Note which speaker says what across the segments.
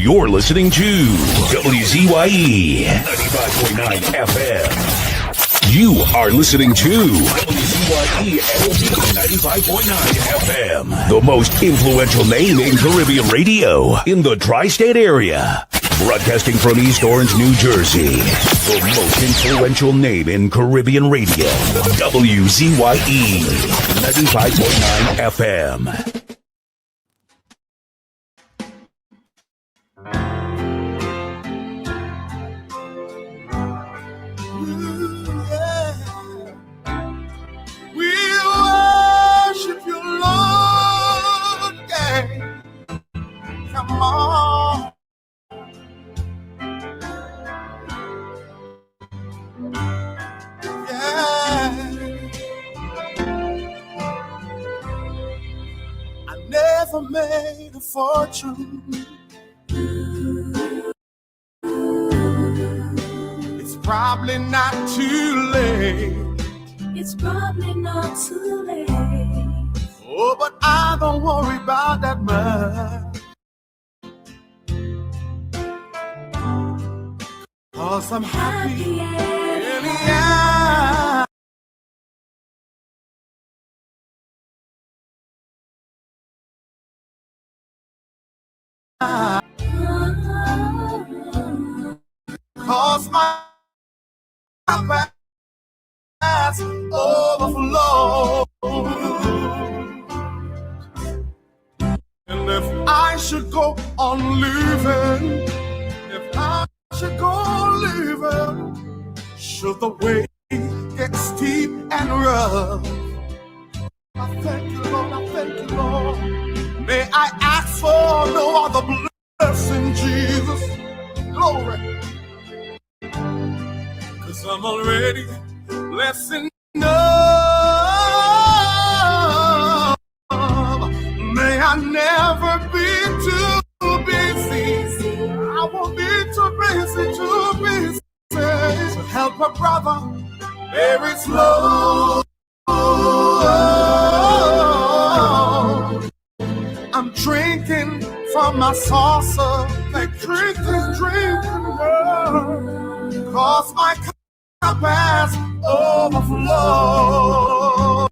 Speaker 1: You're listening to WZYE 95.9 FM. You are listening to WZYE 95.9 FM, the most influential name in Caribbean radio in the tri-state area. Broadcasting from East Orange, New Jersey, the most influential name in Caribbean radio, WZYE 95.9 FM.
Speaker 2: Made a fortune. It's probably not too late.
Speaker 3: It's probably not too late.
Speaker 2: Oh, but I don't worry about that much, 'cause I'm happy anyhow. Cause my past overflow. And if I should go on living, should the way get steep and rough, I thank you, Lord, I thank you, Lord. May I ask for no other blessing, Jesus. Glory. 'Cause I'm already blessed enough. May I never be too busy. I won't be too busy to help a brother very slow. I'm drinking from my saucer, like drinking, 'cause my cup has overflowed.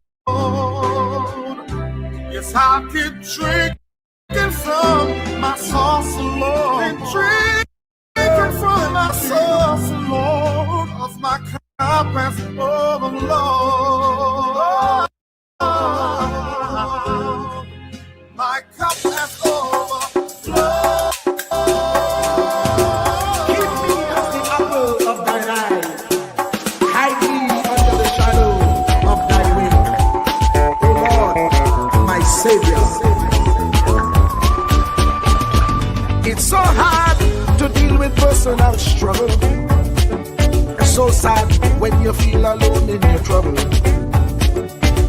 Speaker 2: Yes, I keep drinking from my saucer, Lord. Drinking from my saucer, Lord, 'cause my cup has overflowed. My cup has overflowed.
Speaker 4: Keep me as the apple of thine eye. Hide me under the shadow of thy wing. O Lord, my Savior. It's so hard to deal with personal struggle. It's so sad when you feel alone in your trouble.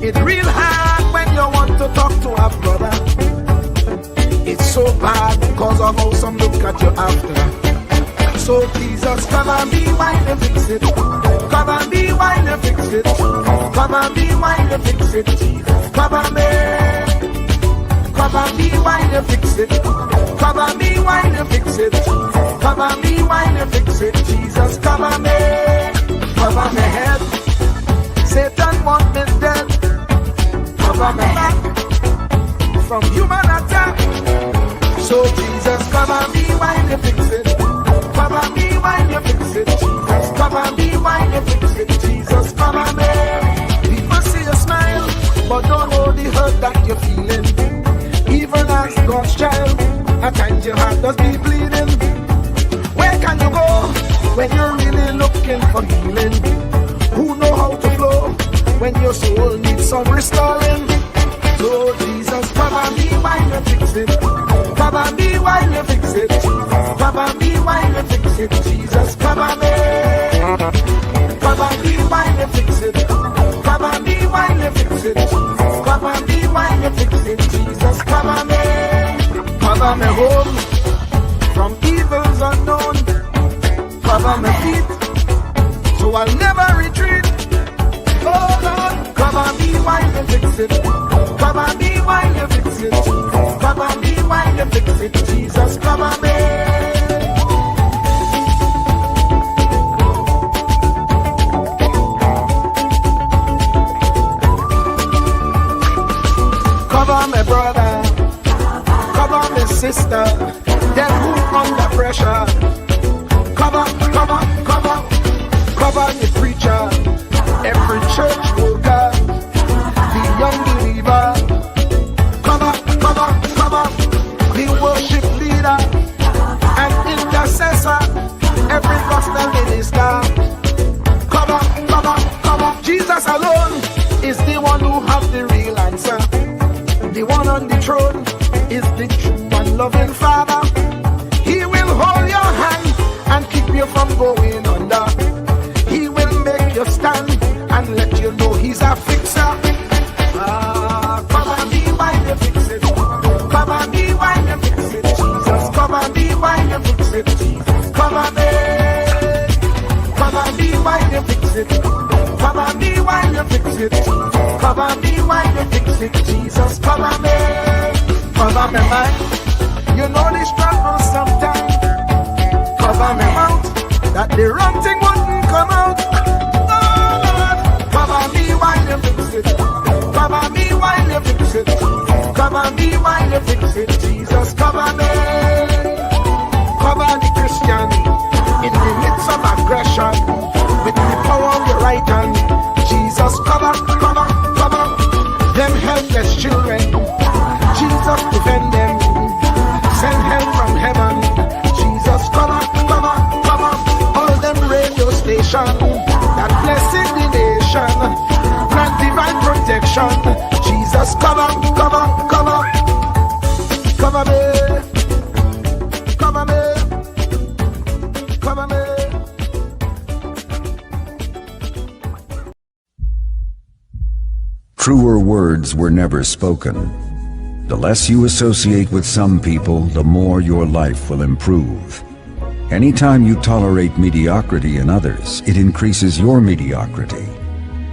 Speaker 4: It's real hard when you want to talk to a brother. It's so bad because of how some look at you after. So Jesus, cover me while you fix it. Cover me while you fix it. Cover me while you fix it. Jesus, cover me. Cover me while you fix it. Cover me while you fix it. Cover me while you fix it. Jesus, cover me. Cover my head. Satan want me dead. Cover my back from human attack. So Jesus, cover me while you fix it. Cover me while you fix it. Jesus, cover me while you fix it. Jesus, cover me. People see you smile, but don't know the hurt that you're feeling. Even as God's child, at times your heart does be bleeding. Where can you go when you're really looking for healing? Who know how to flow when your soul needs some restoring? So Jesus, cover me while you fix it. Cover me while you fix it. Cover me while you fix it. Jesus, cover me. Cover me while you fix it. Cover me while you fix it. Cover me while you fix it. Jesus, cover me. Cover me home from evils unknown. Cover my feet so I'll never retreat. Oh Lord, cover me while you fix it. Cover me while you fix it. Cover me while you fix it. Jesus, cover me. sister, them who under pressure. Cover the preacher, every church worker, the young believer. Cover the worship leader and intercessor, every gospel minister. Cover. Jesus alone is the one who has the real answer. The one on the throne is the true and loving Father. He will hold your hand and keep you from going under. He will make you stand and let you know he's a fixer. Cover me while you fix it. Cover me while you fix it. Jesus, cover me while you fix it. Jesus, cover me. Cover me while you fix it. Cover me while you fix it. Cover me while you fix it. Jesus, cover me. Cover me, man. You know the struggle sometimes. Cover me out, that the wrong thing wouldn't come out. Oh Lord, cover me while you fix it. Cover me while you fix it. Cover me while you fix it. Jesus, cover me. Cover the Christian in the midst of aggression with the power of your right hand. Jesus, cover them helpless children. Jesus, defend them. Send help from heaven. Jesus, cover all them radio stations that blessing the nation. Grant divine protection. Jesus, cover me.
Speaker 5: Truer words were never spoken. The less you associate with some people, the more your life will improve. Anytime you tolerate mediocrity in others, it increases your mediocrity.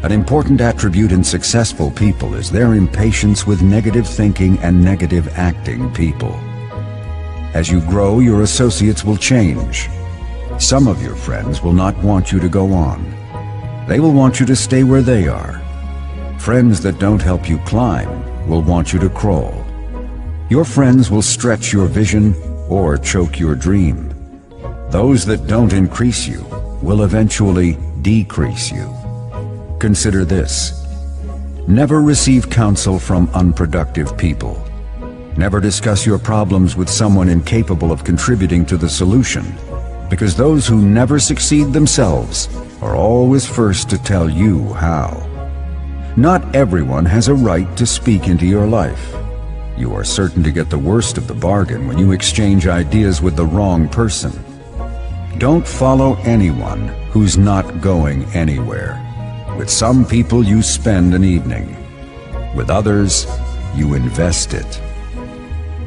Speaker 5: An important attribute in successful people is their impatience with negative thinking and negative acting people. As you grow, your associates will change. Some of your friends will not want you to go on. They will want you to stay where they are. Friends that don't help you climb will want you to crawl. Your friends will stretch your vision or choke your dream. Those that don't increase you will eventually decrease you. Consider this. Never receive counsel from unproductive people. Never discuss your problems with someone incapable of contributing to the solution, because those who never succeed themselves are always first to tell you how. Not everyone has a right to speak into your life. You are certain to get the worst of the bargain when you exchange ideas with the wrong person. Don't follow anyone who's not going anywhere. With some people you spend an evening. With others, you invest it.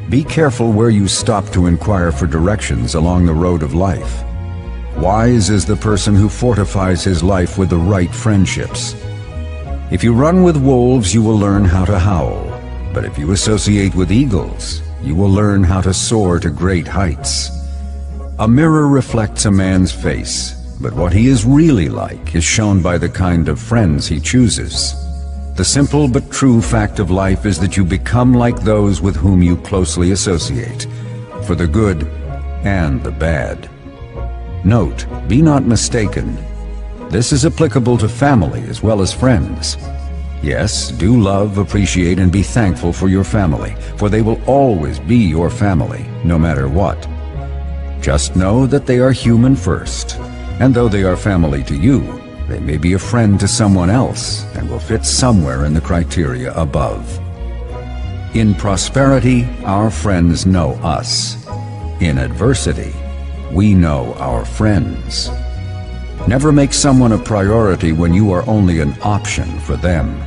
Speaker 5: Be careful where you stop to inquire for directions along the road of life. Wise is the person who fortifies his life with the right friendships. If you run with wolves, you will learn how to howl. But if you associate with eagles, you will learn how to soar to great heights. A mirror reflects a man's face, but what he is really like is shown by the kind of friends he chooses. The simple but true fact of life is that you become like those with whom you closely associate, for the good and the bad. Note, be not mistaken. This is applicable to family as well as friends. Yes, do love, appreciate, and be thankful for your family, for they will always be your family, no matter what. Just know that they are human first, and though they are family to you, they may be a friend to someone else and will fit somewhere in the criteria above. In prosperity, our friends know us. In adversity, we know our friends. Never make someone a priority when you are only an option for them.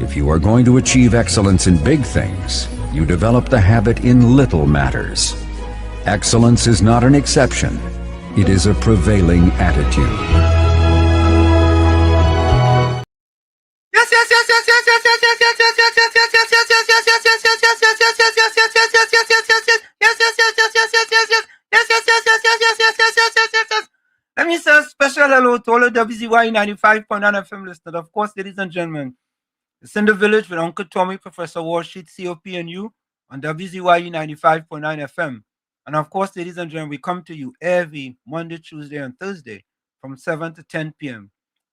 Speaker 5: If you are going to achieve excellence in big things, you develop the habit in little matters. Excellence is not an exception. It is a prevailing attitude.
Speaker 6: Let me say a special hello to all the WZYE 95.9 FM listeners. Of course, ladies and gentlemen, it's in the village with Uncle Tommy, Professor Warsheet, COP, and you on WZYE 95.9 FM. And of course, ladies and gentlemen, we come to you every Monday, Tuesday, and Thursday from 7 to 10 p.m.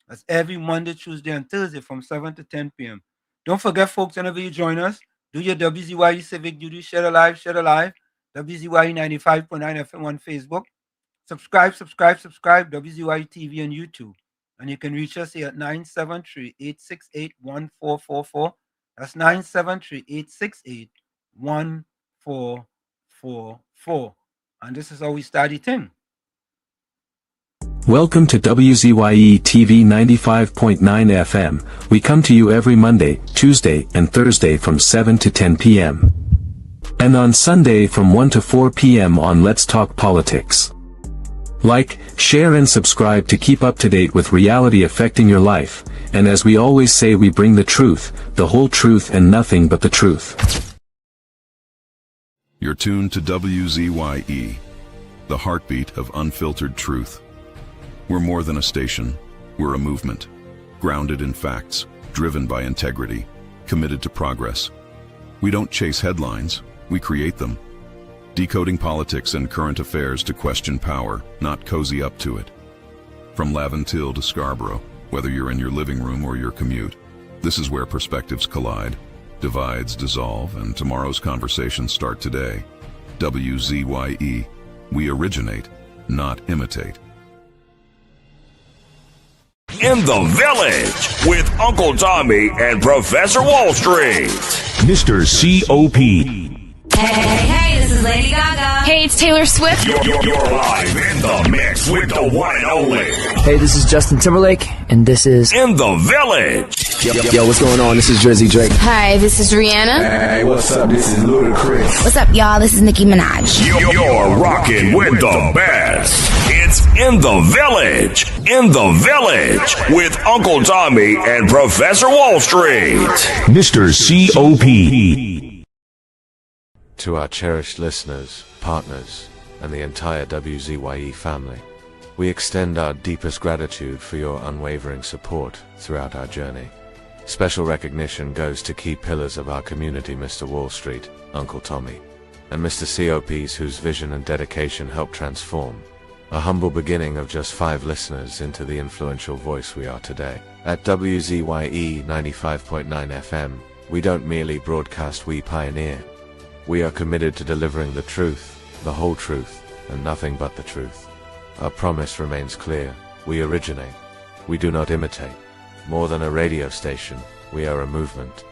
Speaker 6: That's every Monday, Tuesday, and Thursday from 7 to 10 p.m. Don't forget, folks, whenever you join us, do your WZYE civic duty, share the live, WZYE 95.9 FM on Facebook. Subscribe, WZYE TV on YouTube. And you can reach us here at 973-868-1444. That's 973-868-1444. And this is how we start the thing.
Speaker 7: Welcome to WZYE TV 95.9 FM. We come to you every Monday, Tuesday, and Thursday from 7 to 10 p.m. And on Sunday from 1 to 4 p.m. on Let's Talk Politics. Like, share and subscribe to keep up to date with reality affecting your life, and as we always say, we bring the truth, the whole truth and nothing but the truth.
Speaker 8: You're tuned to WZYE, the heartbeat of unfiltered truth. We're more than a station, we're a movement, grounded in facts, driven by integrity, committed to progress. We don't chase headlines, we create them. Decoding politics and current affairs to question power, not cozy up to it. From Laventille to Scarborough, whether you're in your living room or your commute, this is where perspectives collide, divides dissolve, and tomorrow's conversations start today. WZYE, we originate, not imitate.
Speaker 1: In the Village with Uncle Tommy and Professor Wall Street. Mr. C.O.P.
Speaker 9: Hey, this is Lady Gaga. Hey, it's Taylor Swift.
Speaker 1: You're live in the mix with the one and only.
Speaker 10: Hey, this is Justin Timberlake, and this is
Speaker 1: In the Village.
Speaker 10: Yo, what's going on? This is Jersey Drake.
Speaker 9: Hi, this is Rihanna.
Speaker 11: Hey, what's up? This is Ludacris.
Speaker 9: What's up, y'all? This is Nicki Minaj.
Speaker 1: You're rocking with the best. It's In the Village. In the Village with Uncle Tommy and Professor Wall Street. Mr. C.O.P.
Speaker 12: To our cherished listeners, partners, and the entire WZYE family, we extend our deepest gratitude for your unwavering support throughout our journey. Special recognition goes to key pillars of our community, Mr. Wall Street, Uncle Tommy, and Mr. COPs whose vision and dedication helped transform a humble beginning of just 5 listeners into the influential voice we are today. At WZYE 95.9 FM, we don't merely broadcast, we pioneer. We are committed to delivering the truth, the whole truth, and nothing but the truth. Our promise remains clear. We originate. We do not imitate. More than a radio station, we are a movement.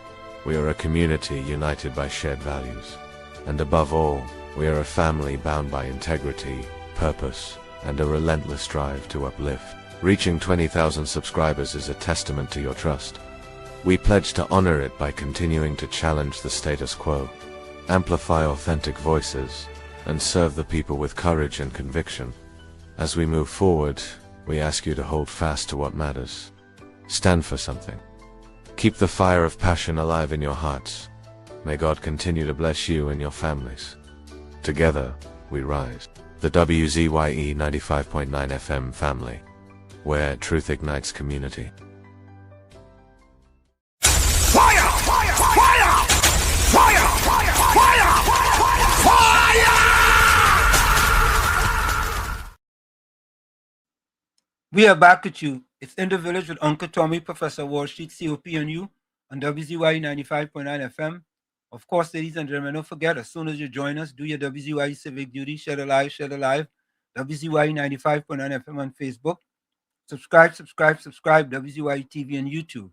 Speaker 12: We are a community united by shared values. And above all, we are a family bound by integrity, purpose, and a relentless drive to uplift. Reaching 20,000 subscribers is a testament to your trust. We pledge to honor it by continuing to challenge the status quo, amplify authentic voices, and serve the people with courage and conviction. As we move forward, we ask you to hold fast to what matters. Stand for something. Keep the fire of passion alive in your hearts. May God continue to bless you and your families. Together, we rise. The WZYE 95.9 FM family, where truth ignites community.
Speaker 1: Fire! Fire! Fire! Fire! Fire! Fire!
Speaker 6: We are back with you. It's In the Village with Uncle Tommy, Professor Wall Street, COP and you on WZYE 95.9 FM. Of course, ladies and gentlemen, don't forget, as soon as you join us, do your WZYE civic duty, share the live, WZYE 95.9 FM on Facebook. Subscribe, WZYE TV and YouTube.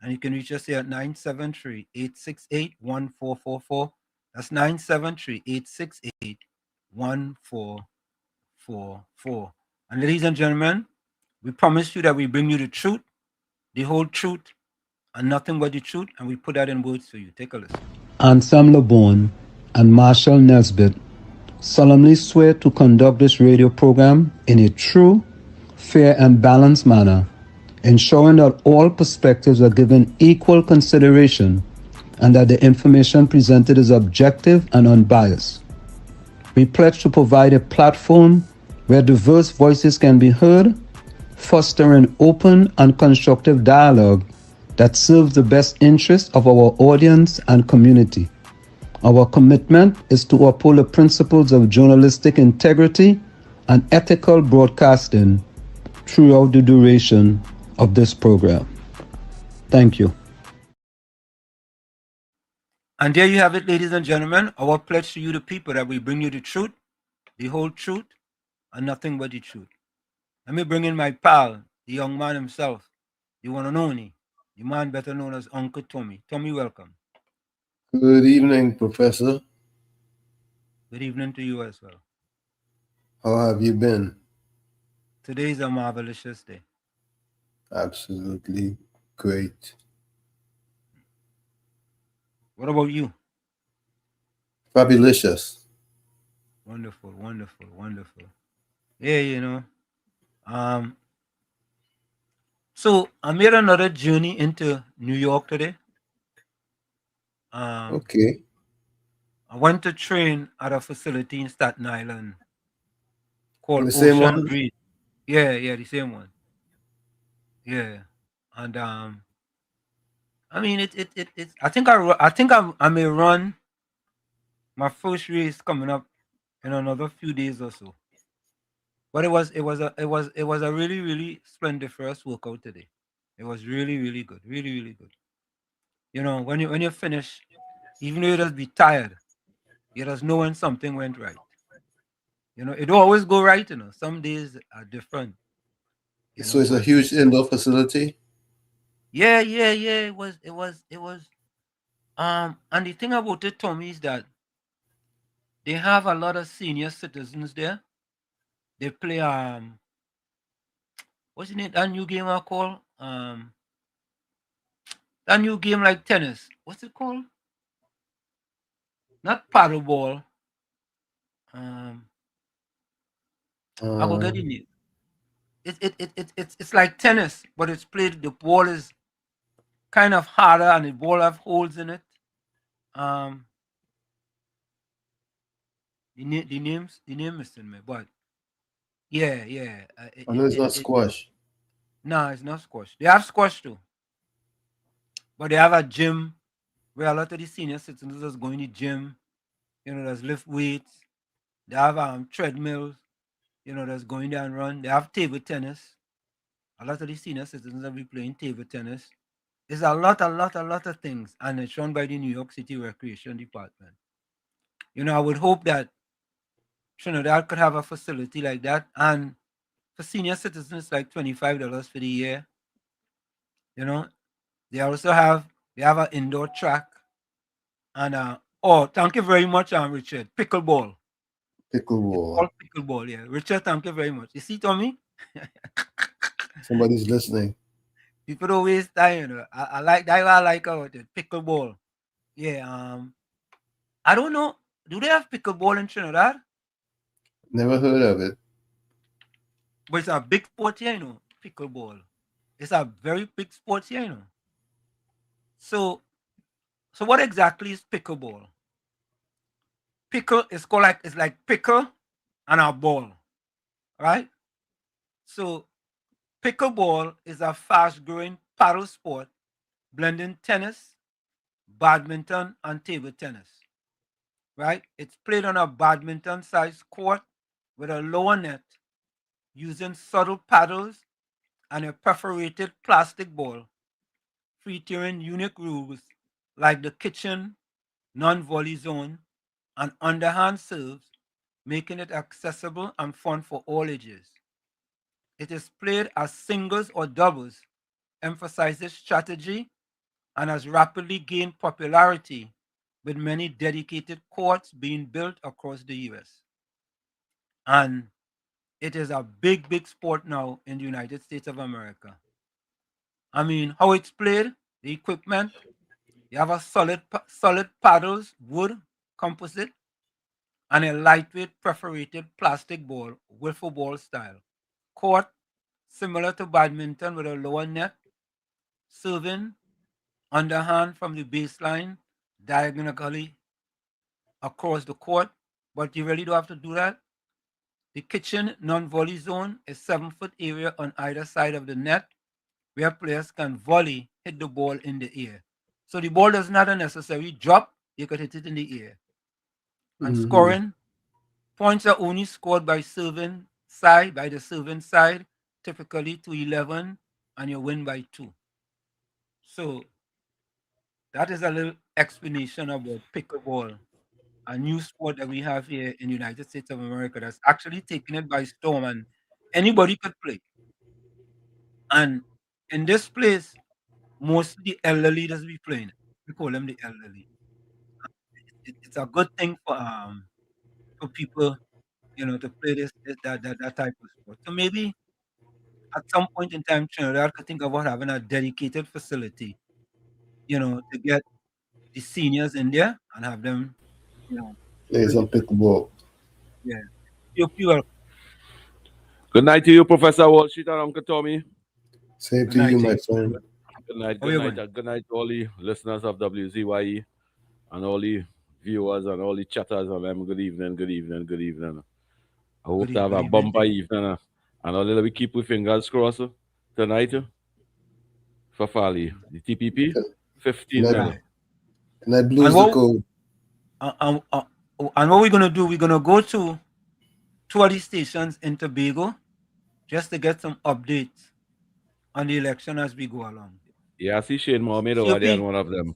Speaker 6: And you can reach us here at 973-868-1444. That's 973-868-1444. And ladies and gentlemen, we promise you that we bring you the truth, the whole truth, and nothing but the truth, and we put that in words for you. Take a listen.
Speaker 13: Ansam LeBon and Marshall Nesbitt solemnly swear to conduct this radio program in a true, fair, and balanced manner, ensuring that all perspectives are given equal consideration and that the information presented is objective and unbiased. We pledge to provide a platform where diverse voices can be heard, fostering open and constructive dialogue that serves the best interests of our audience and community. Our commitment is to uphold the principles of journalistic integrity and ethical broadcasting throughout the duration of this program. Thank you.
Speaker 6: And there you have it, ladies and gentlemen. Our pledge to you, the people, that we bring you the truth, the whole truth, and nothing but the truth. Let me bring in my pal, the young man himself, the one and only, the man better known as Uncle Tommy. Tommy, welcome.
Speaker 14: Good evening, Professor.
Speaker 6: Good evening to you as well.
Speaker 14: How have you been?
Speaker 6: Today is a marvelous day.
Speaker 14: Absolutely great.
Speaker 6: What about you?
Speaker 14: Fabulous.
Speaker 6: Wonderful, wonderful, wonderful. Yeah, you know. So I made another journey into New York today.
Speaker 14: Okay.
Speaker 6: I went to train at a facility in Staten Island called
Speaker 14: The same
Speaker 6: Ocean
Speaker 14: one?
Speaker 6: Breeze. Yeah, the same one. Yeah, and I mean it's. I think I may run my first race coming up in another few days or so. But it was a really really splendiferous workout today. It was really really good, really really good. You know, when you finish, even though you just be tired, you just know when something went right. You know, it don't always go right. You know, some days are different. You
Speaker 14: So
Speaker 6: know,
Speaker 14: it's a
Speaker 6: but
Speaker 14: huge indoor facility?
Speaker 6: yeah. It was. And the thing about it, Tommy, is that they have a lot of senior citizens there. They play what's the name? That new game I call that new game like tennis. What's it called? Not paddleball. I will get the name. It's like tennis, but it's played. The ball is kind of harder, and the ball have holes in it. Um, the name is in me, but yeah.
Speaker 14: I know it's not squash.
Speaker 6: No, it's not squash. They have squash too, but they have a gym where a lot of the senior citizens just go in the gym. You know, there's lift weights. They have treadmills. You know, there's going there and run. They have table tennis. A lot of the senior citizens will be playing table tennis. There's a lot of things, and it's run by the New York City Recreation Department. You know, I would hope that Trinidad could have a facility like that, and for senior citizens, like $25 for the year. You know, they also have an indoor track, and oh, thank you very much, Richard. Pickleball. It's
Speaker 14: Pickleball.
Speaker 6: called pickleball, yeah. Richard, thank you very much. You see, Tommy?
Speaker 14: Somebody's listening.
Speaker 6: People don't waste time, you know. I like that. I like about it. Pickleball. Yeah. I don't know. Do they have pickleball in Trinidad?
Speaker 14: Never heard of it.
Speaker 6: But it's a big sport here, you know. Pickleball. It's a very big sport here, you know. So what exactly is pickleball? Pickle is called like it's like pickle and a ball, right? So pickleball is a fast-growing paddle sport blending tennis, badminton, and table tennis. Right? It's played on a badminton-sized court with a lower net using subtle paddles and a perforated plastic ball, featuring unique rules like the kitchen, non-volley zone, and underhand serves, making it accessible and fun for all ages. It is played as singles or doubles, emphasizes strategy, and has rapidly gained popularity, with many dedicated courts being built across the US. And it is a big sport now in the United States of America. I mean, how it's played, the equipment, you have a solid paddles, wood, composite, and a lightweight perforated plastic ball, wiffle ball style. Court, similar to badminton with a lower net, serving underhand from the baseline diagonally across the court, but you really don't have to do that. The kitchen non-volley zone is 7-foot area on either side of the net where players can volley hit the ball in the air. So the ball does not necessarily drop. you could hit it in the air. And
Speaker 14: Mhm.
Speaker 6: scoring, points are only scored by the serving side, typically to 11, and you win by 2. So that is a little explanation about pickleball, a new sport that we have here in the United States of America that's actually taking it by storm, and anybody could play. And in this place, mostly the elderly does be playing. We call them the elderly. It's a good thing for people, to play that type of sport. So maybe at some point in time, Trinidad could think about having a dedicated facility, to get the seniors in there and have them, you know,
Speaker 14: Play
Speaker 6: play.
Speaker 14: some pickleball.
Speaker 6: Yeah. You
Speaker 15: Good night to you, Professor Wall Street and Uncle Tommy.
Speaker 14: Same
Speaker 6: Good
Speaker 14: to you,
Speaker 6: night to
Speaker 14: my
Speaker 6: you.
Speaker 14: friend.
Speaker 15: Good night,
Speaker 6: How
Speaker 15: good
Speaker 6: you
Speaker 15: night,
Speaker 6: going?
Speaker 15: good night to all the listeners of WZYE and all the viewers and all the chatters and them. Good evening, good evening, good evening. I hope to have
Speaker 6: Good
Speaker 15: a
Speaker 6: evening to
Speaker 15: bumper
Speaker 6: you.
Speaker 15: evening. And all we keep with fingers crossed tonight for Fali. The TPP, 15
Speaker 14: And I,
Speaker 15: minutes.
Speaker 6: Right.
Speaker 14: and I
Speaker 6: And
Speaker 14: blues the
Speaker 6: what
Speaker 14: code.
Speaker 6: and what we're gonna do? We're gonna go to two of these stations in Tobago just to get some updates on the election as we go along.
Speaker 15: Yeah, I see Shane Mohammed over there
Speaker 6: COP,
Speaker 15: and one of them.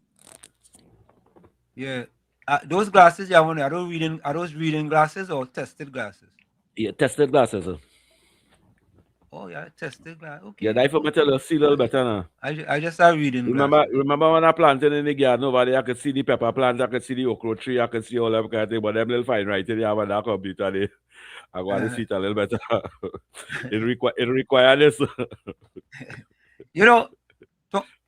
Speaker 6: yeah. Those glasses, yeah, are those reading glasses or tested glasses?
Speaker 15: Yeah, tested glasses.
Speaker 6: Oh yeah, tested glass.
Speaker 15: Yeah,
Speaker 6: Okay,
Speaker 15: that for better, see a little better now.
Speaker 6: I just have reading glasses.
Speaker 15: Remember when I planted in the garden over there, I could see the pepper plant, I could see the okra tree, I could see all that kind of thing, but them little fine right in there on that computer, I want to see it a little better. it require this.
Speaker 6: You know,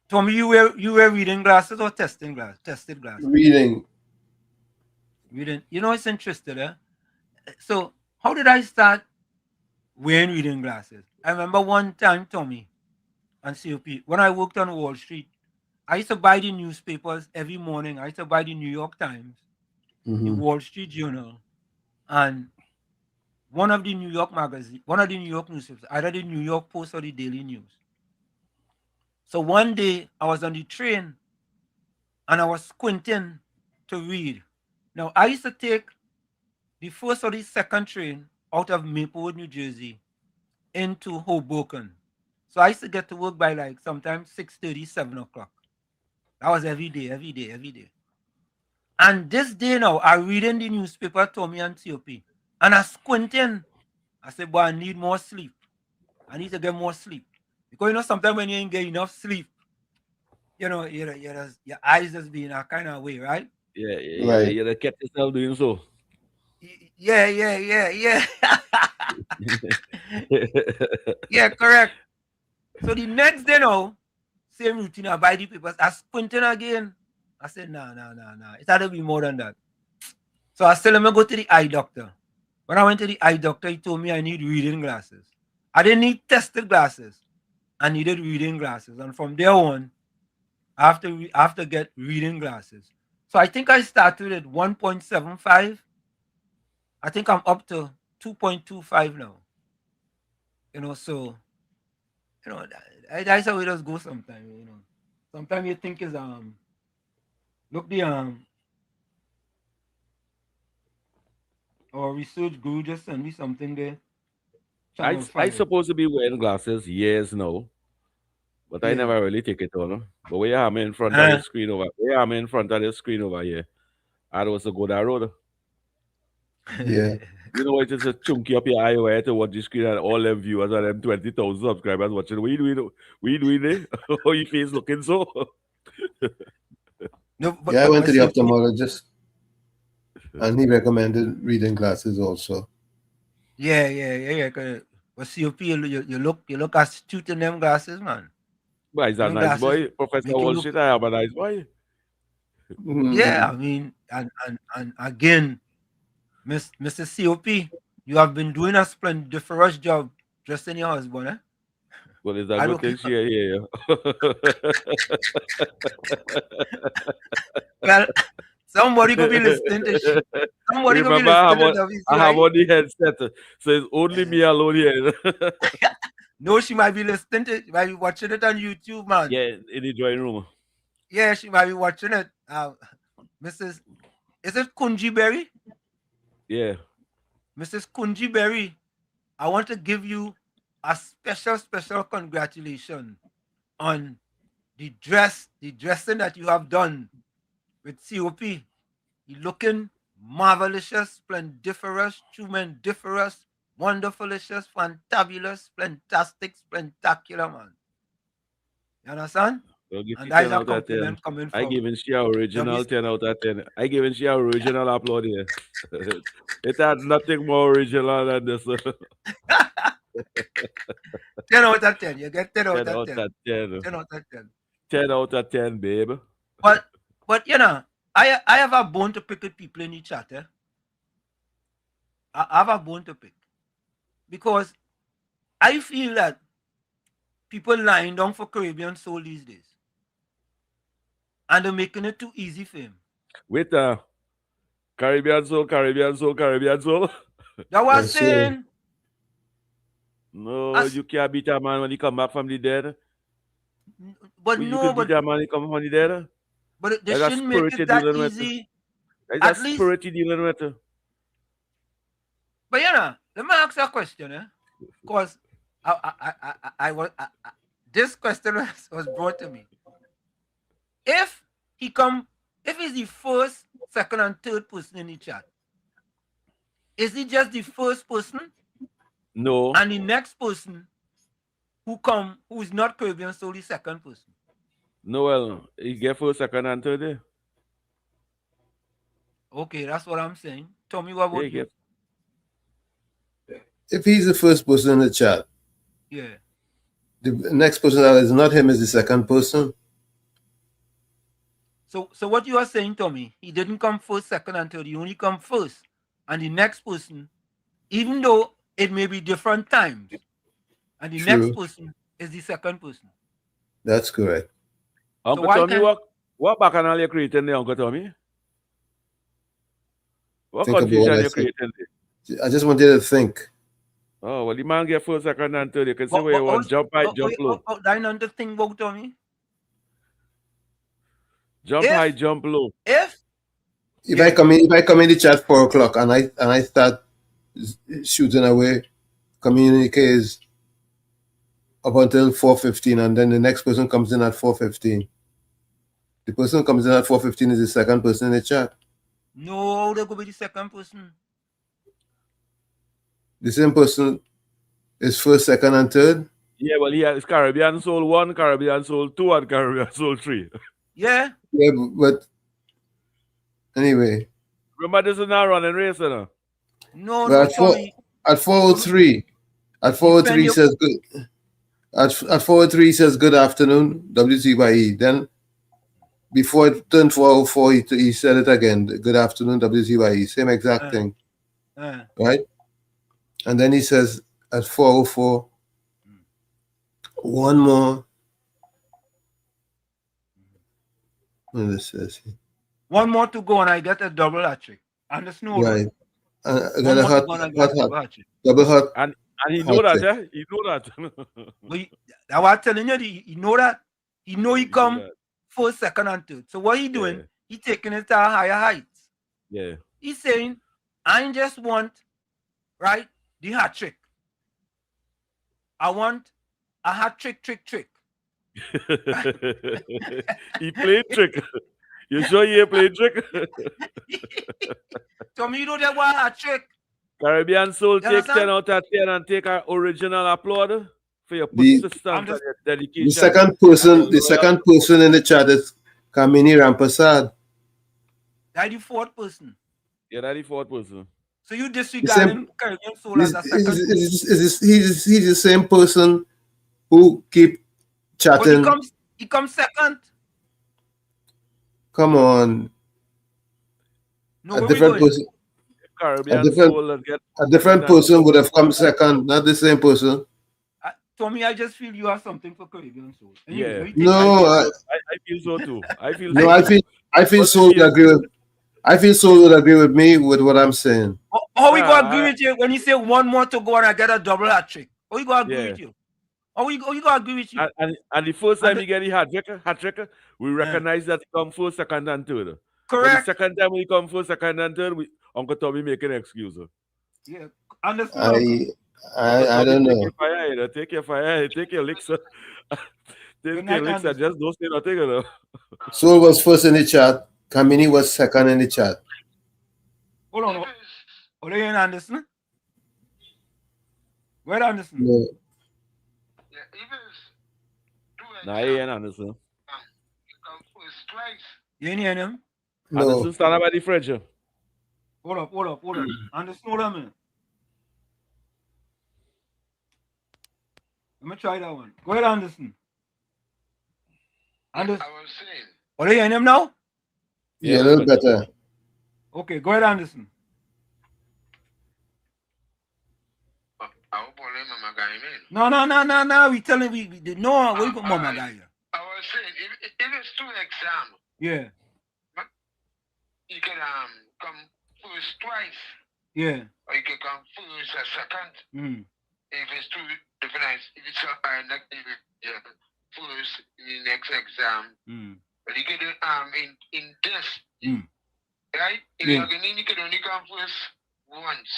Speaker 6: Tommy, you were reading glasses or testing tested glasses?
Speaker 14: Reading.
Speaker 6: Reading. It's interesting, eh? So how did I start wearing reading glasses? I remember one time, Tommy, and COP, when I worked on Wall Street, I used to buy the newspapers every morning. I used to buy the New York Times, the
Speaker 14: Mm-hmm.
Speaker 6: Wall Street Journal, and one of the New York newspapers, either the New York Post or the Daily News. So one day I was on the train and I was squinting to read. Now I used to take the first or the second train out of Maplewood, New Jersey, into Hoboken. So I used to get to work by like sometimes 6:30, 7 o'clock. That was every day, every day, every day. And this day now, I reading the newspaper, Tommy and COP, and I squinting. I said, boy, I need more sleep. I need to get more sleep. Because sometimes when you ain't get enough sleep, your eyes just be in a kind of way, right?
Speaker 14: Right.
Speaker 15: You kept yourself doing so.
Speaker 6: Yeah. Yeah, correct. So the next day now, same routine, I buy the papers, I squinting again. I said, no. It had to be more than that. So I said, let me go to the eye doctor. When I went to the eye doctor, he told me I need reading glasses. I didn't need tested glasses. I needed reading glasses. And from there on, I have to get reading glasses. So I think I started at 1.75. I think I'm up to 2.25 now. So that's how it does go sometimes. Sometimes you think is look the our research guru just sent me something there. Channel
Speaker 15: I
Speaker 6: 5.
Speaker 15: supposed to be wearing glasses years now, but I
Speaker 6: Yeah.
Speaker 15: never really take it on. But where I'm in front of the screen over here, I was to go that road.
Speaker 14: Yeah.
Speaker 15: It is a chunky up your eye where to watch the screen and all them viewers and them 20,000 subscribers watching. What you doing there? How your face looking so?
Speaker 6: No,
Speaker 14: Yeah, I went to the
Speaker 6: COP,
Speaker 14: ophthalmologist and he recommended reading glasses also.
Speaker 6: Yeah. But COP, you look astute in them glasses, man.
Speaker 15: But he's a
Speaker 6: Them
Speaker 15: nice
Speaker 6: glasses
Speaker 15: boy. Professor
Speaker 6: make you
Speaker 15: Wall
Speaker 6: look.
Speaker 15: Street, I am a nice boy.
Speaker 6: Yeah,
Speaker 14: Mm-hmm.
Speaker 6: I mean, and again, Mr. COP, you have been doing a splendiferous job dressing your husband, eh?
Speaker 15: Well, it's a
Speaker 6: I
Speaker 15: good
Speaker 6: look.
Speaker 15: thing she here.
Speaker 6: Well, somebody could be listening to somebody could be
Speaker 15: Remember,
Speaker 6: listening to
Speaker 15: I have
Speaker 6: WZYE.
Speaker 15: on the headset, so it's only me alone here.
Speaker 6: No, she might be listening to might be watching it on YouTube, man.
Speaker 15: Yeah, in the drawing room.
Speaker 6: Yeah, she might be watching it. Mrs. Is it Kunji Berry?
Speaker 15: Yeah.
Speaker 6: Mrs. Kunji Berry, I want to give you a special congratulations on the dressing that you have done with COP. You're looking marvelous, splendiferous, tremendiferous, wonderfulicious, fantabulous, fantastic, spectacular, man. You understand?
Speaker 15: I'll give
Speaker 6: And
Speaker 15: you
Speaker 6: that is
Speaker 15: 10
Speaker 6: a
Speaker 15: out of 10.
Speaker 6: compliment coming
Speaker 15: I
Speaker 6: from
Speaker 15: giving she original 10 out of 10. I giving she original upload here. It had nothing more original than this.
Speaker 6: 10 out of 10. You get 10 out
Speaker 15: 10
Speaker 6: of
Speaker 15: out
Speaker 6: 10.
Speaker 15: of 10.
Speaker 6: 10 out of 10.
Speaker 15: 10 out of 10, babe.
Speaker 6: But you know, I have a bone to pick with people in the chat. Eh? I have a bone to pick. Because I feel that people lying down for Caribbean soul these days. And they're making it too easy for him.
Speaker 15: Wait, Caribbean soul.
Speaker 6: That was saying.
Speaker 15: No, you can't beat a man when he come back from the dead.
Speaker 6: But
Speaker 15: you
Speaker 6: no,
Speaker 15: can beat a man when he come from the dead.
Speaker 6: But they shouldn't make it that easy.
Speaker 15: At least spirit you dealing with.
Speaker 6: But you know, let me ask you a question, eh? Because this question was brought to me. If he's the first, second, and third person in the chat, is he just the first person?
Speaker 15: No.
Speaker 6: And the next person who is not Caribbean, so the second person?
Speaker 15: No, well, he get first, second, and third day.
Speaker 6: Okay, that's what I'm saying. Tell me what about you?
Speaker 14: If he's the first person in the chat,
Speaker 6: yeah,
Speaker 14: the next person that is not him is the second person.
Speaker 6: So what you are saying, Tommy, he didn't come first, second, and third. He only come first. And the next person, even though it may be different times, and the next person is the second person.
Speaker 14: That's correct.
Speaker 15: Uncle Tommy, what bacchanal you creating there, Uncle Tommy? What confusion you creating there?
Speaker 14: I just want you to think.
Speaker 15: Oh, well, the man get first, second, and third. You can say where you want, jump high, jump low.
Speaker 6: I know the thing about Tommy.
Speaker 15: Jump high, jump low.
Speaker 14: If I come in the chat 4 o'clock and I start shooting away communiques up until 4:15, and then the next person comes in at 4:15. The person who comes in at 4:15 is the second person in the chat.
Speaker 6: No, they could be the second person.
Speaker 14: The same person is first, second, and third?
Speaker 15: Yeah, well, he has Caribbean Soul 1, Caribbean Soul 2, and Caribbean Soul 3.
Speaker 6: Yeah?
Speaker 14: Yeah, but anyway.
Speaker 15: Remember, this is not running race, you know?
Speaker 6: No,
Speaker 14: at 4:03, he says good. At 4:03, he says good afternoon, WZYE. Then before it turned 4:04, he said it again. Good afternoon, WZYE. Same exact thing. Right? And then he says at 4:04, one more. What this says here?
Speaker 6: One more to go, and I get a double hat-trick. And the snow.
Speaker 14: Right. I got a hot. Double hot.
Speaker 15: And he know that, eh? He know that.
Speaker 6: I was telling you, he know that. He know he come first, second, and third. So what he doing? He taking it to a higher heights.
Speaker 15: Yeah.
Speaker 6: He's saying, I just want, right, the hat trick. I want a hat trick.
Speaker 15: He played trick. You sure he played trick?
Speaker 6: So me, you know that one hat trick.
Speaker 15: Caribbean Soul take 10 out of 10 and take our original applaud for your persistence and your dedication.
Speaker 14: The second person in the chat is Kamini Rampasad.
Speaker 6: That's the fourth person.
Speaker 15: Yeah, that's the fourth person.
Speaker 6: So you disregarding Caribbean Soul as a second person?
Speaker 14: He's the same person who keep chatting.
Speaker 6: But he comes second.
Speaker 14: Come on.
Speaker 6: No,
Speaker 14: a different person. A different person would have come second, not the same person.
Speaker 6: Tommy, I just feel you have something for Caribbean Soul.
Speaker 15: Yeah.
Speaker 14: No,
Speaker 15: I feel so too. I
Speaker 14: feel Soul would agree with. I feel Soul would agree with me with what I'm saying.
Speaker 6: How we gonna agree with you when you say one more to go and I get a double hat trick? How we gonna agree with you? How we gonna agree with you?
Speaker 15: And the first time you get the hat trick, we recognize that come first, second, and third.
Speaker 6: Correct.
Speaker 15: But the second time we come first, second and third, Uncle Tommy making excuses.
Speaker 6: Yeah. Understand?
Speaker 14: I don't know.
Speaker 15: Take your fire, take your licks. Take your licks and just don't say nothing, you know.
Speaker 14: Soul was first in the chat. Kamini was second in the chat.
Speaker 6: Hold on. Hold on, Anderson. Where Anderson?
Speaker 14: No.
Speaker 15: Nah, he ain't Anderson.
Speaker 6: You ain't hear him?
Speaker 14: No.
Speaker 15: Anderson stand up by the fridge.
Speaker 6: Hold up. Anderson, hold on a minute. Let me try that one. Go ahead, Anderson. Anderson. I was saying. Oh, you hearing him now?
Speaker 14: Yeah, a little better.
Speaker 6: Okay, go ahead, Anderson. No. We telling we no. Where you put Mama guy here?
Speaker 16: I was saying if it's 2 exams.
Speaker 6: Yeah.
Speaker 16: You can come first twice.
Speaker 6: Yeah.
Speaker 16: Or you can come first or second. If it's 2 different, if it's first in the next exam. But you can in this, right? In the beginning, you can only come first once.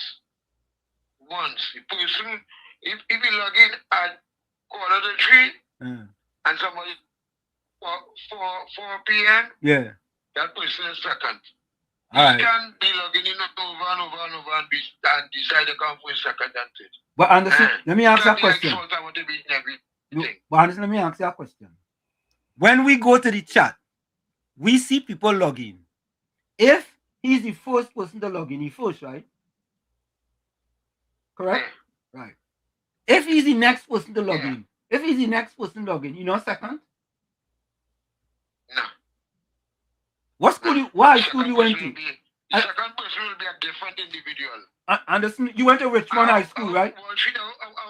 Speaker 16: The person, if you log in at 2:45 and somebody 4 p.m.
Speaker 6: Yeah.
Speaker 16: That person is second.
Speaker 6: All
Speaker 16: you can be logging in over and decide to come for second and third.
Speaker 6: But Anderson, let me ask you a question.
Speaker 16: But
Speaker 6: Anderson, let me ask you a question. When we go to the chat, we see people log in. If he's the first person to log in, he's first, right? Correct? Right. If he's the next person to log in, you know second?
Speaker 16: No.
Speaker 6: What school why school you went to?
Speaker 16: The second person will be a different individual.
Speaker 6: Anderson, you went to Richmond High School, right?
Speaker 16: I'll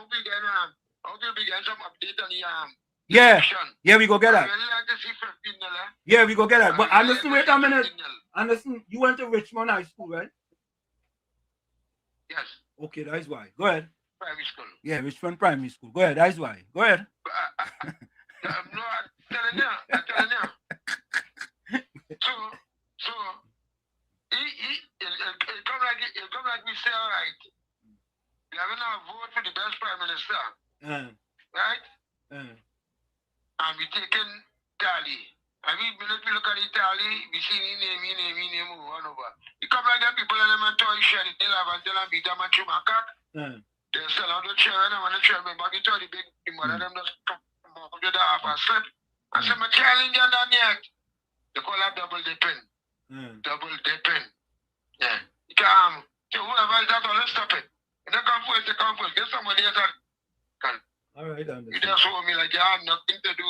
Speaker 16: be getting some update on the
Speaker 6: Yeah, we go get that. Yeah, we go get that. But Anderson, wait a minute. Anderson, you went to Richmond High School, right?
Speaker 16: Yes.
Speaker 6: Okay, that's why. Go ahead.
Speaker 16: Primary school.
Speaker 6: Yeah, Richmond Primary School. Go ahead, that's why. Go ahead.
Speaker 16: I'm telling you. So it come like we say, all right. We are gonna vote for the best prime minister. Right? And we taking tally. I mean, when we look at the tally, we see name one over. It come like that people and them and toy share it, they'll have and tell them beat them and chew my cock. They sell out the chair and I want to chair me back into the big one of them just come up to the half and slip. I said my challenge and done yet. They call that double dipping. Double dipping. Yeah. You can whoever is that, let's stop it. If they come first, they come first. Get somebody else that can.
Speaker 6: All right,
Speaker 16: you just show me like you have nothing to do.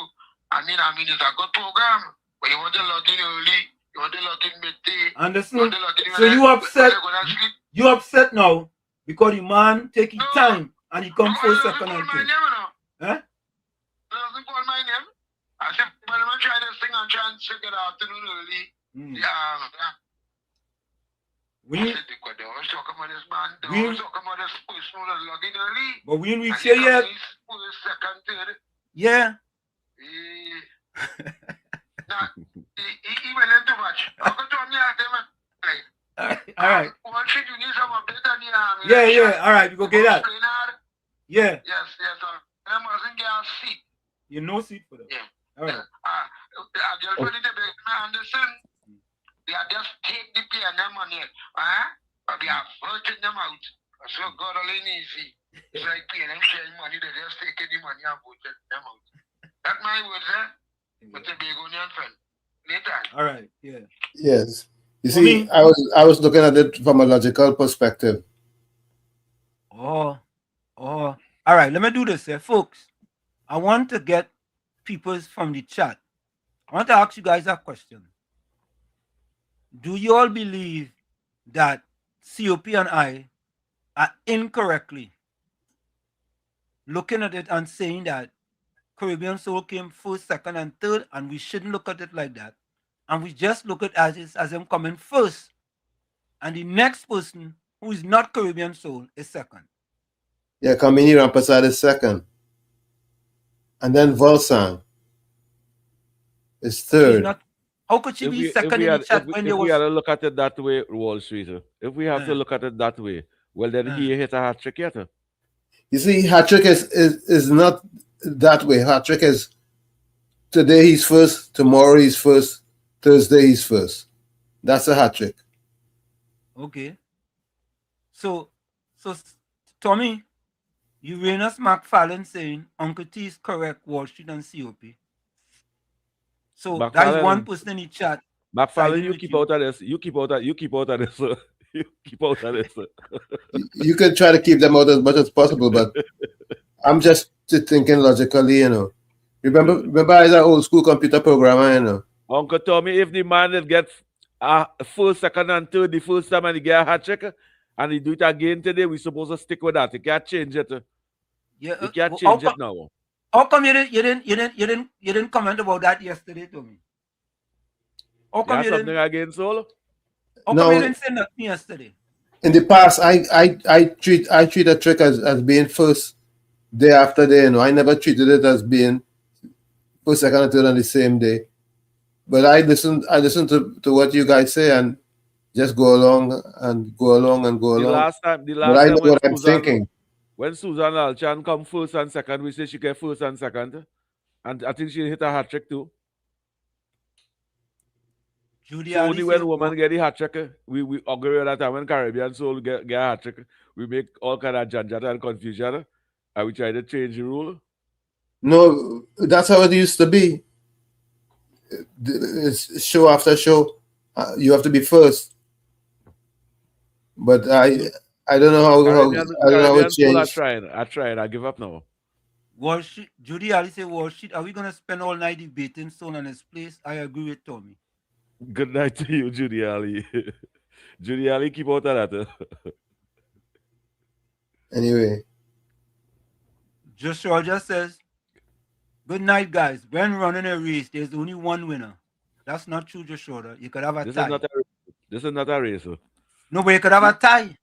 Speaker 16: I mean, it's a good program. But you want to log in early, you want to log in midday.
Speaker 6: Understand? So you upset? You upset now because the man take his time and he come first, second, and third.
Speaker 16: Huh? He doesn't call my name. I said, well, I'm trying this thing and try and check it out early.
Speaker 6: But we didn't reach here yet. Yeah.
Speaker 16: He went into much.
Speaker 6: All right.
Speaker 16: One thing you need some update on the
Speaker 6: Yeah. All right, we go get that. Yeah.
Speaker 16: Yes. I mustn't get a seat.
Speaker 6: You no seat for them.
Speaker 16: Yeah.
Speaker 6: All right.
Speaker 16: I just put it in the Anderson. They are just take the pay and them money. But they are voting them out. So God only easy. It's like paying them sharing money, they just take the money and vote them out. That's my words, But the big onion friend. Later.
Speaker 6: All right, yeah.
Speaker 14: Yes. You see, I was looking at it from a logical perspective.
Speaker 6: Oh. All right, let me do this here, folks. I want to get people from the chat. I want to ask you guys a question. Do you all believe that COP and I are incorrectly looking at it and saying that Caribbean Soul came first, second, and third, and we shouldn't look at it like that? And we just look at it as him coming first, and the next person who is not Caribbean Soul is second.
Speaker 14: Yeah, Kamini Rampasad is second. And then Volsang is third.
Speaker 6: How could she be second in the chat when there was?
Speaker 15: If we had to look at it that way, Wall Street. If we have to look at it that way, well then he hit a hat trick yet.
Speaker 14: You see, hat trick is not that way. Hat trick is today he's first, tomorrow he's first, Thursday he's first. That's a hat trick.
Speaker 6: Okay. So Tommy, Uranus McFarlane saying Uncle T is correct, Wall Street and COP. So
Speaker 15: McFarlane,
Speaker 6: that is one person in the chat.
Speaker 15: McFarlane, you keep out of this. You keep out of this. You keep out of this.
Speaker 14: You can try to keep them out as much as possible, but I'm just thinking logically, you know. Remember as an old school computer programmer, you know.
Speaker 15: Uncle Tommy, if the man that gets first, second, and third the first time and he get a hat trick and he do it again today, we supposed to stick with that. You can't change it.
Speaker 6: Yeah,
Speaker 15: you can't change it now.
Speaker 6: How come you didn't comment about that yesterday, Tommy? How come you
Speaker 15: something against Solo?
Speaker 6: How come you didn't say nothing yesterday?
Speaker 14: In the past, I treat a trick as being first day after day. You know, I never treated it as being first, second, and third on the same day. But I listen to what you guys say and just go along. The
Speaker 15: last time
Speaker 14: but I know what I'm thinking.
Speaker 15: When Susan Alchan come first and second, we say she get first and second. And I think she hit a hat trick too.
Speaker 6: Judy
Speaker 15: so only when women get the hat trick, we agree with that time when Caribbean Soul get a hat trick, we make all kind of janjata and confusion. And we try to change the rule.
Speaker 14: No, that's how it used to be. It's show after show. You have to be first. But I don't know how it changed.
Speaker 15: I tried. I give up now.
Speaker 6: Wall Street, Judy Ali say, Wall Street, are we going to spend all night debating Stone and his place? I agree with Tommy.
Speaker 15: Good night to you, Judy Ali. Judy Ali, keep out of that.
Speaker 14: Anyway.
Speaker 6: Joshua just says, good night, guys. When running a race, there's only one winner. That's not true, Joshua. You could have a tie.
Speaker 15: This is not a race.
Speaker 6: No, but you could have a tie.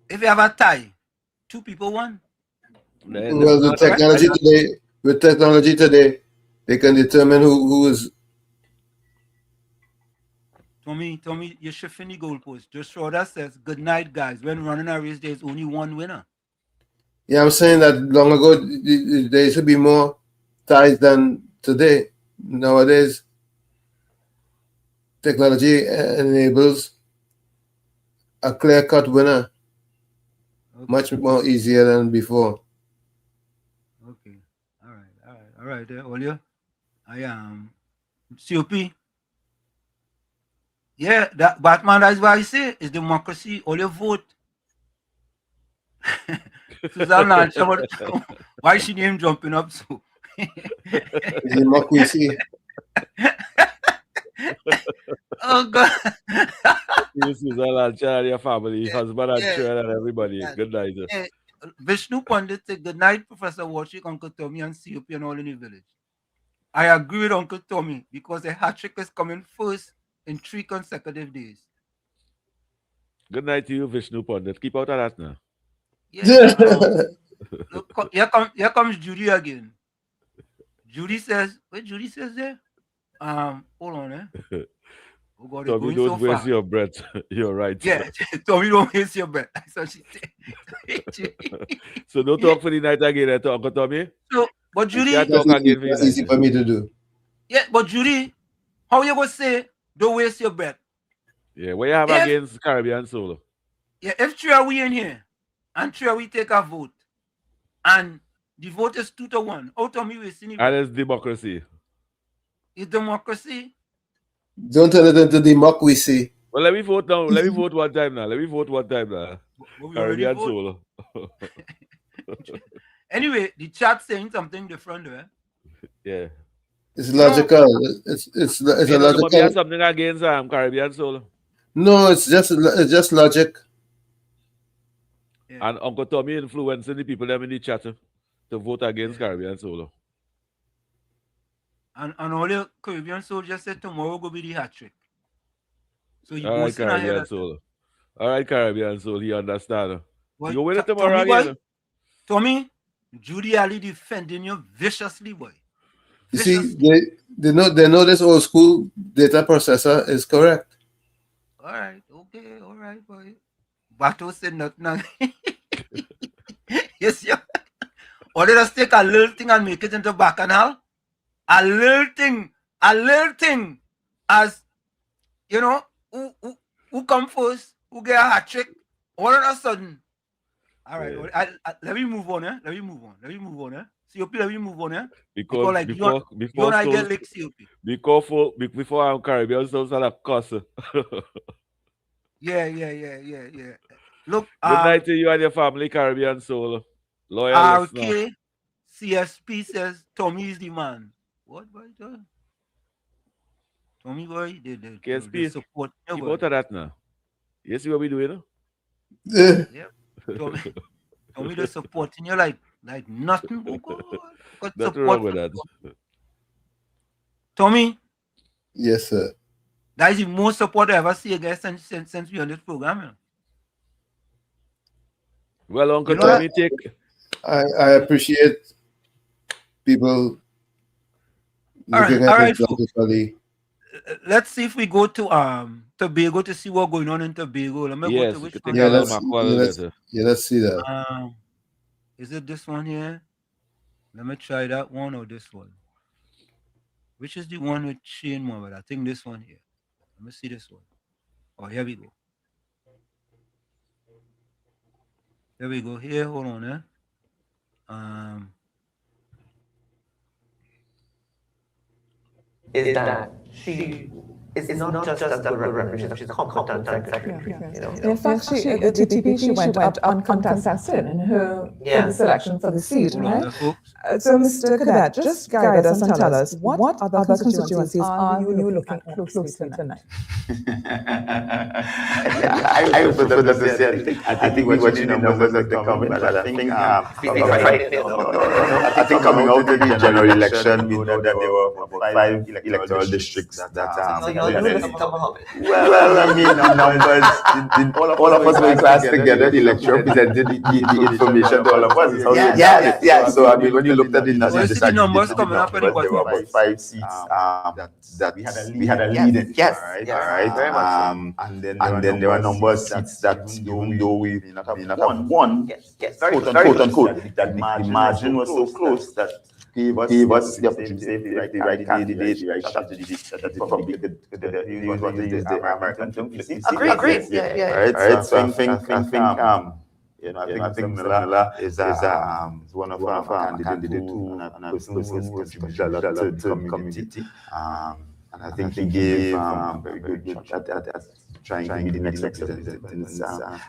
Speaker 6: If you have a tie, two people won.
Speaker 14: Well, with technology today, they can determine who is.
Speaker 6: Tommy, you're shifting the goalpost. Joshua says, good night, guys. When running a race, there's only one winner.
Speaker 14: Yeah, I'm saying that long ago, there should be more ties than today. Nowadays, technology enables a clear-cut winner. Okay. Much more easier than before.
Speaker 6: Okay. All right. There, Olio. I am COP. Yeah, that Batman, that's why I say it's democracy. All your vote. Susanna, why is she name jumping up so?
Speaker 14: Democracy.
Speaker 6: Oh God.
Speaker 15: Susanna, your family, husband and children and everybody. Good night.
Speaker 6: Vishnu Pandit said, good night, Professor Warshik, Uncle Tommy, and COP and all in the village. I agree with Uncle Tommy because a hat trick is coming first in 3 consecutive days.
Speaker 15: Good night to you, Vishnu Pandit. Keep out of that now.
Speaker 6: Yeah, look, here comes Judy again. Judy says, what Judy says there? Hold on, eh? Oh God,
Speaker 15: Tommy, don't waste your breath. You're right.
Speaker 6: Yeah, Tommy, don't waste your breath. That's what she said.
Speaker 15: So don't talk for the night again, Uncle Tommy.
Speaker 6: So, but Judy,
Speaker 14: that's easy for me to do.
Speaker 6: Yeah, but Judy, how you gonna say don't waste your breath?
Speaker 15: Yeah, what you have against Caribbean Soul?
Speaker 6: Yeah, if 3 are we in here and 3 are we take a vote, and the vote is 2-1, how Tommy wasting it?
Speaker 15: And it's democracy.
Speaker 6: It's democracy.
Speaker 14: Don't turn it into democracy.
Speaker 15: Well, let me vote now. Let me vote one time now. Caribbean Soul.
Speaker 6: Anyway, the chat saying something different, right?
Speaker 15: Yeah.
Speaker 14: It's logical. It's a logical.
Speaker 15: You have something against Caribbean Soul?
Speaker 14: No, it's just logic.
Speaker 15: Yeah. And Uncle Tommy influencing the people them in the chat to vote against Caribbean Soul.
Speaker 6: And all the Caribbean Soul just said tomorrow go be the hat trick. So you
Speaker 15: all right, Caribbean Soul. All right, Caribbean Soul. He understand.
Speaker 6: Well,
Speaker 15: you win it tomorrow again.
Speaker 6: Tommy, Judy Ali defending you viciously, boy.
Speaker 14: You see, They know this old school data processor is correct.
Speaker 6: All right, okay, all right, boy. Bato said nothing. Yes, yeah. Or they just take a little thing and make it into bacchanal. A little thing. As you know, who come first? Who get a hat trick? All of a sudden. All right, let me move on, Let me move on. COP, let me move on,
Speaker 15: Because
Speaker 6: like
Speaker 15: before
Speaker 6: you and I get licked, COP.
Speaker 15: Before I'm Caribbean, so a cuss.
Speaker 6: Yeah. Look,
Speaker 15: good night to you and your family, Caribbean Soul. Loyal listener.
Speaker 6: CSP says Tommy is the man. What boy? Tommy boy, they support you.
Speaker 15: Keep out of that now. You see what we doing?
Speaker 6: Yeah. Tommy, they supporting you like nothing.
Speaker 15: Nothing wrong with that.
Speaker 6: Tommy.
Speaker 14: Yes, sir.
Speaker 6: That is the most support I ever see a guy since we on this program.
Speaker 15: Well, Uncle Tommy,
Speaker 14: I appreciate people looking
Speaker 6: all
Speaker 14: at
Speaker 6: right,
Speaker 14: it.
Speaker 6: Let's see if we go to Tobago to see what's going on in Tobago. Let me go to which one.
Speaker 14: Let's see that.
Speaker 6: Is it this one here? Let me try that one or this one. Which is the one with Shane Mohammed? I think this one here. Let me see this one. Oh, here we go. Here we go. Here, hold on,
Speaker 17: is that she is not just a good representative, she's a competent secretary.
Speaker 18: In fact, the TP, she went up uncontested in her selection for the seat, right? So, Mr. Cadet, just guide us and tell us, what other constituencies are you looking closely tonight?
Speaker 19: I prefer not to say. I think we're watching numbers of the comment, but I think coming out of the general election, we know that there were about 5 electoral districts that well, I mean, numbers. All of us were in class together. The lecturer presented the information to all of us. Yeah. So I mean, when you looked at the
Speaker 6: numbers coming up,
Speaker 19: there were about 5 seats that we had a lead in. Yes. All right. Very much. And then there were a number of seats that, even though we may not have won, quote unquote, that the margin was so close that gave us the opportunity to the right candidate, the right strategy that the public could use what they use the American term. Agreed. Yeah. Right. So I think Miller is one of our candidates who and a person who contributed a lot to the community. And I think he gave a very good shot at trying to be the next president.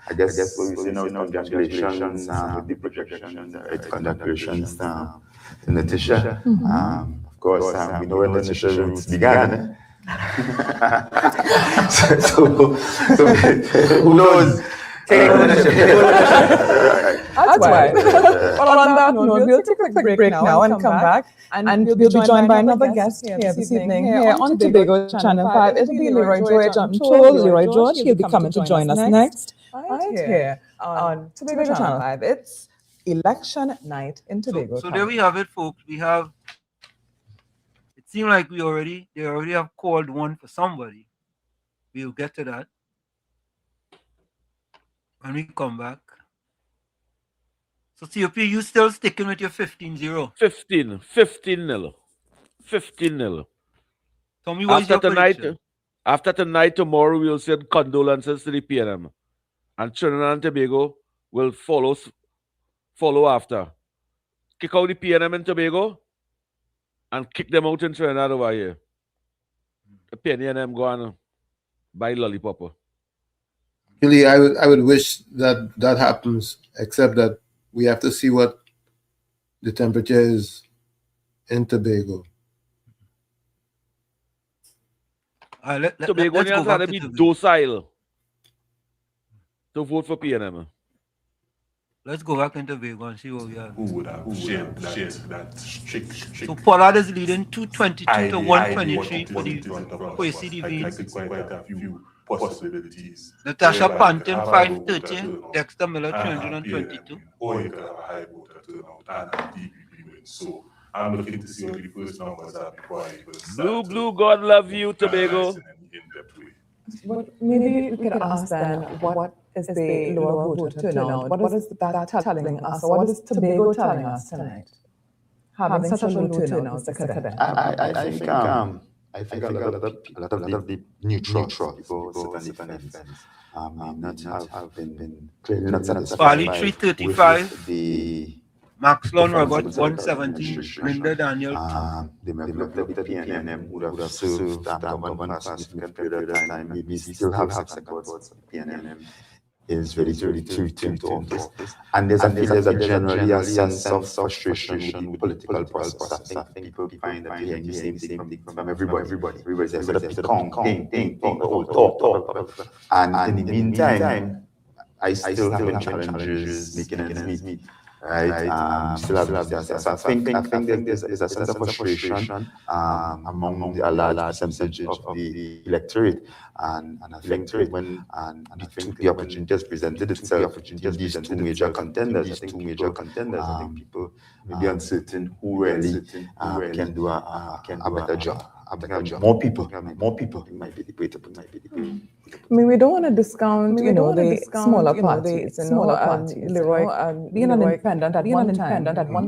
Speaker 19: I guess what we say now, congratulations with the projection, congratulations to Natisha. Of course, we know where Natisha's roots began. So who knows?
Speaker 18: That's right. Well, on that note, we'll take a quick break now and come back. And we'll be joined by another guest here this evening here on Tobago Channel 5. It'll be Leroy George. I'm told Leroy George, he'll be coming to join us next right here on Tobago Channel 5. It's election night in Tobago.
Speaker 6: So there we have it, folks. We have, it seems like they already have called one for somebody. We'll get to that when we come back. So COP, you still sticking with your 15-0?
Speaker 15: 15-0. Tommy, what's your prediction? After tonight, tomorrow, we'll send condolences to the PNM. And Trinidad and Tobago will follow after. Kick out the PNM in Tobago and kick them out in Trinidad over here. The PNM go on buy lollipop.
Speaker 14: Really, I would wish that happens, except that we have to see what the temperature is in Tobago.
Speaker 15: Tobagonians have to be docile to vote for PNM.
Speaker 6: Let's go back into Tobago and see what we have.
Speaker 20: Who would have shared that strict.
Speaker 6: So Pollard is leading 222 to 123 for the KCDV.
Speaker 20: I could quite a few possibilities.
Speaker 6: Natasha Panton 530, Dexter Miller 322.
Speaker 20: Or you could have a high voter turnout and a DPP win. So I'm looking to see what the first numbers are before I even
Speaker 15: Blue, God love you, Tobago.
Speaker 18: Maybe we could ask then, what is the lower voter turnout? What is that telling us? Or what is Tobago telling us tonight? Having such a low turnout, Mr. Cadet.
Speaker 19: I think a lot of the neutral people sit on the fence. Not have been clearly not satisfied.
Speaker 6: Farley 335.
Speaker 19: The
Speaker 6: Maxlon Robert 170. Linda Daniel 2.
Speaker 19: They may have looked at the PNM would have served that government for a significant period of time. Maybe still have second thoughts. PNM is ready to return to office. And there's a generally a sense of frustration with the political process. I think people find that they're hearing the same thing from everybody. Everybody's sort of talk, and in the meantime, I still have challenges making ends meet. Right, still have I think there's a sense of frustration among a large percentage of the electorate, and I think when the opportunity has presented itself in these two major contenders, I think people may be uncertain who really can do a better job. More people might be the way to put it.
Speaker 18: I mean, we don't want to discount, the smaller parties. Leroy, being an independent at one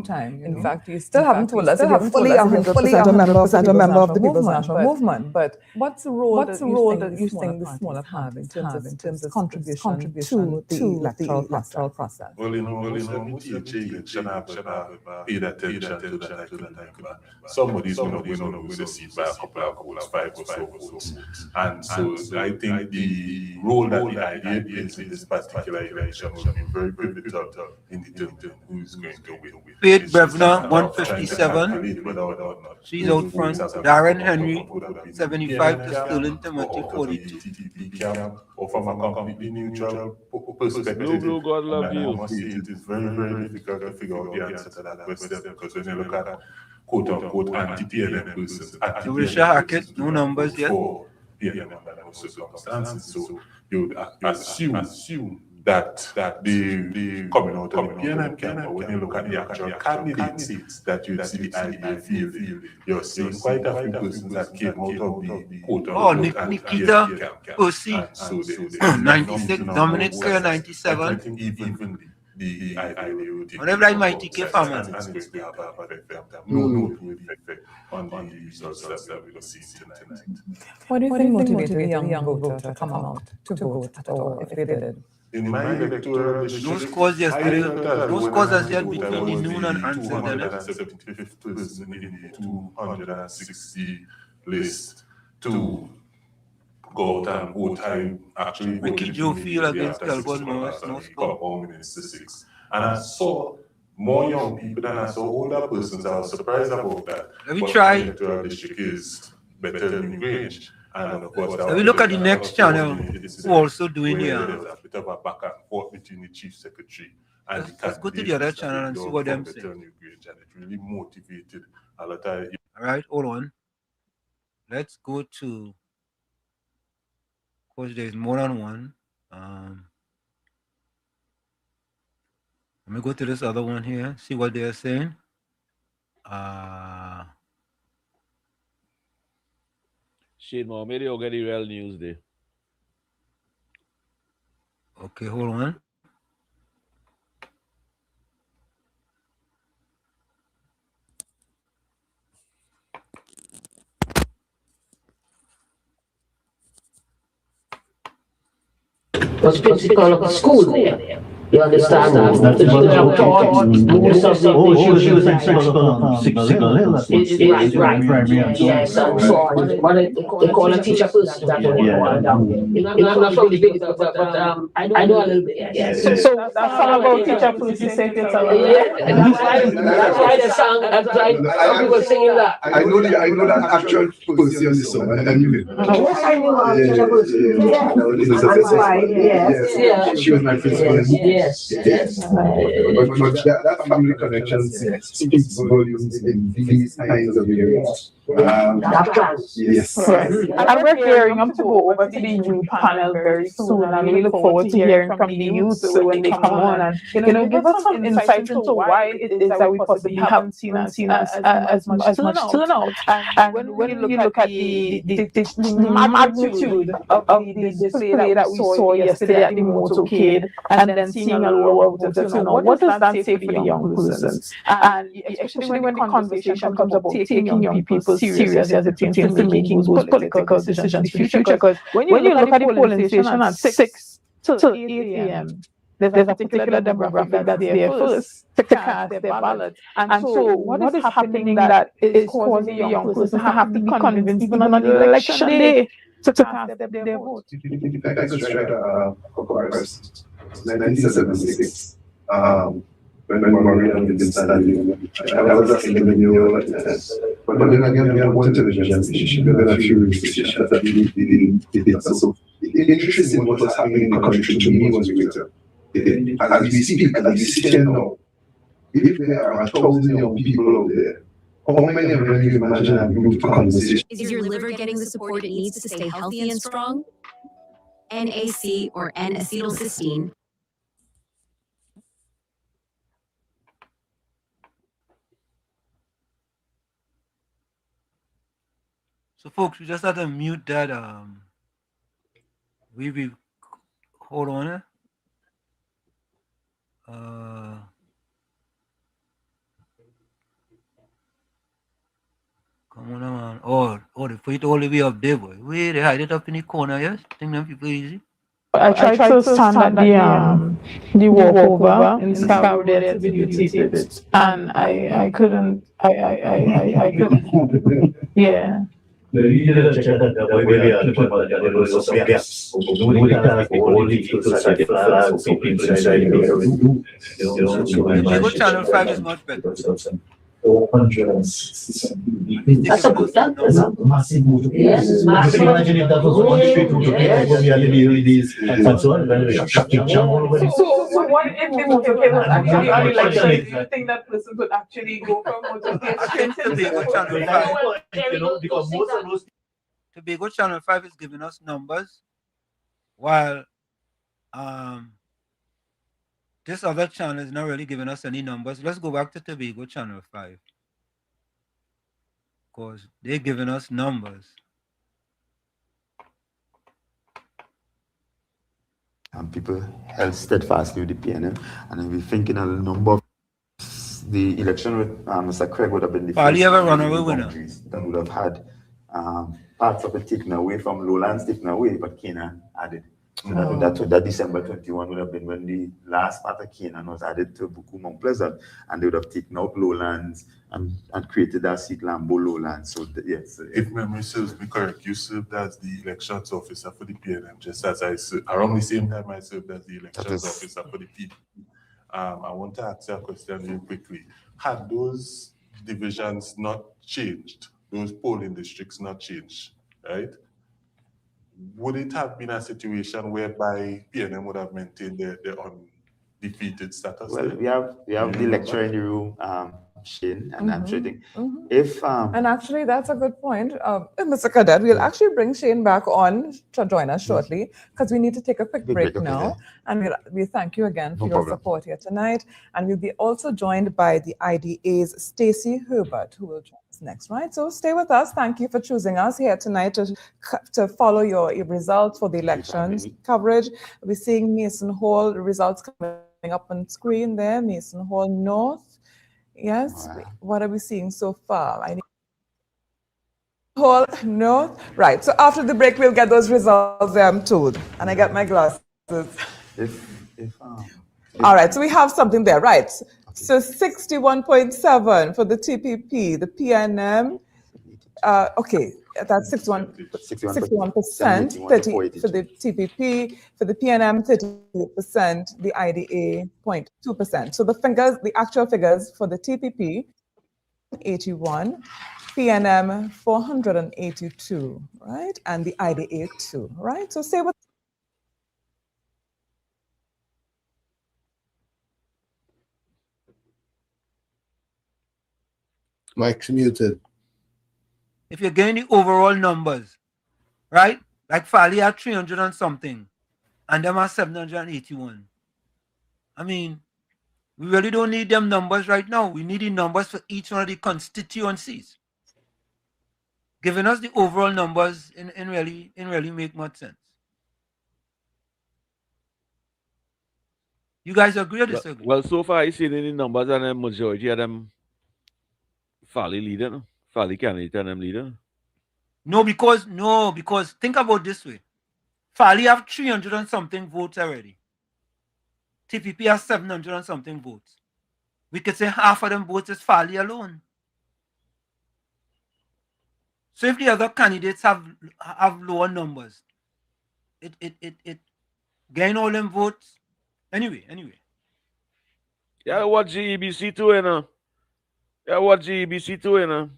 Speaker 18: time. In fact, you still haven't told us if you're fully 100% a member of the People's National Movement. But what's the role that you think the smaller parties have in terms of contribution to the electoral process?
Speaker 20: Well, most of the election have paid attention to that. I think somebody's going to win the seat by a couple of votes, 5 or so votes. And so I think the role that the idea plays in this particular election will be very pivotal in determining who is going to win.
Speaker 6: Faith Brevner 157. She's out front. Darren Henry 75 to Sterling Timothy 42.
Speaker 20: Or from a completely neutral perspective,
Speaker 15: Blue, God love you.
Speaker 20: I must say it is very, very difficult to figure out the answer to that question, because when you look at quote-unquote anti-PNM persons,
Speaker 6: Risha Hackett, no numbers yet.
Speaker 20: PNM under those circumstances. So you would assume that the coming out of the PNM camp, but when you look at the actual candidates that you see the idea field, you're seeing quite a few persons that came out of the quote-unquote
Speaker 6: Nikita Percy, 96, Dominic Kerr 97.
Speaker 20: I think even the idea
Speaker 6: whenever I might take a family.
Speaker 20: No effect on the results that we will see tonight.
Speaker 18: What do you think motivated a young voter to come out to vote at all, if they did?
Speaker 20: In my electoral
Speaker 6: no scores yesterday, no scores as yet between the noon and answer.
Speaker 20: 275th person in the 260 list to go out and vote. I actually
Speaker 6: Ricky Joe Field against Calvin Morris, no score.
Speaker 20: And I saw more young people than I saw older persons. I was surprised about that.
Speaker 6: Let me try.
Speaker 20: The electoral district is better in range. And of course,
Speaker 6: let me look at the next channel who also doing here.
Speaker 20: There's a bit of a back and forth between the chief secretary and
Speaker 6: let's go to the other channel and see what them say.
Speaker 20: And it really motivated a lot of.
Speaker 6: All right, hold on. Let's go to. Of course, there's more than one. Let me go to this other one here. See what they're saying.
Speaker 15: Shane, maybe you'll get the real news there.
Speaker 6: Okay, hold on.
Speaker 21: Was principal of the school there. You understand? Most of the
Speaker 22: she was in Signal Hill.
Speaker 21: Right. Yes, and so on. They call a teacher person that I'm not from the big, but I know a little bit. Yes.
Speaker 18: So that song about teacher person, you say it's a lot.
Speaker 21: That's why the song. That's why some people singing that.
Speaker 23: I know that actual person on the song. I knew it.
Speaker 21: Yes, I knew teacher person. Yes.
Speaker 23: She was my principal.
Speaker 21: Yes.
Speaker 23: But that family connection speaks volumes in these kinds of areas. Yes.
Speaker 18: Right. And we're gearing up to go over to the youth panel very soon, and we look forward to hearing from the youth so when they come on and give us some insights into why it is that we possibly haven't seen as much turnout. And when you look at the magnitude of the display that we saw yesterday at the motorcade, and then seeing a lower voter turnout, what does that say for the young persons? And especially when the conversation comes about taking young people seriously as it pertains to making those political decisions for the future. Because when you look at the polling station at 6 to 8 a.m., there's a particular demographic that's there first to cast their ballot. And so what is happening that is causing the young person to have to be convinced even on the election day to cast their vote?
Speaker 23: If I could strike a comparison, 1976, when Maria Williams started, I was asking the video, but then again, we have one television station, we have a few stations that we did. So interesting what was happening in the country to me was greater. As we speak, as we sit here now, if there are 1,000 young people out there, how many of them you imagine have moved to conversation?
Speaker 9: Is your liver getting the support it needs to stay healthy and strong? NAC or N-acetylcysteine.
Speaker 6: So, folks, we just had to mute that. We hold on. Come on, man. Oh, they put it all the way up there, boy. Wait, they hide it up in the corner, yes? Think them people easy.
Speaker 18: I tried to stand at the walkover in Scarborough to videotape it, and I couldn't. I couldn't. Yeah.
Speaker 6: Channel 5 is much better.
Speaker 22: 460. That's a massive move. Yes, massive. Imagine if that was one straight route to when we had the LEDs and so on.
Speaker 18: So what if the motorcade was actually on election? Do you think that person could actually go from motorcade straight to
Speaker 6: Tobago Channel 5? Because most of those Tobago Channel 5 is giving us numbers, while this other channel is not really giving us any numbers. Let's go back to Tobago Channel 5. Because they're giving us numbers.
Speaker 19: And people held steadfastly with the PNM, and we're thinking a number of the election with Mr. Craig would have been the
Speaker 6: first ever runaway winner
Speaker 19: that would have had parts of it taken away from Lowlands, taken away, but Canaan added. So that December 21 would have been when the last part of Canaan was added to Buku Mount Pleasant, and they would have taken out Lowlands and created that seat Lambo Lowlands. So yes.
Speaker 20: If memory serves me correct, you served as the elections officer for the PNM, just as I served around the same time I served as the elections officer for the PNM. I want to ask you a question real quickly. Had those divisions not changed, those polling districts not changed, right? Would it have been a situation whereby PNM would have maintained their undefeated status?
Speaker 19: Well, we have the lecturer in the room, Shane, and I'm sure if
Speaker 18: and actually that's a good point, Mr. Cadet. We'll actually bring Shane back on to join us shortly because we need to take a quick break now. And we thank you again for your support here tonight. And we'll be also joined by the IDA's Stacey Herbert, who will join us next, right? So stay with us. Thank you for choosing us here tonight to follow your results for the elections coverage. We're seeing Mason Hall results coming up on screen there. Mason Hall North. Yes, what are we seeing so far? Hall North. Right, so after the break, we'll get those results told. And I got my glasses. All right, so we have something there, right? So 61.7 for the TPP, the PNM. Okay, that's 61%, 30 for the TPP, for the PNM 38%, the IDA 0.2%. So the actual figures for the TPP, 81, PNM 482, right? And the IDA 2, right? So say what.
Speaker 14: Mike's muted.
Speaker 6: if you're getting the overall numbers, right? Like Fali had 300 and something, and them are 781. I mean, we really don't need them numbers right now. We need the numbers for each one of the constituencies. Giving us the overall numbers in really make much sense. You guys agree or disagree?
Speaker 15: Well, so far I see any numbers and the majority of them Fali leader, Fali candidate and them leader.
Speaker 6: No, because think about this way. Fali have 300 and something votes already. TPP has 700 and something votes. We could say half of them votes is Fali alone. So if the other candidates have lower numbers, it gain all them votes. Anyway.
Speaker 15: Yeah, what GEBC too, you know. Yeah, what GEBC too, you know.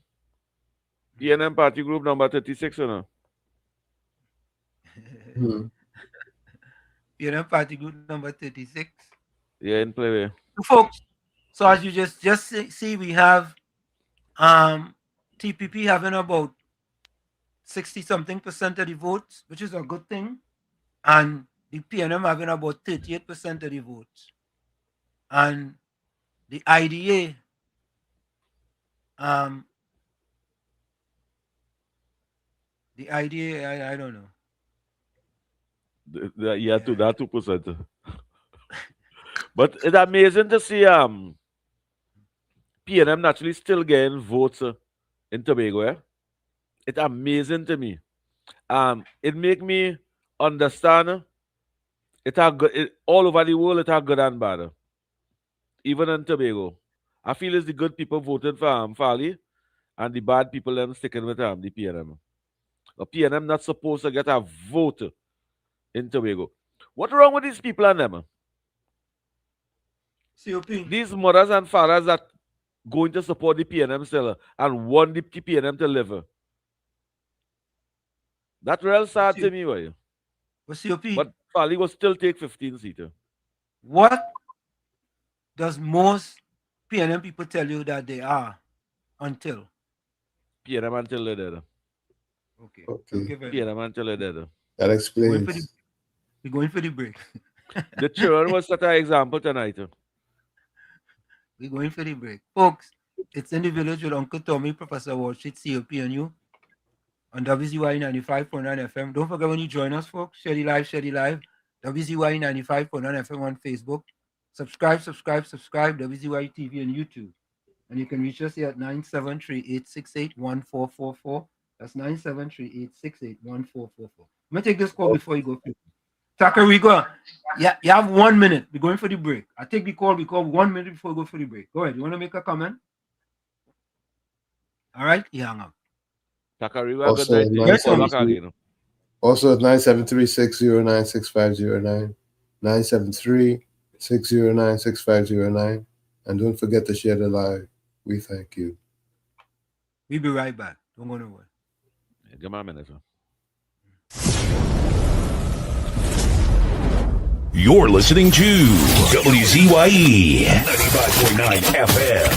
Speaker 15: PNM party group number 36, you know.
Speaker 6: PNM party group number 36.
Speaker 15: Yeah, in play.
Speaker 6: Folks, so as you just see, we have TPP having about 60-something% of the votes, which is a good thing, and the PNM having about 38% of the votes, and the IDA I don't know.
Speaker 15: Yeah, to that 2%. But it's amazing to see PNM naturally still getting votes in Tobago. Eh? It's amazing to me. It make me understand all over the world it are good and bad. Even in Tobago. I feel it's the good people voting for Fali and the bad people them sticking with the PNM. The PNM not supposed to get a vote in Tobago. What's wrong with these people and them?
Speaker 6: COP.
Speaker 15: These mothers and fathers that going to support the PNM still and want the PNM to live. That's real sad to me, boy. But Fali will still take 15 seats.
Speaker 6: What does most PNM people tell you that they are until?
Speaker 15: PNM until they're dead.
Speaker 6: Okay.
Speaker 15: PNM until they're dead.
Speaker 14: That explains.
Speaker 6: We're going for the break.
Speaker 15: The children was such an example tonight.
Speaker 6: We're going for the break. Folks, it's In the Village with Uncle Tommy, Professor Wall Street, COP and you on WZYE 95.9 FM. Don't forget when you join us, folks, share the live. WZYE 95.9 FM on Facebook. Subscribe, WZYE TV on YouTube. And you can reach us here at 973-868-1444. That's 973-868-1444. I'm going to take this call before you go. Tucker, we go. Yeah, you have 1 minute. We're going for the break. I take the call. We call 1 minute before we go for the break. Go ahead. You want to make a comment? All right. You hang up.
Speaker 15: Tucker, we
Speaker 14: also, at 973-609-6509. 973-609-6509. And don't forget to share the live. We thank you.
Speaker 6: We'll be right back. Don't go nowhere.
Speaker 15: Give me a minute, sir.
Speaker 1: You're listening to WZYE 95.9 FM.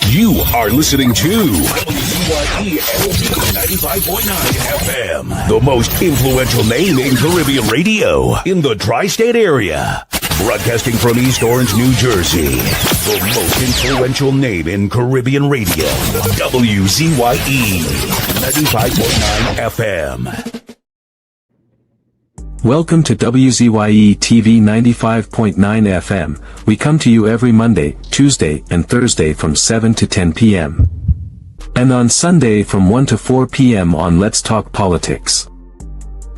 Speaker 1: You are listening to WZYE 95.9 FM, the most influential name in Caribbean radio in the tri-state area. Broadcasting from East Orange, New Jersey, the most influential name in Caribbean radio, WZYE 95.9 FM.
Speaker 7: Welcome to WZYE TV 95.9 FM. We come to you every Monday, Tuesday, and Thursday from 7 to 10 p.m. And on Sunday from 1 to 4 p.m. on Let's Talk Politics.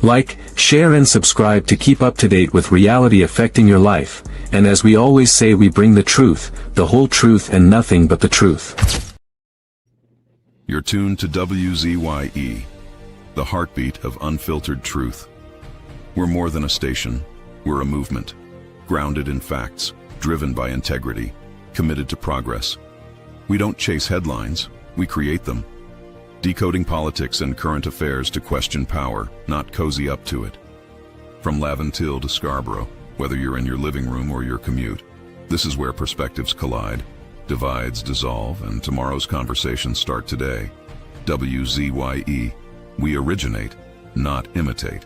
Speaker 7: Like, share and subscribe to keep up to date with reality affecting your life, and as we always say, we bring the truth, the whole truth and nothing but the truth.
Speaker 8: You're tuned to WZYE, the heartbeat of unfiltered truth. We're more than a station, we're a movement, grounded in facts, driven by integrity, committed to progress. We don't chase headlines, we create them. Decoding politics and current affairs to question power, not cozy up to it. From Laventille to Scarborough, whether you're in your living room or your commute, this is where perspectives collide, divides dissolve, and tomorrow's conversations start today. WZYE. We originate, not imitate.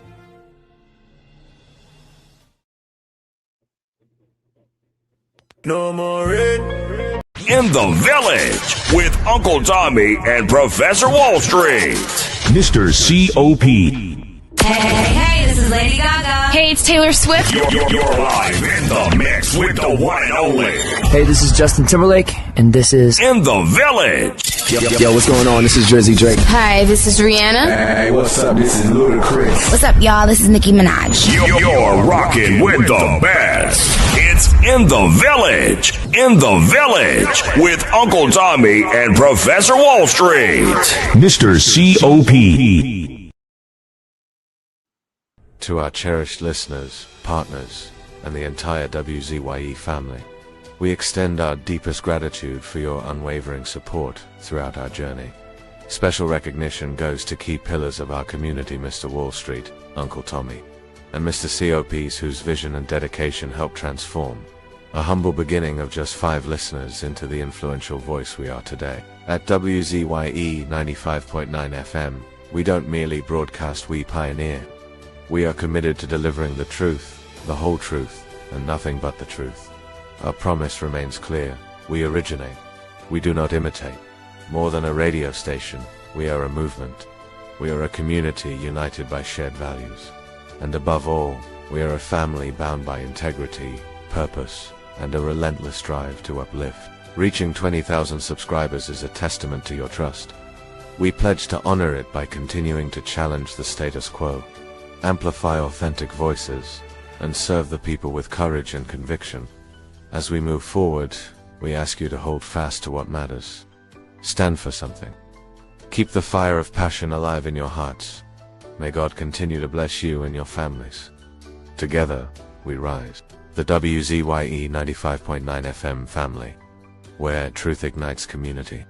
Speaker 1: No more rain. In the Village with Uncle Tommy and Professor Wall Street. Mr. C.O.P.
Speaker 2: Hey, this is Lady Gaga. Hey, it's Taylor Swift.
Speaker 1: You're live in the mix with the one and only.
Speaker 10: Hey, this is Justin Timberlake, and this is
Speaker 1: In the Village.
Speaker 10: Yo, what's going on? This is WZYE.
Speaker 2: Hi, this is Rihanna.
Speaker 11: Hey, what's up? This is Ludacris.
Speaker 2: What's up, y'all? This is Nicki Minaj.
Speaker 1: You're rocking with the best. It's In the Village. In the Village with Uncle Tommy and Professor Wall Street. Mr. C.O.P.
Speaker 12: To our cherished listeners, partners, and the entire WZYE family, we extend our deepest gratitude for your unwavering support throughout our journey. Special recognition goes to key pillars of our community, Mr. Wall Street, Uncle Tommy, and Mr. COPs whose vision and dedication helped transform a humble beginning of just 5 listeners into the influential voice we are today. At WZYE 95.9 FM, we don't merely broadcast, we pioneer. We are committed to delivering the truth, the whole truth, and nothing but the truth. Our promise remains clear. We originate. We do not imitate. More than a radio station, we are a movement. We are a community united by shared values. And above all, we are a family bound by integrity, purpose, and a relentless drive to uplift. Reaching 20,000 subscribers is a testament to your trust. We pledge to honor it by continuing to challenge the status quo, amplify authentic voices, and serve the people with courage and conviction. As we move forward, we ask you to hold fast to what matters. Stand for something. Keep the fire of passion alive in your hearts. May God continue to bless you and your families. Together, we rise. The WZYE 95.9 FM family, where truth ignites community.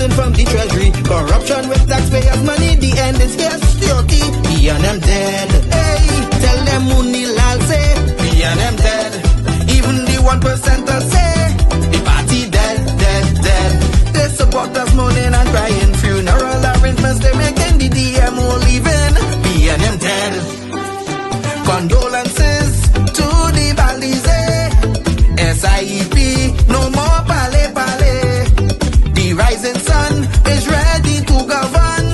Speaker 3: From the treasury, corruption with taxpayers' money, the end is here, security, we and them dead. Hey, tell them Mooney Lal say, we and them dead. Even the 1% say, the party dead, dead, dead. They support us mourning and crying, funeral arrangements they making, the DMO leaving, we and them dead. Condolences to the Balize, SIEP, no more pale pale. The rising sun is ready to govern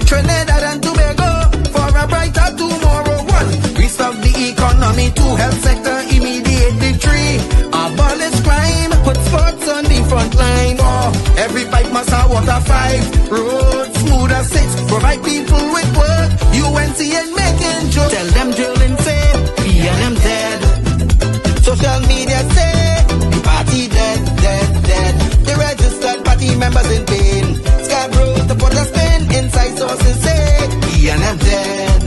Speaker 3: Trinidad and Tobago for a brighter tomorrow. 1. Restart the economy, 2. Health sector, immediate victory. Abolish crime, put sports on the front line. 4. Every pipe must have water. 5. Roads smooth as 6. Provide people with work. UNC and making jokes. Tell them drilling say, we and them dead. Social media say, the party dead, dead, dead. The registered party members in pain. Scarborough, the put a spin. Inside sources say, we and them dead.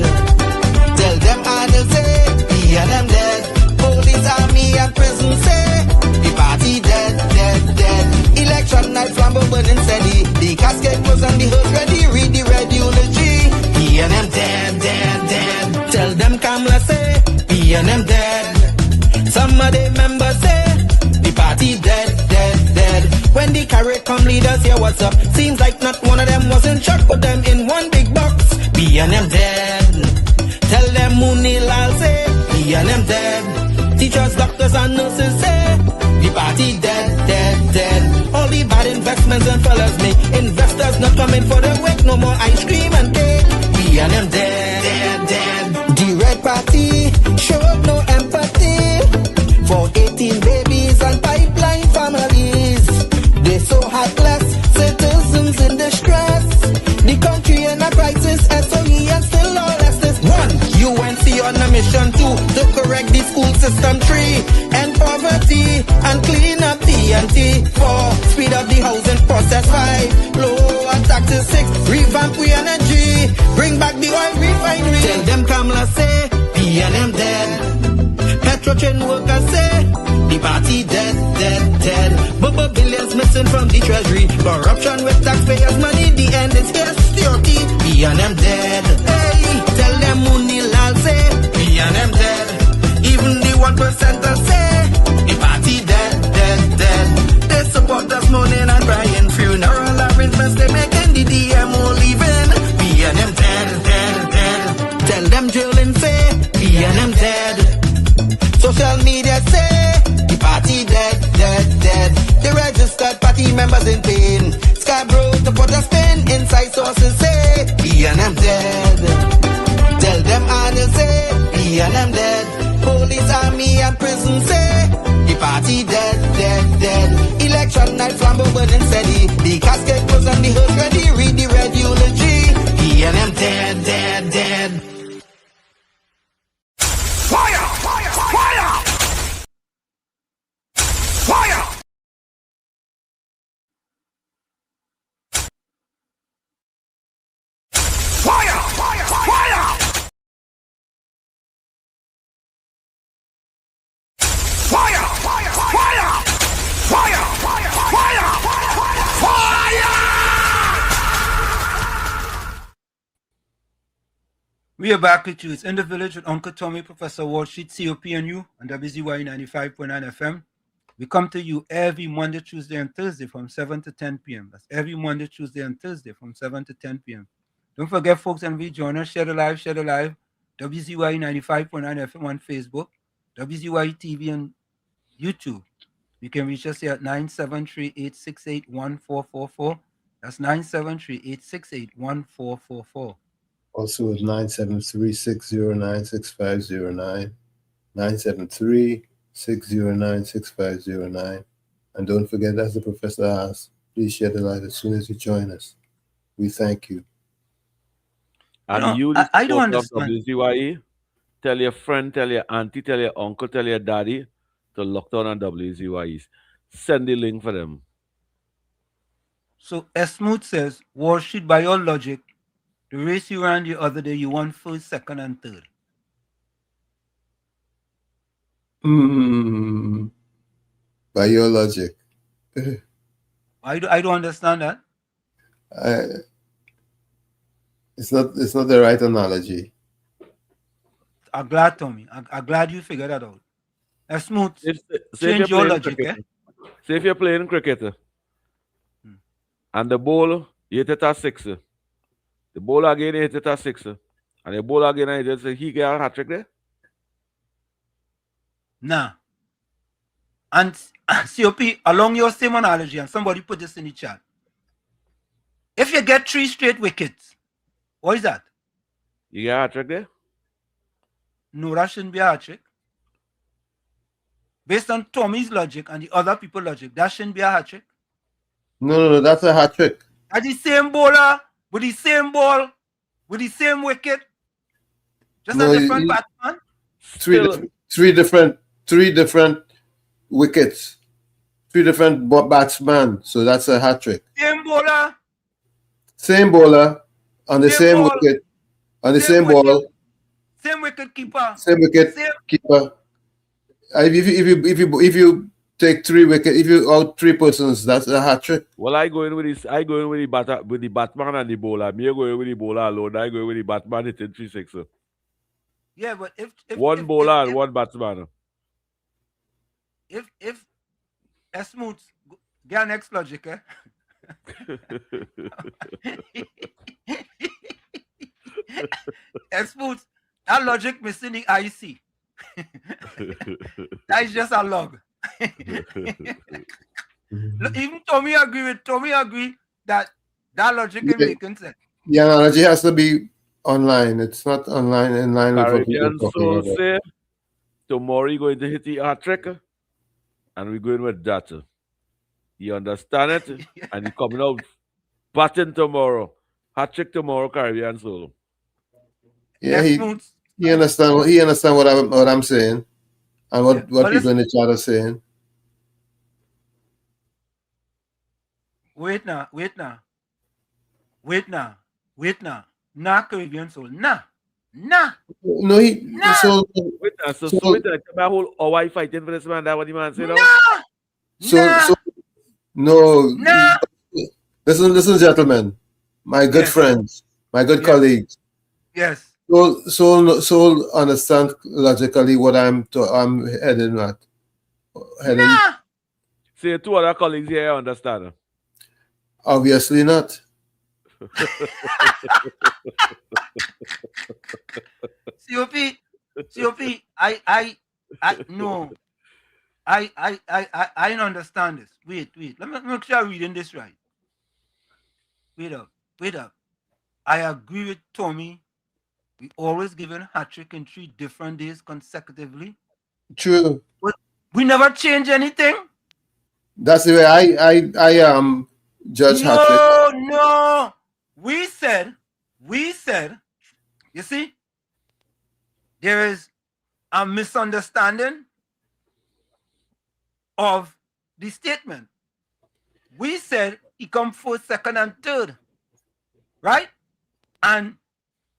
Speaker 3: Tell them adults say, we and them dead. Police, army and prison say, the party dead, dead, dead. Election night, flambeau burning steady. The casket was on the hearse ready. Read the red eulogy. We and them dead, dead, dead. Tell them Kamala say, we and them dead. Some of the members say, the party dead, dead, dead. When the carrot come leaders hear what's up, seems like not one of them was in shock. Put them in one big box, be and them dead. Tell them Mooney Lal say, be and them dead. Teachers, doctors and nurses say, the party dead, dead, dead. All the bad investments and fellas make investors not coming for the work. No more ice cream and cake, be and them dead, dead, dead. The Red Party showed no empathy for 18 babies and pipeline families. They so heartless, citizens in distress. The country in a crisis, SOE and still all less. 1. UNC on a mission 2 to correct the school system. 3. and clean up TNT. 4, speed up the housing process. 5, lower taxes. 6, revamp we energy. Bring back the oil refinery. Tell them Kamala say, PNM dead. Petro train workers say, the party dead, dead, dead. Bubble billions missing from the treasury. Corruption with taxpayers' money. The end is here, security. PNM dead. Hey, tell them Munilal say, PNM dead. Even the 1% say, the party dead, dead, dead. They support us mourning and crying. Funeral arrangements they making. The DMO leaving. PNM dead, dead, dead. Tell them drilling say, PNM dead. Social media say, the party dead, dead, dead. The registered party members in pain. Scarborough to put a spin. Inside sources say, PNM dead. Tell them Arnold say, PNM dead. Police, army and prison say, the party dead, dead, dead. Election night flambeau burning steady. The casket goes on the hearse ready. Read the red eulogy. PNM dead, dead, dead.
Speaker 1: Fire! Fire! Fire! Fire! Fire! Fire! Fire! Fire! Fire! Fire! Fire! Fire! Fire! Fire!
Speaker 6: We are back with you. It's In the Village with Uncle Tommy, Professor Wall Street, COPNU, on WZYE 95.9 FM. We come to you every Monday, Tuesday, and Thursday from 7 to 10 p.m. That's every Monday, Tuesday, and Thursday from 7 to 10 p.m. Don't forget, folks, and we join us. Share the live, WZYE 95.9 FM on Facebook, WZYE TV on YouTube. You can reach us here at 973-868-1444. That's 973-868-1444.
Speaker 14: Also at 973-609-6509, 973-609-6509. And don't forget, as the professor asked, please share the light as soon as you join us. We thank you.
Speaker 15: And
Speaker 6: I don't understand.
Speaker 15: WZYE, tell your friend, tell your auntie, tell your uncle, tell your daddy to lock down on WZYE. Send the link for them.
Speaker 6: So Smooth says, Wall Street, by your logic, the race you ran the other day, you won first, second, and third.
Speaker 14: By your logic.
Speaker 6: I don't understand that.
Speaker 14: It's not the right analogy.
Speaker 6: I'm glad, Tommy. I'm glad you figured that out. Smooth. Change your logic,
Speaker 15: cricket, Say if you're playing cricket and the ball, you hit it at 6. The ball again, you hit it at 6. And the ball again, you just say, he get a hat trick there?
Speaker 6: Nah. And COP, along your same analogy, and somebody put this in the chat. If you get 3 straight wickets, what is that?
Speaker 15: You get a hat trick there?
Speaker 6: No, that shouldn't be a hat trick. Based on Tommy's logic and the other people's logic, that shouldn't be a hat trick.
Speaker 14: No, that's a hat trick.
Speaker 6: At the same bowler, with the same ball, with the same wicket, just a different batsman.
Speaker 14: Three different wickets, 3 different batsmen. So that's a hat trick.
Speaker 6: Same bowler,
Speaker 14: on the same wicket, on the same ball.
Speaker 6: Same wicket keeper.
Speaker 14: If you take 3 wickets, if you out 3 persons, that's a hat trick.
Speaker 15: Well, I go in with this. I go in with the Batman and the bowler. Me go in with the bowler alone. I go in with the Batman hitting 3-6.
Speaker 6: Yeah, but if
Speaker 15: one bowler and one batsman.
Speaker 6: If Smooth get next logic, eh? Smooth, that logic missing the IC. That is just a log. Even Tommy agree that logic is making sense.
Speaker 14: The analogy has to be online. It's not online in line with what
Speaker 15: Caribbean
Speaker 14: we're
Speaker 15: Soul
Speaker 14: talking about.
Speaker 15: say tomorrow you're going to hit the hat trick, and we're going with that. You understand it? And you're coming out batting tomorrow. Hat trick tomorrow, Caribbean Soul.
Speaker 14: Yeah, he understand what I'm saying and what people in the chat are saying.
Speaker 6: Wait now. Nah, Caribbean soul. Nah.
Speaker 14: No,
Speaker 15: so wait a whole why fighting for this man? That what the man say now?
Speaker 14: No. Listen, gentlemen, my good friends, my good colleagues.
Speaker 6: Yes.
Speaker 14: So understand logically what I'm heading at.
Speaker 15: Say two other colleagues here understand.
Speaker 14: Obviously not.
Speaker 6: COP, I no. I don't understand this. Wait. Let me make sure I'm reading this right. Wait up. I agree with Tommy. We always given hat trick in 3 different days consecutively.
Speaker 14: True.
Speaker 6: But we never change anything.
Speaker 14: That's the way I judge hat trick.
Speaker 6: No. We said, you see, there is a misunderstanding of the statement. We said he come first, second, and third, right? And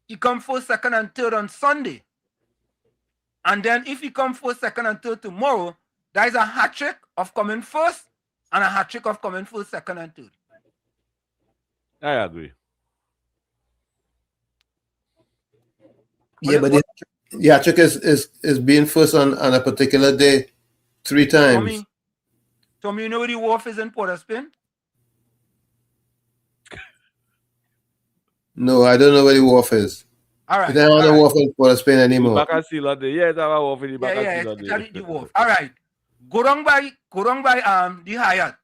Speaker 6: he come first, second, and third on Sunday. And then if he come first, second, and third tomorrow, there is a hat trick of coming first and a hat trick of coming first, second, and third.
Speaker 15: I agree.
Speaker 14: Yeah, but the hat trick is being first on a particular day 3 times.
Speaker 6: Tommy, you know where the wharf is in Port of Spain?
Speaker 14: No, I don't know where the wharf is.
Speaker 6: All right.
Speaker 14: They don't have a wharf in Port of Spain anymore.
Speaker 15: Back and seal on the it's a wharf in the back and seal on
Speaker 6: the wharf. All right. Go down by the Hyatt.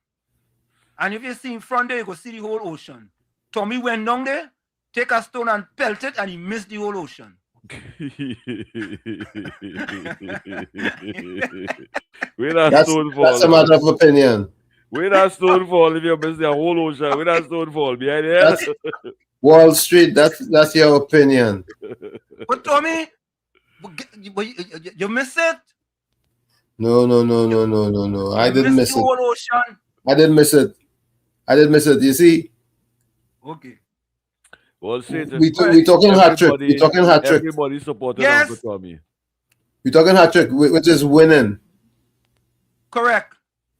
Speaker 6: And if you see in front there, you go see the whole ocean. Tommy went down there, take a stone and pelt it, and he missed the whole ocean.
Speaker 14: That's a matter of opinion.
Speaker 15: Where that stone fall if you miss the whole ocean? Where that stone fall? Behind there?
Speaker 14: Wall Street, that's your opinion.
Speaker 6: But Tommy, you miss it?
Speaker 14: No. I didn't miss it.
Speaker 6: Whole ocean.
Speaker 14: I didn't miss it. You see?
Speaker 6: Okay.
Speaker 15: Well,
Speaker 14: we talking hat trick. We talking hat trick.
Speaker 15: Everybody supported Uncle Tommy.
Speaker 14: We talking hat trick, which is winning.
Speaker 6: Correct.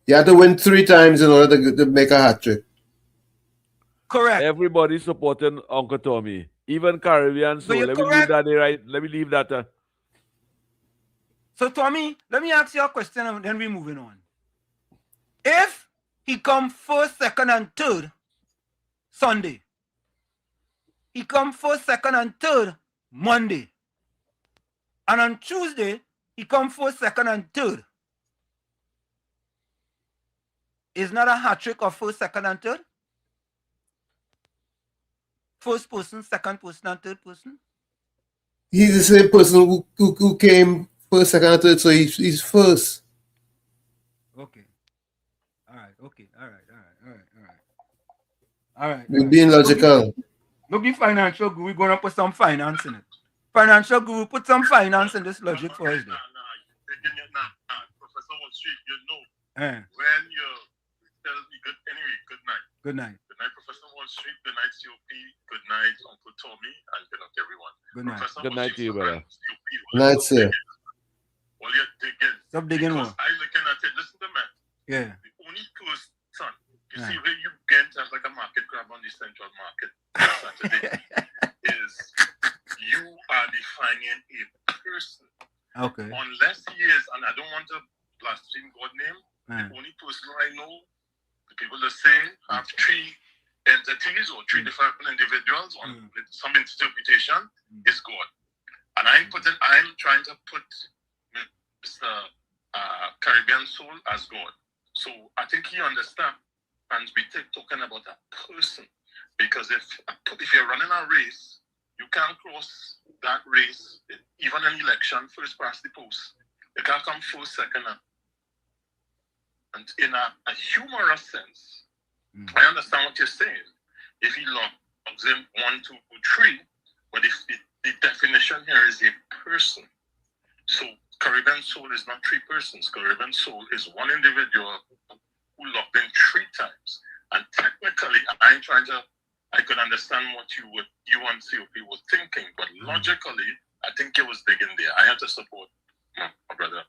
Speaker 14: You have to win 3 times in order to make a hat trick.
Speaker 6: Correct.
Speaker 15: Everybody supporting Uncle Tommy, even Caribbean. So let me leave that there, right? Let me leave that.
Speaker 6: So Tommy, let me ask you a question, and then we're moving on. If he come first, second, and third Sunday, he come first, second, and third Monday, and on Tuesday he come first, second, and third. Is not a hat trick of first, second, and third? First person, second person, and third person?
Speaker 14: He's the same person who came first, second, and third, so he's first.
Speaker 6: Okay. All right.
Speaker 14: We're being logical.
Speaker 6: Look, the financial guru, we're going to put some finance in it. Financial guru, put some finance in this logic for us.
Speaker 16: Professor Wall Street, you know, when you tell me good night.
Speaker 6: Good night.
Speaker 16: Good night, Professor Wall Street. Good night, COP. Good night, Uncle Tommy. And good night, everyone.
Speaker 6: Good night.
Speaker 15: Good night to you, brother.
Speaker 14: Good night, sir.
Speaker 16: Well, you're digging.
Speaker 6: Stop digging more.
Speaker 16: I'm looking at it. Listen to me.
Speaker 6: Yeah.
Speaker 16: The only person, you see where you get as like a market crab on the central market on Saturday is you are defining a person.
Speaker 6: Okay.
Speaker 16: Unless he is, and I don't want to blaspheme God's name, the only person I know, the people that say have 3 entities or 3 different individuals on some interpretation is God. And I'm trying to put Mr. Caribbean Soul as God. So I think he understands, and we talking about a person, because if you're running a race, you can't cross that race, even an election, first past the post. You can't come first, second, and in a humorous sense, I understand what you're saying. If he logs in 1, 2, 3, but if the definition here is a person. So Caribbean Soul is not 3 persons. Caribbean Soul is one individual who logged in 3 times. And technically,
Speaker 4: I could understand what you and COP were thinking, but logically, I think it was digging there. I had to support my brother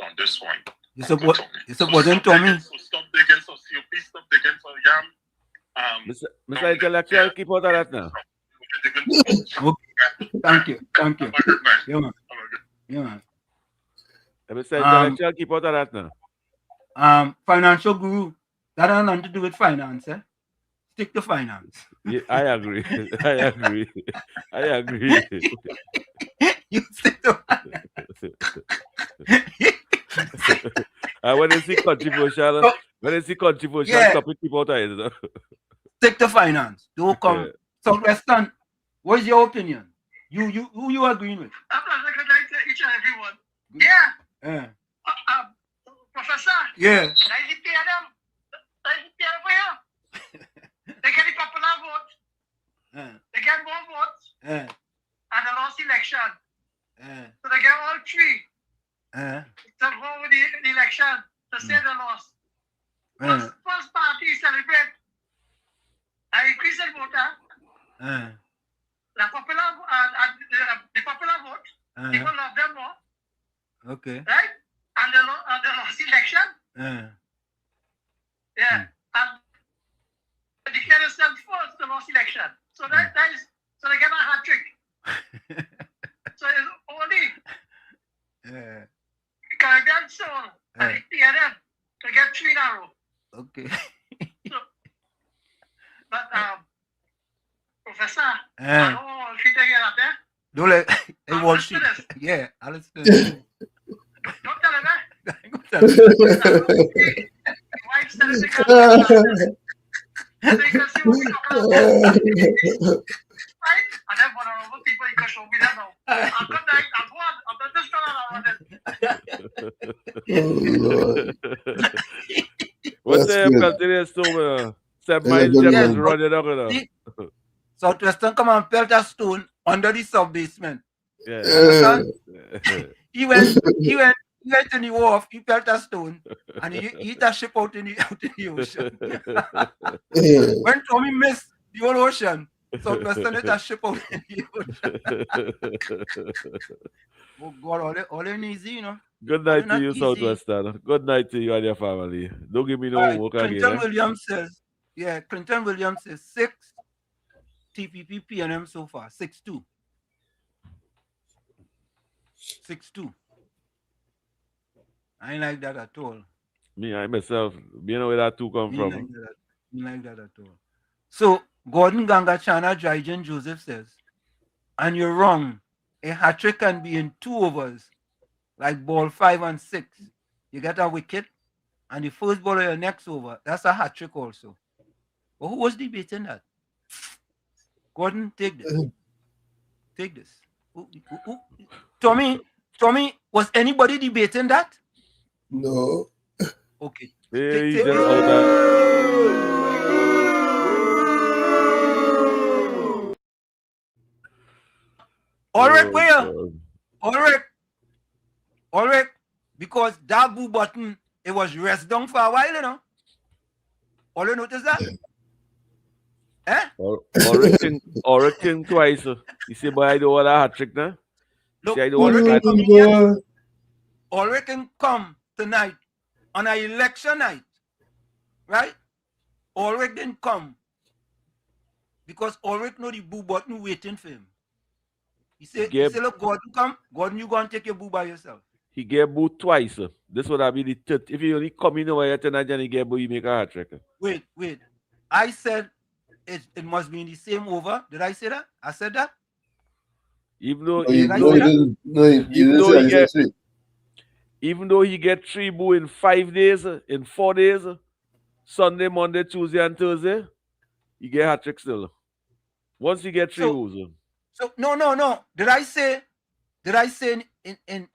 Speaker 4: on this one.
Speaker 6: You support Tommy?
Speaker 4: So stop digging for COP, stop digging for Yam.
Speaker 15: Mr. Intellectual, keep out of that now.
Speaker 6: Okay. Thank you. Yeah, man.
Speaker 15: Mr. Intellectual, keep out of that now.
Speaker 6: Financial guru, that has nothing to do with finance, eh? Stick to finance.
Speaker 15: Yeah, I agree.
Speaker 6: You stick to finance.
Speaker 15: And when they see controversial, topic, keep out of it.
Speaker 6: Stick to finance. Don't come. Yeah. Southwestern, what is your opinion? Who you agreeing with?
Speaker 16: I'm not going to each and everyone. Yeah. Professor.
Speaker 6: Yeah.
Speaker 16: They get the popular vote. They get more votes. And the last election. So they get all three. To go with the election to say the loss. First party celebrate. I increase the voter. The popular vote. People love them more.
Speaker 6: Okay.
Speaker 16: Right? And the last election. Yeah. And they declare themselves first the last election. So so they get a hat trick. So it's only Caribbean Soul and PNM to get 3 in a row.
Speaker 6: Okay.
Speaker 16: But Professor, I don't want to get up there.
Speaker 6: Don't let Wall Street. Yeah, I'll listen.
Speaker 16: Don't tell him that.
Speaker 6: Tell him.
Speaker 16: Wife said it's because right? And then one of the people you can show me that now. I'm good night. I'm just
Speaker 15: What's the continuous to 7 miles just running out of
Speaker 6: Southwestern come and pelt a stone under the sub-basement.
Speaker 15: Yeah.
Speaker 6: He went in the wharf, he pelt a stone, and he hit a ship out in the ocean. When Tommy missed the whole ocean, Southwestern hit a ship out in the ocean. Oh God, all in easy, you know.
Speaker 15: Good night to you, Southwestern. Good night to you and your family. Don't give me no work again.
Speaker 6: Clinton Williams says 6 TPP PNM so far, 6-2. 6-2. I ain't like that at all.
Speaker 15: I myself, you know where that 2 come from.
Speaker 6: I like that at all. So Gordon Gangachana Dryden Joseph says, and you're wrong. A hat-trick can be in 2 overs, like ball 5 and 6. You get a wicket, and the first ball of your next over, that's a hat-trick also. But who was debating that? Gordon, take this. Take this. Tommy, was anybody debating that?
Speaker 14: No.
Speaker 6: Okay.
Speaker 15: Hey,
Speaker 6: take All right. Because that blue button, it was rest down for a while, you know. All you notice that?
Speaker 15: Oracle twice. You see, boy, I don't want a hat trick now.
Speaker 6: Look, Ulrich can come tonight on an election night, right? Ulrich didn't come because Ulrich know the boo button waiting for him. He said, look, Gordon come. Gordon, you go and take your boo by yourself.
Speaker 15: He get boo twice. This would have been the third. If you only come in over tonight and he get boo, you make a hat trick.
Speaker 6: Wait. I said it must be in the same over. Did I say that? I said that?
Speaker 15: Even though he get 3 boo in 5 days, in 4 days, Sunday, Monday, Tuesday, and Thursday, he get hat trick still. Once he get 3 boos.
Speaker 6: So no. Did I say in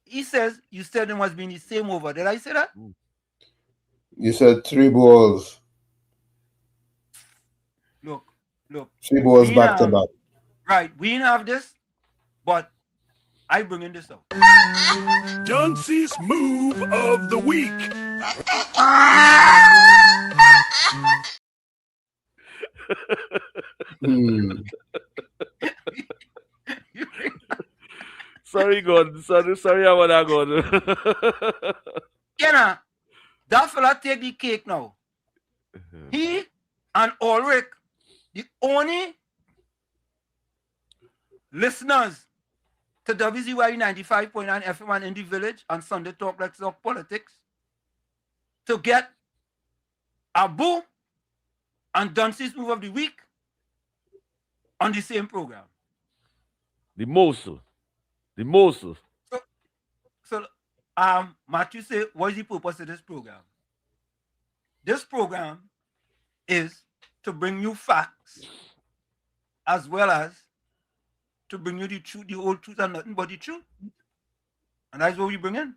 Speaker 6: he says you said it must be in the same over. Did I say that?
Speaker 14: You said 3 balls.
Speaker 6: Look.
Speaker 14: 3 balls back to back.
Speaker 6: Right, we didn't have this, but I bring in this up.
Speaker 1: Johnson's move of the week.
Speaker 15: Sorry, God. Sorry about that, God.
Speaker 6: You know, that fella take the cake now. He and Ulrich, the only listeners to WZYE 95.9 FM in the village and Sunday Talk Like Talk Politics to get Abu and Dunce's Move of the Week on the same program.
Speaker 15: The most.
Speaker 6: So, Matthew said, what is the purpose of this program? This program is to bring you facts as well as to bring you the truth, the whole truth and nothing but the truth. And that's what we bring in.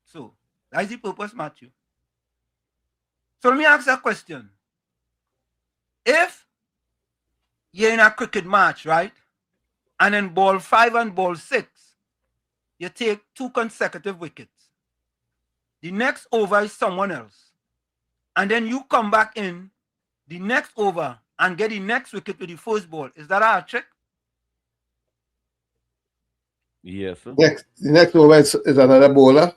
Speaker 6: So, that's the purpose, Matthew. So let me ask a question. If you're in a cricket match, right? And in ball 5 and ball 6, you take 2 consecutive wickets. The next over is someone else. And then you come back in the next over and get the next wicket with the first ball. Is that a hat trick?
Speaker 15: Yes, sir.
Speaker 14: The next over is another bowler?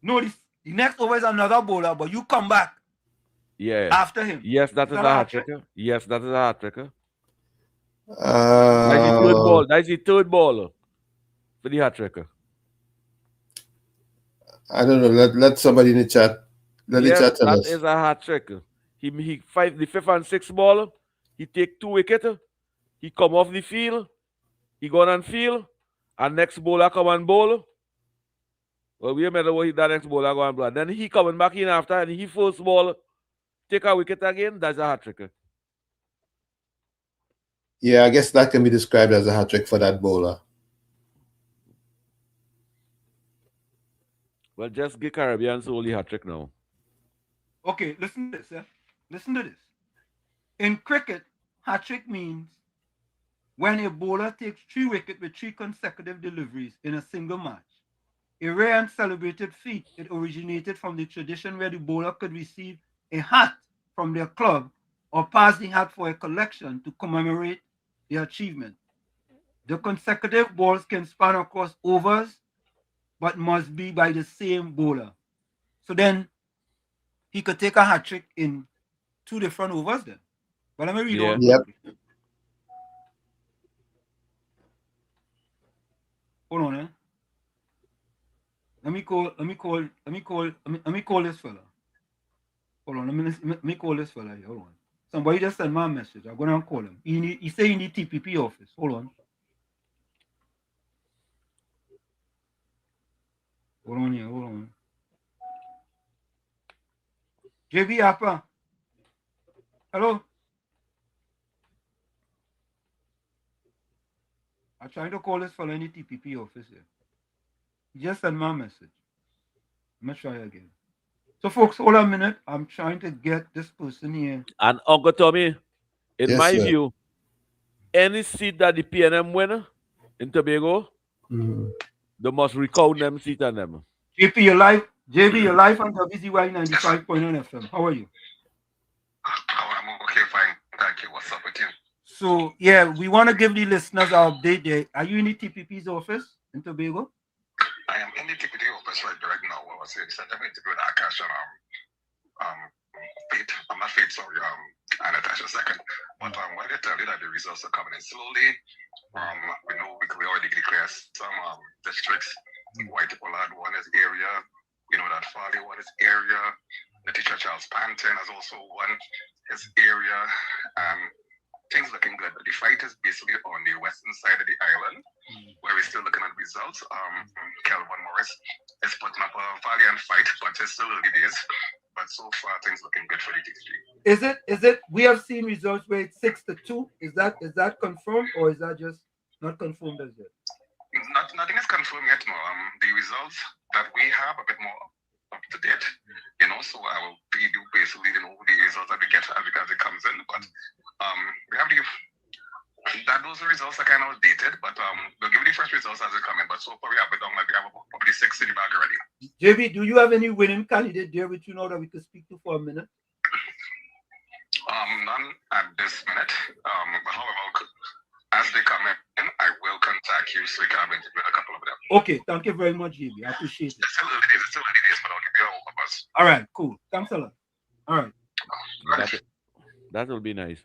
Speaker 6: No, the next over is another bowler, but you come back after him.
Speaker 15: Yes, that is a hat trick. Yes, that is a hat trick. That's the third ball for the hat trick.
Speaker 14: I don't know. Let somebody in the chat. Let the chat tell us.
Speaker 15: That is a hat trick. He fight the 5th and 6th ball. He take 2 wickets. He come off the field. He go on field. And next bowler come and bowl. Well, we remember what that next bowler go and bowl. Then he coming back in after and he first ball take a wicket again. That's a hat trick.
Speaker 14: Yeah, I guess that can be described as a hat trick for that bowler.
Speaker 15: Well, just give Caribbeans only hat trick now.
Speaker 6: Okay, listen to this. Listen to this. In cricket, hat trick means when a bowler takes 3 wickets with 3 consecutive deliveries in a single match. A rare and celebrated feat, it originated from the tradition where the bowler could receive a hat from their club or pass the hat for a collection to commemorate the achievement. The consecutive balls can span across overs, but must be by the same bowler. So then he could take a hat trick in 2 different overs then. But let me read all.
Speaker 14: Yep.
Speaker 6: Hold on, Let me call this fella. Hold on, let me call this fella here. Hold on. Somebody just sent me a message. I'm gonna call him. He say in the TPP office. Hold on. Hold on here. Hold on. JB Appa. Hello. I'm trying to call this fella in the TPP office here. He just sent me a message. I'm gonna try again. So, folks, hold on a minute. I'm trying to get this person here.
Speaker 15: And Uncle Tommy, in my view, any seat that the PNM win in Tobago, they must recount them seat on them.
Speaker 6: JB, you're live on WZYE 95.9 FM. How are you?
Speaker 4: I'm okay, fine. Thank you. What's up with you?
Speaker 6: So, yeah, we want to give the listeners an update there. Are you in the TPP's office in Tobago?
Speaker 4: I am in the TPP office right now. I was saying, I'm interviewing Akash and Faith. I'm not Faith, sorry, and Natasha second. But when they tell you that the results are coming in slowly, we know we already declared some districts. White people had one is area. We know that Farley one is area. The teacher Charles Panton has also won his area. Things looking good. The fight is basically on the western side of the island, where we're still looking at results. Kelvin Morris is putting up a valiant fight, but it's still early days. But so far, things looking good for the TTG.
Speaker 6: Is it? We have seen results where it's 6-2. Is that confirmed, or is that just not confirmed as yet?
Speaker 4: Nothing is confirmed yet. No. The results that we have a bit more up to date. So I will be basically the results that we get as it comes in. But we have those results are kind of dated, but we'll give you the first results as they come in. But so far we have it done. We have probably 6 in the bag already.
Speaker 6: JB, do you have any winning candidate there which you know that we could speak to for a minute?
Speaker 4: None at this minute. However, as they come in, I will contact accused, so we can win a couple of them.
Speaker 6: Okay, thank you very much, JB. I appreciate it.
Speaker 4: It's still early days, but I'll give you a whole buzz.
Speaker 6: All right, cool. Thanks a lot. All right.
Speaker 15: That will be nice.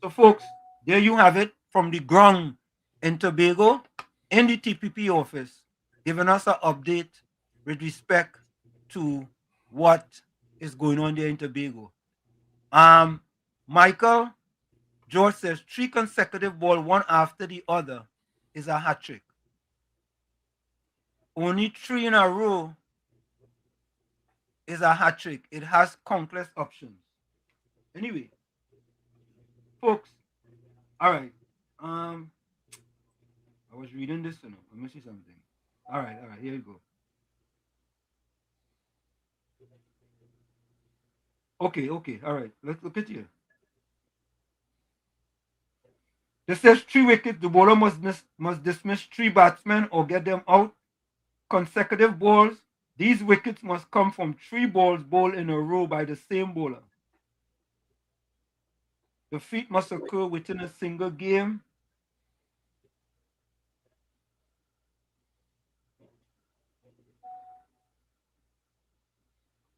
Speaker 6: So, folks, there you have it from the ground in Tobago, in the TPP office, giving us an update with respect to what is going on there in Tobago. Michael George says 3 consecutive ball, one after the other, is a hat trick. Only 3 in a row is a hat trick. It has countless options. Anyway, folks, all right. I was reading this, let me see something. All right, here you go. Okay, all right. Let's look at here. This says 3 wickets. The bowler must dismiss 3 batsmen or get them out. Consecutive balls. These wickets must come from 3 balls bowled in a row by the same bowler. The feat must occur within a single game.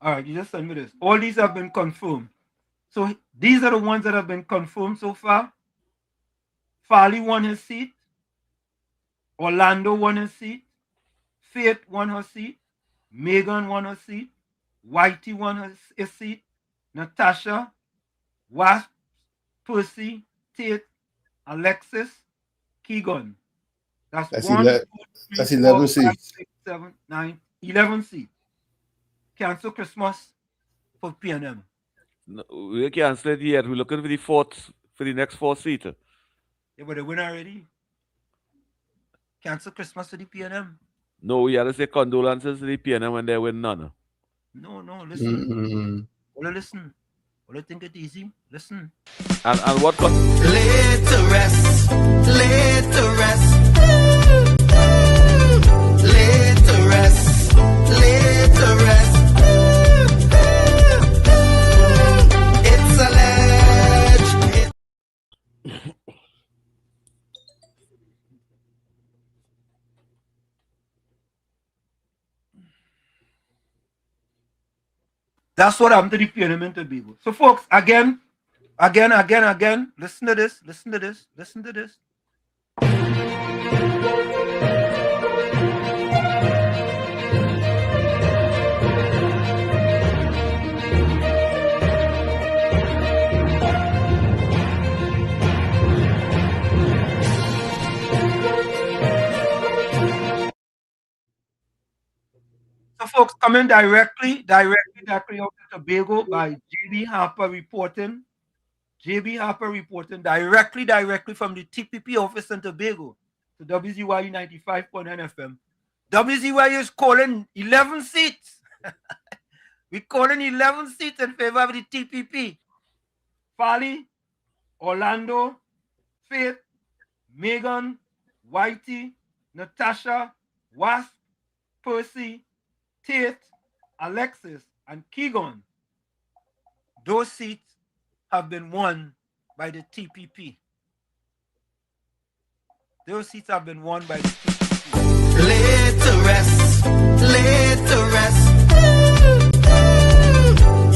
Speaker 6: All right, you just send me this. All these have been confirmed. So these are the ones that have been confirmed so far. Farley won his seat. Orlando won his seat. Faith won her seat. Megan won her seat. Whitey won his seat. Natasha, Wasp, Percy, Tate, Alexis, Keegan. That's 1, 2, 3,
Speaker 14: that's
Speaker 6: 4,
Speaker 14: 11
Speaker 6: 5,
Speaker 14: seats.
Speaker 6: 6, 7, 9, 11 seats. Cancel Christmas for PNM.
Speaker 15: No, we cancel it yet. We're looking for the next 4 seater.
Speaker 6: Yeah, but they win already. Cancel Christmas for the PNM.
Speaker 15: No, we had to say condolences to the PNM when they win none.
Speaker 6: No, listen. Listen. Will you think it easy? Listen.
Speaker 15: And what?
Speaker 3: Laid to rest. Laid to rest. Laid to rest. Laid to rest. It's alleged.
Speaker 6: That's what happened to the PNM in Tobago. So, folks, again, listen to this. So, folks, coming directly out of Tobago by JB Harper reporting. JB Harper reporting directly from the TPP office in Tobago to WZYE 95.9 FM. WZYE is calling 11 seats. We're calling 11 seats in favor of the TPP. Farley, Orlando, Faith, Megan, Whitey, Natasha, Wasp, Percy, Tate, Alexis, and Keegan. Those seats have been won by the TPP. Those seats have been won by the TPP.
Speaker 3: Laid to rest. Laid to rest.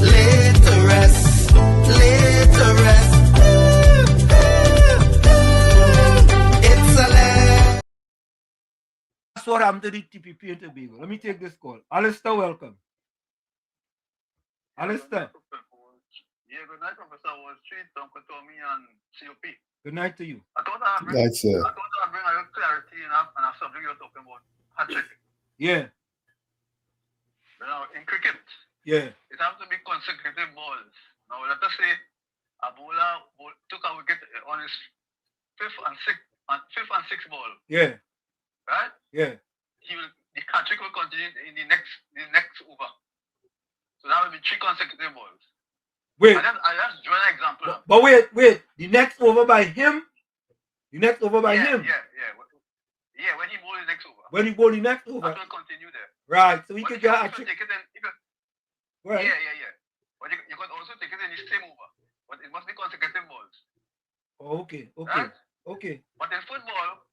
Speaker 3: Laid to rest. Laid to rest. It's alleged.
Speaker 6: That's what happened to the TPP in Tobago. Let me take this call. Alistair, welcome. Alistair.
Speaker 5: Yeah, good night, Professor Wall Street, Uncle Tommy, and COP.
Speaker 6: Good night to you.
Speaker 5: I thought I'd bring,
Speaker 14: Night, sir.
Speaker 5: I thought I'd bring a little clarity in a subject you're talking about, hat trick.
Speaker 6: Yeah.
Speaker 5: Now, in cricket,
Speaker 6: Yeah.
Speaker 5: it has to be consecutive balls. Now, let us say a bowler took a wicket on his fifth and sixth ball.
Speaker 6: Yeah.
Speaker 5: Right?
Speaker 6: Yeah.
Speaker 5: The hat trick will continue in the next over. So that will be 3 consecutive balls.
Speaker 6: Wait.
Speaker 5: I just draw an example.
Speaker 6: But wait. The next over by him? The next over by him?
Speaker 5: Yeah, when he bowled the next over.
Speaker 6: When he bowled the next over?
Speaker 5: That will continue there.
Speaker 6: Right. So he
Speaker 5: But
Speaker 6: could
Speaker 5: you
Speaker 6: get
Speaker 5: can
Speaker 6: a trick.
Speaker 5: take it in,
Speaker 6: Right.
Speaker 5: Yeah. But you could also take it in the same over. But it must be consecutive balls.
Speaker 6: Oh, okay.
Speaker 5: Right?
Speaker 6: Okay.
Speaker 5: But in football,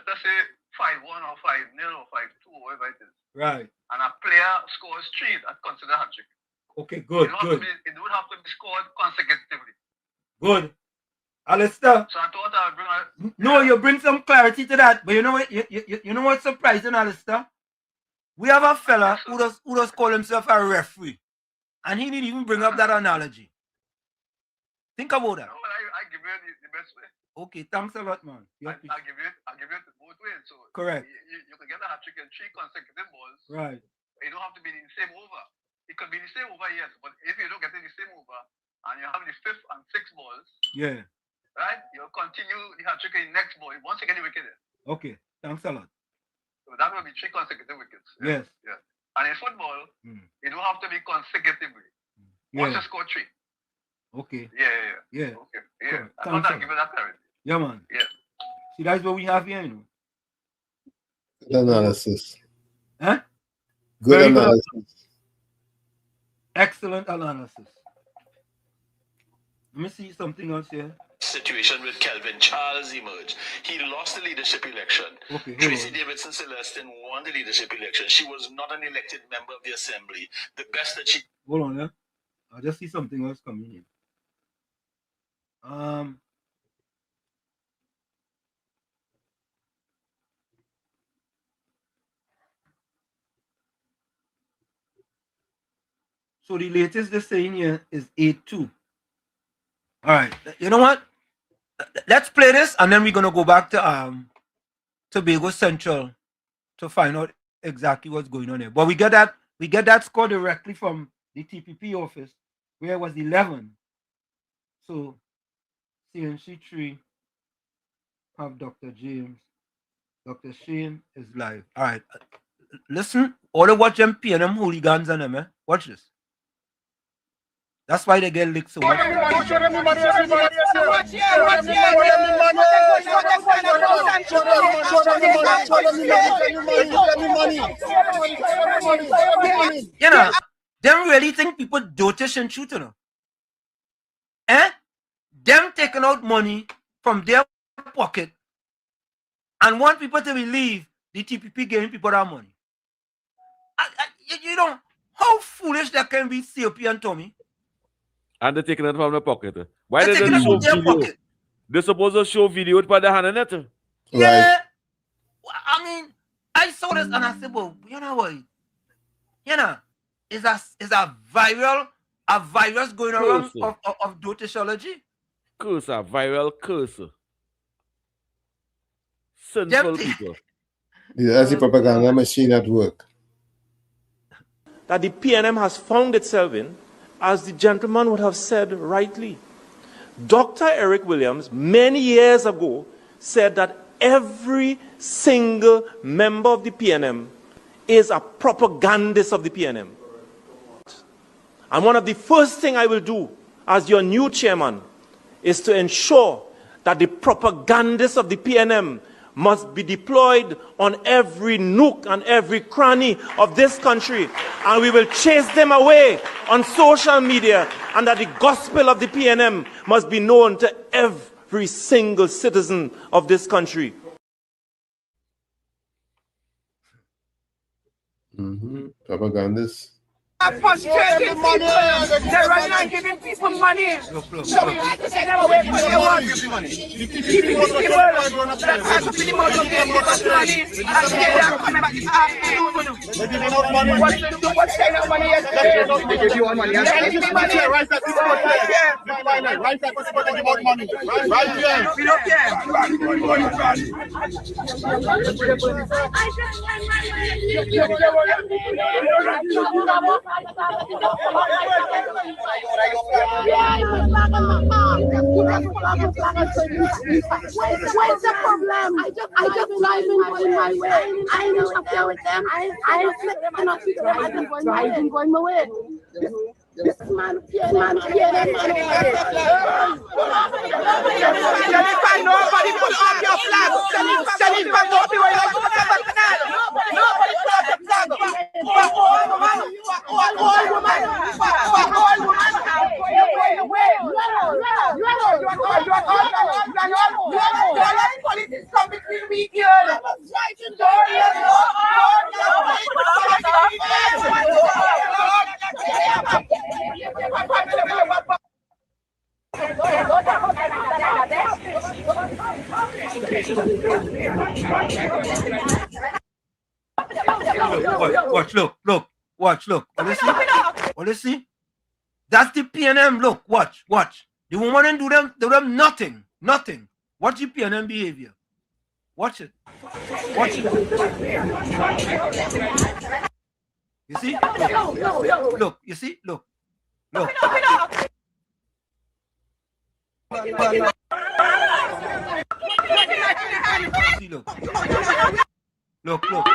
Speaker 5: us say 5-1 or 5-0 or 5-2 or whatever it is.
Speaker 6: Right.
Speaker 5: And a player scores 3, that's considered a hat-trick.
Speaker 6: Okay, good, good.
Speaker 5: It would have to be scored consecutively.
Speaker 6: Good. Alistair.
Speaker 5: So I thought I would bring
Speaker 6: No, you bring some clarity to that. But you know what? You know what's surprising, Alistair? We have a fella who does call himself a referee, and he didn't even bring up that analogy. Think about that.
Speaker 5: No, I give you the best way.
Speaker 6: Okay, thanks a lot, man.
Speaker 5: I'll give you it both ways. So
Speaker 6: correct.
Speaker 5: You can get a hat trick in 3 consecutive balls.
Speaker 6: Right.
Speaker 5: You don't have to be in the same over. It could be the same over, yes, but if you don't get in the same over and you have the 5th and 6th balls,
Speaker 6: yeah,
Speaker 5: right, you'll continue the hat trick in the next ball once you get the wicket in.
Speaker 6: Okay, thanks a lot.
Speaker 5: So that will be 3 consecutive wickets.
Speaker 6: Yes.
Speaker 5: Yeah. And in football, it don't have to be consecutively. Once you score 3.
Speaker 6: Okay.
Speaker 5: Yeah. Okay. Yeah. I thought I'd give you that clarity.
Speaker 6: Yeah, man.
Speaker 5: Yeah.
Speaker 6: See, that's what we have here, you know.
Speaker 14: Good analysis.
Speaker 6: Huh?
Speaker 14: Good analysis.
Speaker 6: Excellent analysis. Let me see something else here.
Speaker 13: Situation with Kelvin Charles emerged. He lost the leadership election.
Speaker 6: Okay,
Speaker 13: Tracy Davidson Celestin won the leadership election. She was not an elected member of the assembly. The best that she...
Speaker 6: Hold on, yeah. I just see something else coming in. So the latest they're saying here is 8-2. All right. You know what? Let's play this, and then we're gonna go back to Tobago Central to find out exactly what's going on here. But we get that score directly from the TPP office, where it was 11. So CNC 3 have Dr. James. Dr. Shane is live. All right. Listen, all of watch them PNM hooligans and them, eh? Watch this. That's why they get licked so much. You know, them really think people dotish and shoot, you know. Eh? Them taking out money from their pocket and want people to believe the TPP giving people that money. You know, how foolish that can be, COP and Tommy.
Speaker 15: And they're taking it from the pocket. Why did they show video? Pocket. They're supposed to show video with the hand in it.
Speaker 6: Yeah. I mean, I saw this and I said, well, you know what? You know, is a virus going around of dotishology?
Speaker 15: Curse, a viral curse. Sinful people.
Speaker 14: That's the propaganda machine at work.
Speaker 17: That the PNM has found itself in, as the gentleman would have said rightly. Dr. Eric Williams, many years ago, said that every single member of the PNM is a propagandist of the PNM. And one of the first things I will do as your new chairman is to ensure that the propagandists of the PNM must be deployed on every nook and every cranny of this country. And we will chase them away on social media, and that the gospel of the PNM must be known to every single citizen of this country.
Speaker 14: Propagandists.
Speaker 3: Frustrated people. They're running and giving people money. So we have to take them away from their work. Keeping people that has to be more of them give us money and get them coming back this afternoon. What's kind of money yesterday? They give you money. They give me money. Right there. Right there. What's supposed to give out money? Right here. We don't care. Where's the problem? I just driving going my way. I ain't up with them. I ain't driving going my way. This man, nobody put up your flag. Nobody put up the flag.
Speaker 6: Watch, look. Watch, look. What you see? That's the PNM. Look, watch. The woman didn't do them nothing. Watch the PNM behavior. Watch it. You see? Look. You see? Look. See, look.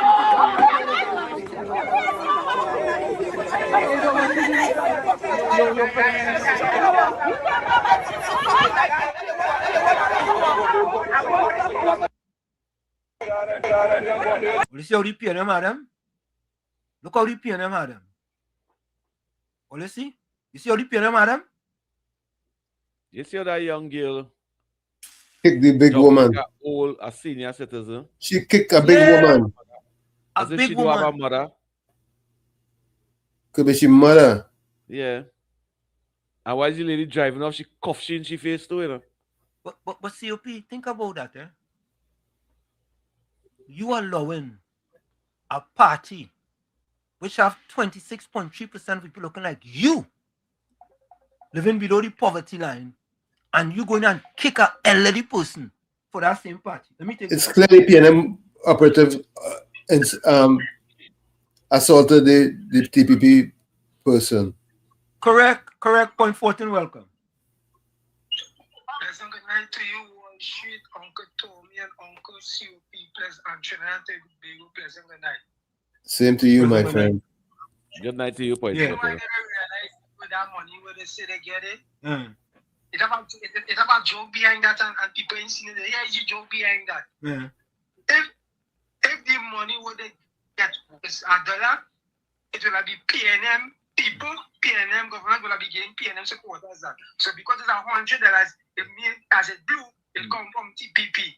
Speaker 6: You see how the PNM had them? Look how the PNM had them. What you see? You see how the PNM had them?
Speaker 15: You see how that young girl
Speaker 14: kick the big woman.
Speaker 15: A senior citizen.
Speaker 14: She kicked a big woman.
Speaker 15: A big woman. Have a mother.
Speaker 14: Could be she mother.
Speaker 15: Yeah. And why is the lady driving off? She cuffed she in she face too, you know.
Speaker 6: But COP, think about that, eh? You are allowing a party which have 26.3% of people looking like you, living below the poverty line, and you going and kick a elderly person for that same party. Let me take
Speaker 14: it's clearly PNM operative assaulted the TPP person.
Speaker 6: Correct. Point 14, welcome.
Speaker 16: Pleasant good night to you, Wall Street, Uncle Tommy and Uncle COP, and Trinidad and Tobago. Pleasant good night.
Speaker 14: Same to you, my friend.
Speaker 15: Good night to you, point.
Speaker 16: You know, I never realized with that money where they say they get it. It's about joke behind that, and people ain't seen it. Yeah, it's a joke behind that. If the money would they get is $1, it will be PNM people, PNM government will be getting PNM supporters that. So because it's $100, it means as it blue, it come from TPP.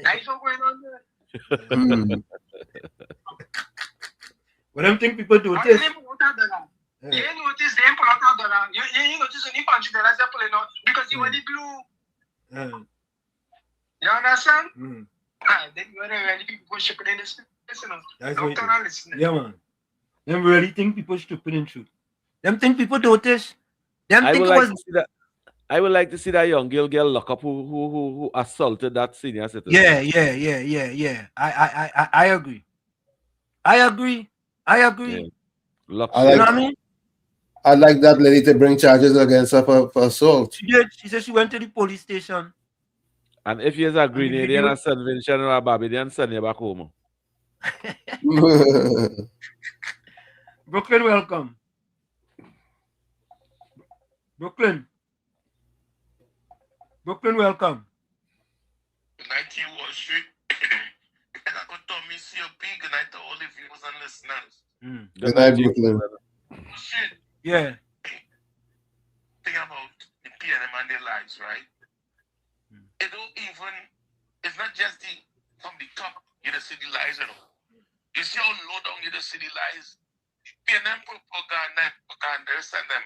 Speaker 16: That's what's going on there.
Speaker 6: What do you think people do this?
Speaker 16: You notice they pull out $1. You notice only $100 they're pulling out because you want the blue. You understand? Then you really people shipping in this. Listen,
Speaker 6: yeah, man. Them really think people stupid and truth. Them think people do this. Them think
Speaker 15: I would like to see that young girl get locked up who assaulted that senior citizen.
Speaker 6: Yeah. I agree. Yeah.
Speaker 14: You know what I mean? I'd like that lady to bring charges against her for assault.
Speaker 6: She did. She said she went to the police station.
Speaker 15: And if you're a Grenadian and San Vincent or Barbadian, send you back home.
Speaker 6: Brooklyn, welcome. Brooklyn, welcome.
Speaker 9: Good night to you, Wall Street. And I got Tommy COP. Good night to all the viewers and listeners.
Speaker 14: Good night, Brooklyn.
Speaker 6: Yeah.
Speaker 9: Think about the PNM and their lives, right? It don't even, it's not just from the top, you the city lies, you know. You see how low down you the city lies? PNM propagandists and them,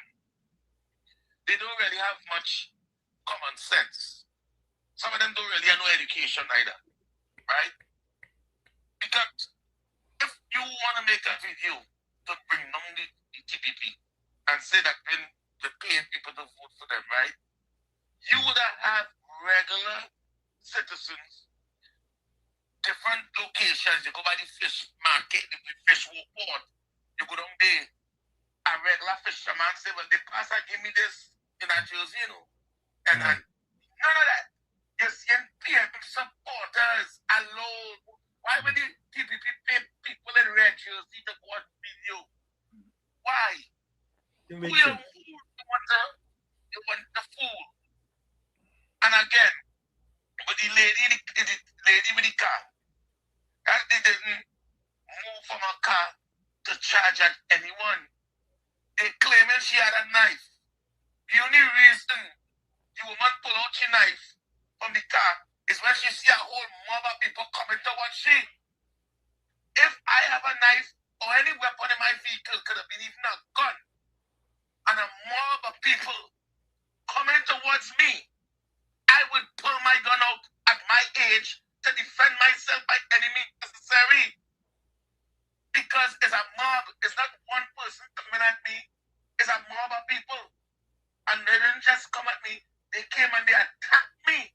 Speaker 9: they don't really have much common sense. Some of them don't really have no education either, right? Because if you want to make a video to bring down the TPP and say that when they're paying people to vote for them, right? You would have regular citizens, different locations. You go by the fish market, the fish port. You go down there. A regular fisherman say, well, the pastor give me this in a Jersey, you know. And none of that. You're seeing PNP supporters alone. Why would the TPP pay people in red jersey to watch video? Why? You want the fool. And again, with the lady with the car, that they didn't move from a car to charge at anyone. They claiming she had a knife. The only reason the woman pull out her knife from the car is when she see a whole mob of people coming towards she. If I have a knife or any weapon in my vehicle, could have been even a gun, and a mob of people coming towards me, I would pull my gun out at my age to defend myself by any means necessary. Because It's a mob. It's not one person coming at me. It's a mob of people. And they didn't just come at me. They came and they attacked me.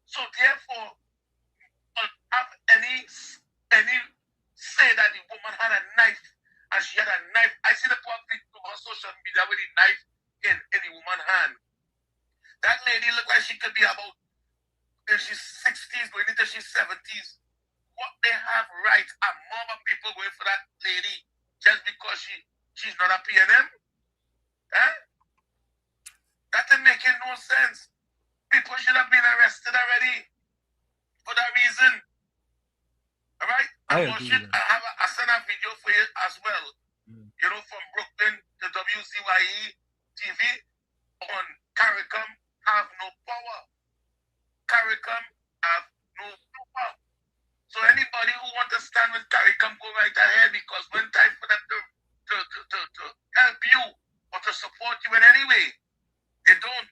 Speaker 9: So therefore, don't have any say that the woman had a knife and she had a knife. I see the poor people on social media with a knife in the woman's hand. That lady looked like she could be about in she's 60s, going into she's 70s. What they have right, a mob of people going for that lady just because she's not a PNM? Eh? That ain't making no sense. People should have been arrested already for that reason. All right? I sent a video for you as well. You know, from Brooklyn, the WZYE TV on CARICOM have no power. CARICOM have no power. So anybody who wants to stand with CARICOM, go right ahead, because when time for them to help you or to support you in any way, they don't.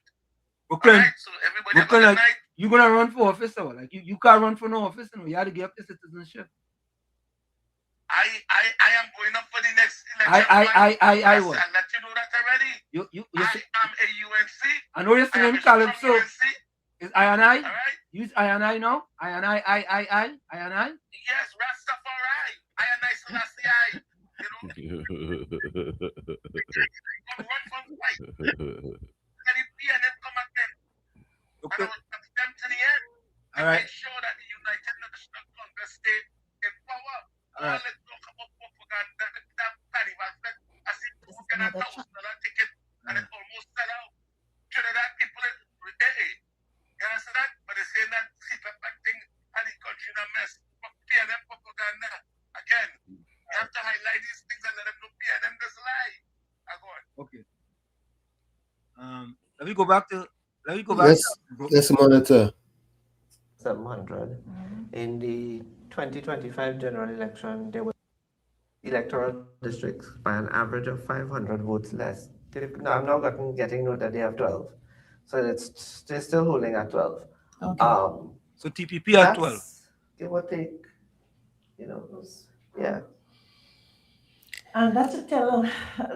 Speaker 6: Brooklyn,
Speaker 9: right? So everybody
Speaker 6: Brooklyn,
Speaker 9: have a good
Speaker 6: like,
Speaker 9: night.
Speaker 6: you gonna run for office or like you can't run for no office, and you have to give up the citizenship.
Speaker 9: I am going up for the next election.
Speaker 6: I will.
Speaker 9: I'll let you know that already. I am a UNC.
Speaker 6: I know you're singing Calypso. Is I and I?
Speaker 9: All right.
Speaker 6: Use I and I now? I and I.
Speaker 9: Yes, Rastafari. I and I Selassie. You know. Run from fight. Let it be and then come again.
Speaker 6: Okay.
Speaker 9: And I will touch them to the end.
Speaker 6: All right.
Speaker 9: Make sure that the United National Congress stay in power.
Speaker 6: All right.
Speaker 9: Let's talk about propaganda. That carnival. I see people get a $1,000 ticket and it almost sell out. Trinidad people, you understand that? But they're saying that CPAP thing and the country in a mess. PNM propaganda. Again, you have to highlight these things and let them know PNM doesn't lie. Go on.
Speaker 6: Okay. Let me go back to.
Speaker 14: Let's monitor.
Speaker 21: 700. In the 2025 general election, there were electoral districts by an average of 500 votes less. Now, I'm not getting note that they have 12. So they're still holding at 12.
Speaker 18: Okay.
Speaker 6: So TPP at 12.
Speaker 21: Give or take, yeah.
Speaker 22: And that should tell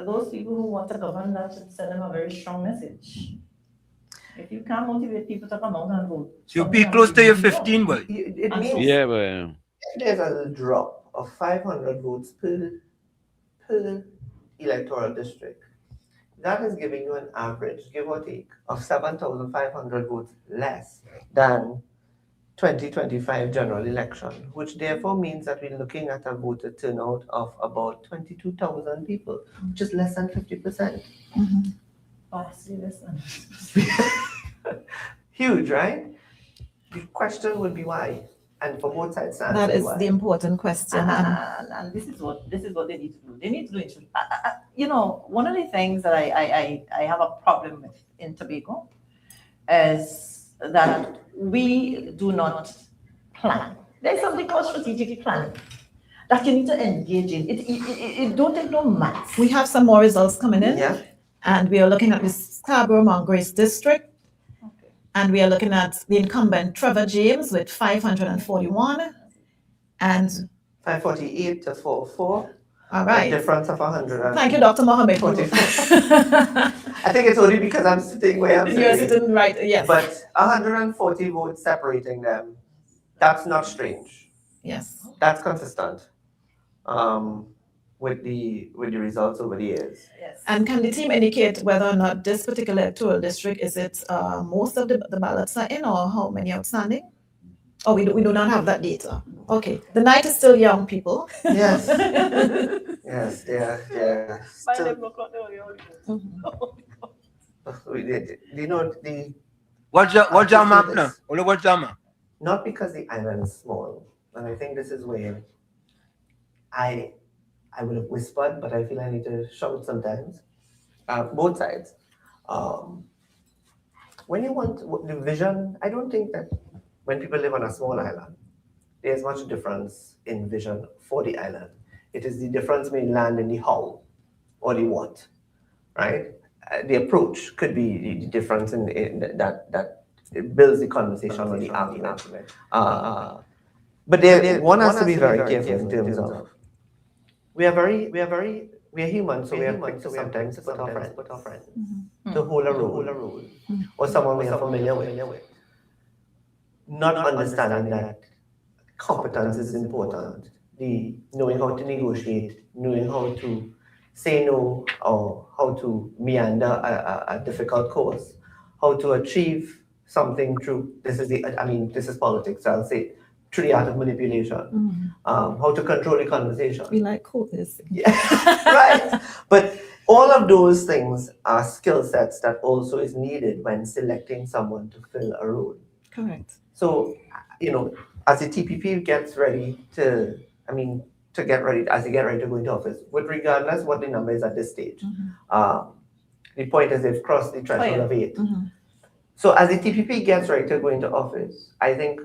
Speaker 22: those people who want to govern, that should send them a very strong message. If you can't motivate people to come out and vote.
Speaker 6: So you'll be close to your 15, boy.
Speaker 21: It means
Speaker 15: Yeah, but
Speaker 21: there's a drop of 500 votes per electoral district. That is giving you an average, give or take, of 7,500 votes less than 2025 general election, which therefore means that we're looking at a voter turnout of about 22,000 people, which is less than 50%.
Speaker 22: Vastly less than.
Speaker 21: Huge, right? The question would be why, and for both sides to answer
Speaker 18: That is
Speaker 21: why.
Speaker 18: the important question.
Speaker 22: And this is what they need to do. They need to do it. One of the things that I have a problem with in Tobago is that we do not plan. There's something called strategic planning that you need to engage in. It don't take no maths.
Speaker 18: We have some more results coming in.
Speaker 21: Yeah.
Speaker 18: And we are looking at the Scarborough Mount Grace district.
Speaker 22: Okay.
Speaker 18: And we are looking at the incumbent Trevor James with 541 and
Speaker 21: 548 to 44.
Speaker 18: All right.
Speaker 21: A difference of 100.
Speaker 18: Thank you, Dr. Mohammed.
Speaker 21: I think it's only because I'm sitting where I'm sitting.
Speaker 18: You're sitting right, yes.
Speaker 21: But 140 votes separating them, that's not strange.
Speaker 18: Yes.
Speaker 21: That's consistent with the results over the years.
Speaker 22: Yes.
Speaker 18: And can the team indicate whether or not this particular electoral district, is it most of the ballots are in, or how many outstanding? Oh, we do not have that data. Okay. The night is still young, people.
Speaker 21: Yes. Yes, they're still.
Speaker 6: What jam up now? What jam?
Speaker 21: Not because the island is small, and I think this is where I would have whispered, but I feel I need to shout sometimes. Both sides. When you want the vision, I don't think that when people live on a small island, there's much difference in vision for the island. It is the difference between land and the how or the what, right? The approach could be the difference in that it builds the conversation or the argument. But one has to be very careful in terms of we are human, so we are quick to sometimes put our friends to hold a role, or someone we are familiar with, not understanding that competence is important. The knowing how to negotiate, knowing how to say no, or how to meander a difficult course, how to achieve something through this is politics. So I'll say through the art of manipulation, how to control the conversation.
Speaker 18: We like quotas.
Speaker 21: Yeah, right. But all of those things are skill sets that also is needed when selecting someone to fill a role.
Speaker 18: Correct.
Speaker 21: So, as the TPP gets ready as they get ready to go into office, with regardless what the number is at this stage, the point is they've crossed the threshold of 8. So as the TPP gets ready to go into office, I think,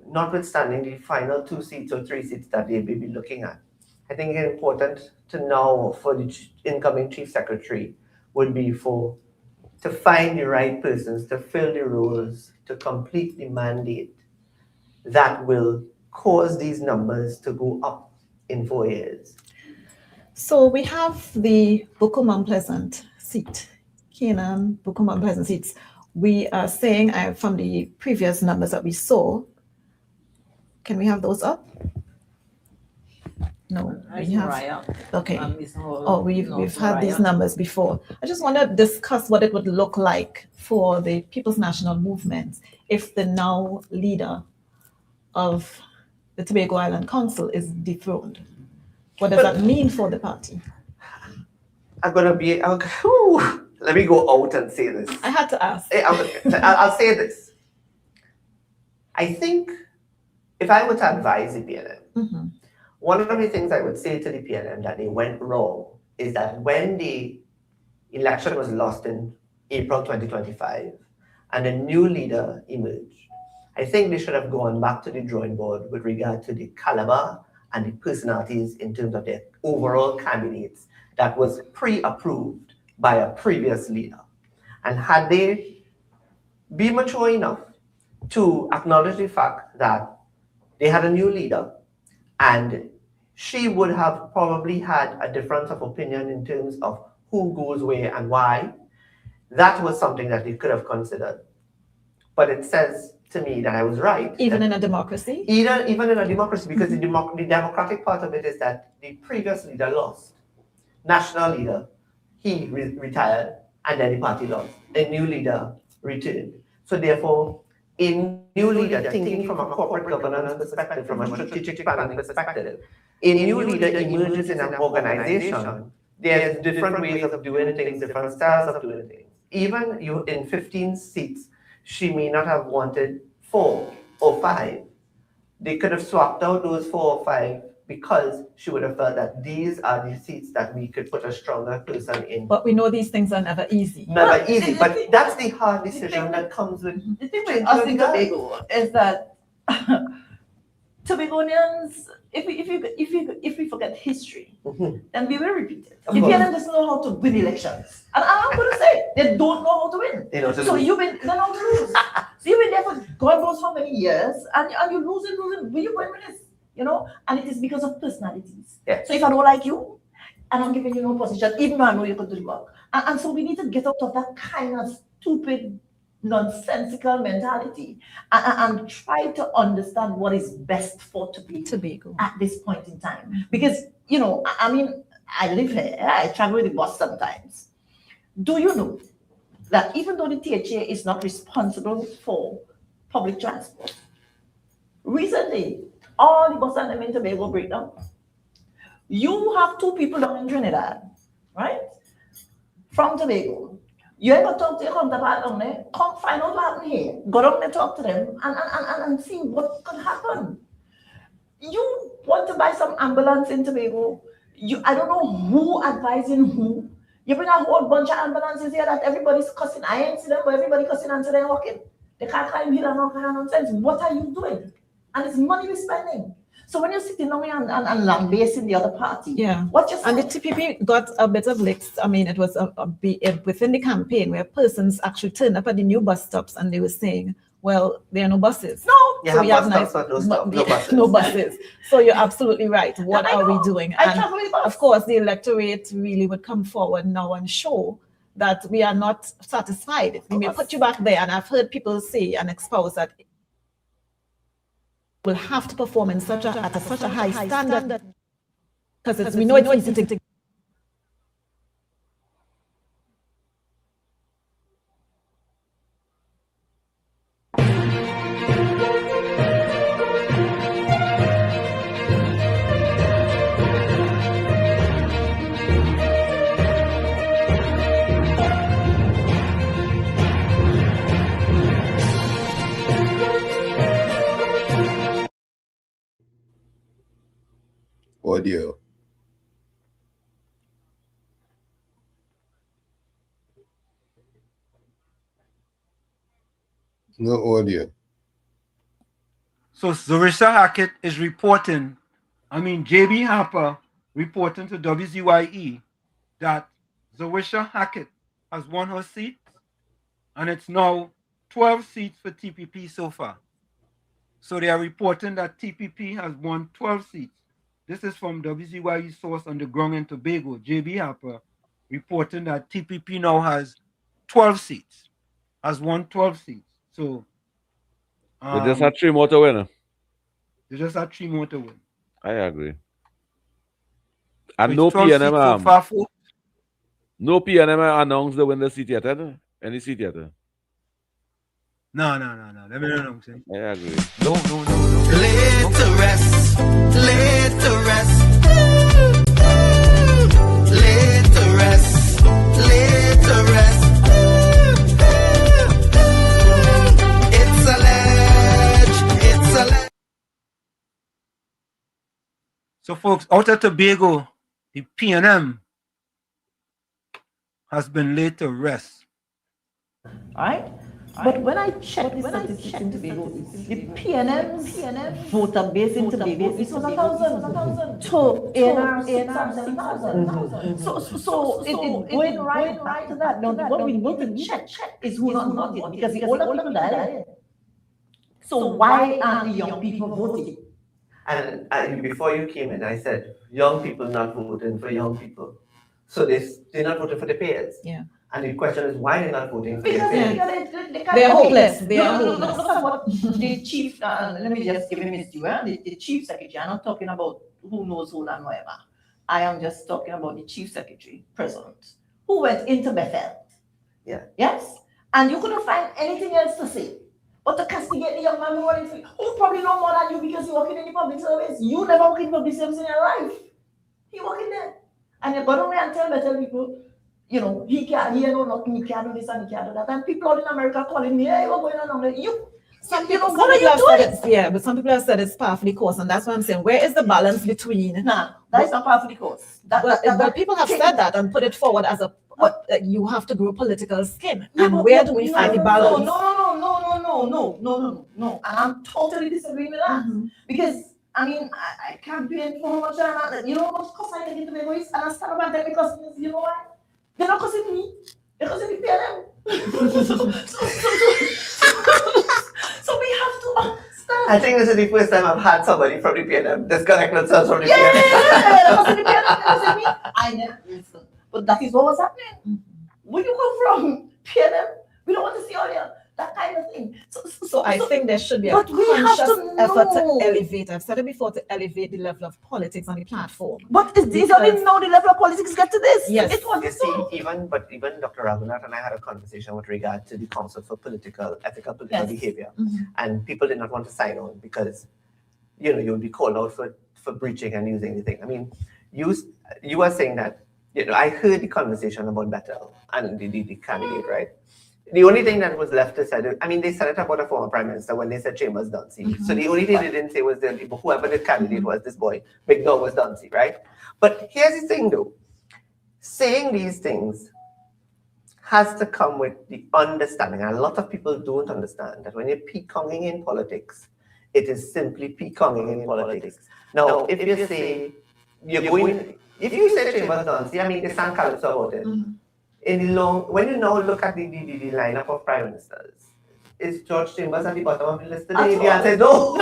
Speaker 21: notwithstanding the final 2 seats or 3 seats that they may be looking at, I think it's important to know for the incoming chief secretary would be to find the right persons to fill the roles, to complete the mandate that will cause these numbers to go up in 4 years.
Speaker 18: So we have the Bukomam Pleasant seat, Canaan, Bukomam Pleasant seats. We are saying from the previous numbers that we saw, can we have those up? No, we have. Okay. We've had these numbers before. I just want to discuss what it would look like for the People's National Movement if the now leader of the Tobago Island Council is dethroned. What does that mean for the party?
Speaker 21: Let me go out and say this.
Speaker 18: I had to ask.
Speaker 21: I'll say this. I think if I were to advise the PNM, one of the things I would say to the PNM that they went wrong is that when the election was lost in April 2025 and a new leader emerged, I think they should have gone back to the drawing board with regard to the caliber and the personalities in terms of their overall candidates that was pre-approved by a previous leader. And had they been mature enough to acknowledge the fact that they had a new leader and she would have probably had a difference of opinion in terms of who goes where and why, that was something that they could have considered. But it says to me that I was right.
Speaker 18: Even in a democracy?
Speaker 21: Even in a democracy, because the democratic part of it is that the previous leader lost. National leader, he retired, and then the party lost. A new leader returned. So therefore, a new leader, thinking from a corporate governance perspective, from a strategic planning perspective, a new leader emerges in an organization. There's different ways of doing things, different styles of doing things. Even you in 15 seats, she may not have wanted 4 or 5. They could have swapped out those 4 or 5 because she would have felt that these are the seats that we could put a stronger person in.
Speaker 18: But we know these things are never easy.
Speaker 21: Never easy, but that's the hard decision that comes with.
Speaker 22: The thing with us in Tobago is that Tobagonians, if we forget history, then we will repeat it. The PNM doesn't know how to win elections, and I'm going to say they don't know how to win. They know you've been they know how to lose. So you've been there for God knows how many years, and you're losing. Will you win this? And it is because of personalities.
Speaker 21: Yeah.
Speaker 22: So if I don't like you, I'm not giving you no position, even though I know you can do the work. And so we need to get out of that kind of stupid, nonsensical mentality and try to understand what is best for Tobago at this point in time. Because, I live here, I travel with the bus sometimes. Do you know that even though the THA is not responsible for public transport, recently, all the buses in Tobago break down. You have 2 people down in Trinidad, right? From Tobago. You ever talk to your counterpart down there? Come find out what happened here. Go down there, talk to them, and see what could happen. You want to buy some ambulance in Tobago? I don't know who advising who. You bring a whole bunch of ambulances here that everybody's cussing. I ain't see them, but everybody cussing until they're walking. They can't climb hill and all kind of nonsense. What are you doing? And it's money we're spending. So when you're sitting down and lambasting the other party, what you saying?
Speaker 18: And the TPP got a bit of licks. It was within the campaign where persons actually turned up at the new bus stops and they were saying, Well, there are no buses.
Speaker 21: No, you
Speaker 18: so
Speaker 21: have
Speaker 18: we have
Speaker 21: bus stops, but no buses.
Speaker 18: No buses. So you're absolutely right. What
Speaker 22: I
Speaker 18: are we
Speaker 22: know.
Speaker 18: doing?
Speaker 22: I
Speaker 18: And
Speaker 22: travel with bus.
Speaker 18: of course, the electorate really would come forward now and show that we are not satisfied. We may put you back there, and I've heard people say and expose that will have to perform in such a high standard because we know it's easy to.
Speaker 14: Audio. No audio.
Speaker 6: So Zarissa Hackett is reporting, JB Harper reporting to WZYE that Zarissa Hackett has won her seat, and it's now 12 seats for TPP so far. So they are reporting that TPP has won 12 seats. This is from WZYE source on the ground in Tobago, JB Harper, reporting that TPP now has 12 seats, has won 12 seats. So
Speaker 15: they just had 3 more to win.
Speaker 6: They just had 3 more to win.
Speaker 15: I agree. And
Speaker 6: So
Speaker 15: no
Speaker 6: it's 12 seats so
Speaker 15: PNM.
Speaker 6: far, folks.
Speaker 15: No PNM announced the winner seat yet. Any seat yet?
Speaker 6: No. Let me know.
Speaker 15: I agree.
Speaker 6: No.
Speaker 3: Lay to rest. Lay to rest. Lay to rest. Lay to rest. It's a ledge. It's a ledge.
Speaker 6: So, folks, out of Tobago, the PNM has been laid to rest.
Speaker 22: All right? But when I checked the statistics in Tobago, the PNM's voter base in Tobago is 1,000 to ANR 6,000. So it is going right back to that. Now, what we need to check is who not voted, because the older people died. So why aren't the young people voting?
Speaker 21: And before you came in, I said, young people not voting for young people. So they're not voting for the payers.
Speaker 18: Yeah.
Speaker 21: And the question is, why they're not voting for
Speaker 22: Because
Speaker 21: the payers?
Speaker 22: they're hopeless. They are hopeless. Look at what the chief, let me just give him his due, the chief secretary. I'm not talking about who knows who and whatever. I am just talking about the chief secretary, president, who went into Bethel.
Speaker 21: Yeah.
Speaker 22: Yes? And you couldn't find anything else to say. But to castigate the young man who probably know more than you because you're working in the public service. You never work in public service in your life. He working there. And you go down there and tell people, he can't, he know nothing, he can't do this and he can't do that. And people out in America calling me, hey, what's going on? What are you doing?
Speaker 18: Yeah, but some people have said it's par for the course, and that's what I'm saying. Where is the balance between?
Speaker 22: Nah, that's not par for the course.
Speaker 18: But people have said that and put it forward as you have to grow political skin. And where do we find the balance?
Speaker 22: No. And I'm totally disagreeing with that. Because I campaigned for how much time. You know how much cost I take into my voice? And I stand up and tell my customers, you know what? They're not cussing me. They're cussing the PNM. So we have to understand.
Speaker 21: I think this is the first time I've had somebody from the PNM disconnect themselves from the PNM.
Speaker 22: They're cussing the PNM. They're cussing me. I never listen. But that is what was happening. Where you come from? PNM? We don't want to see all that kind of thing.
Speaker 18: So I think there should be a conscious effort to elevate. I've said it before, to elevate the level of politics on the platform.
Speaker 22: But these don't even know the level of politics get to this.
Speaker 18: Yes.
Speaker 22: It was
Speaker 21: so. Even Dr. Raghunath and I had a conversation with regard to the Council for Ethical Political Behavior, and people did not want to sign on because you would be called out for breaching and using the thing. I mean, you are saying that I heard the conversation about Bethel and the candidate, right? The only thing that was left to say, they said it about a former prime minister when they said Chambers Dunsey. So the only thing they didn't say was that whoever the candidate was, this boy, Big Dog was Dunsey, right? But here's the thing though, saying these things has to come with the understanding, and a lot of people don't understand that when you're peacocking in politics, it is simply peacocking in politics. Now, if you say, if you say Chambers Dunsey, they sang calypso about it. When you now look at the lineup of prime ministers, is George Chambers at the bottom of the list today? The answer is no.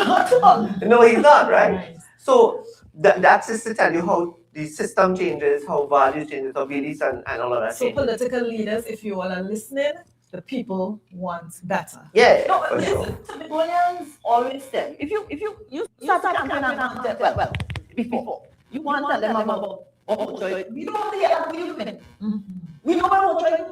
Speaker 21: No, he's not, right? So that's just to tell you how the system changes, how values changes, how beliefs and all of that
Speaker 18: So
Speaker 21: changes.
Speaker 18: political leaders, if you all are listening, the people want better.
Speaker 21: Yeah,
Speaker 22: No,
Speaker 21: for sure.
Speaker 22: Togolanians always tell you, if you start a campaign and want to tell, well, before, you want to tell them about vote choice, we don't want to hear argument. We know about vote choice.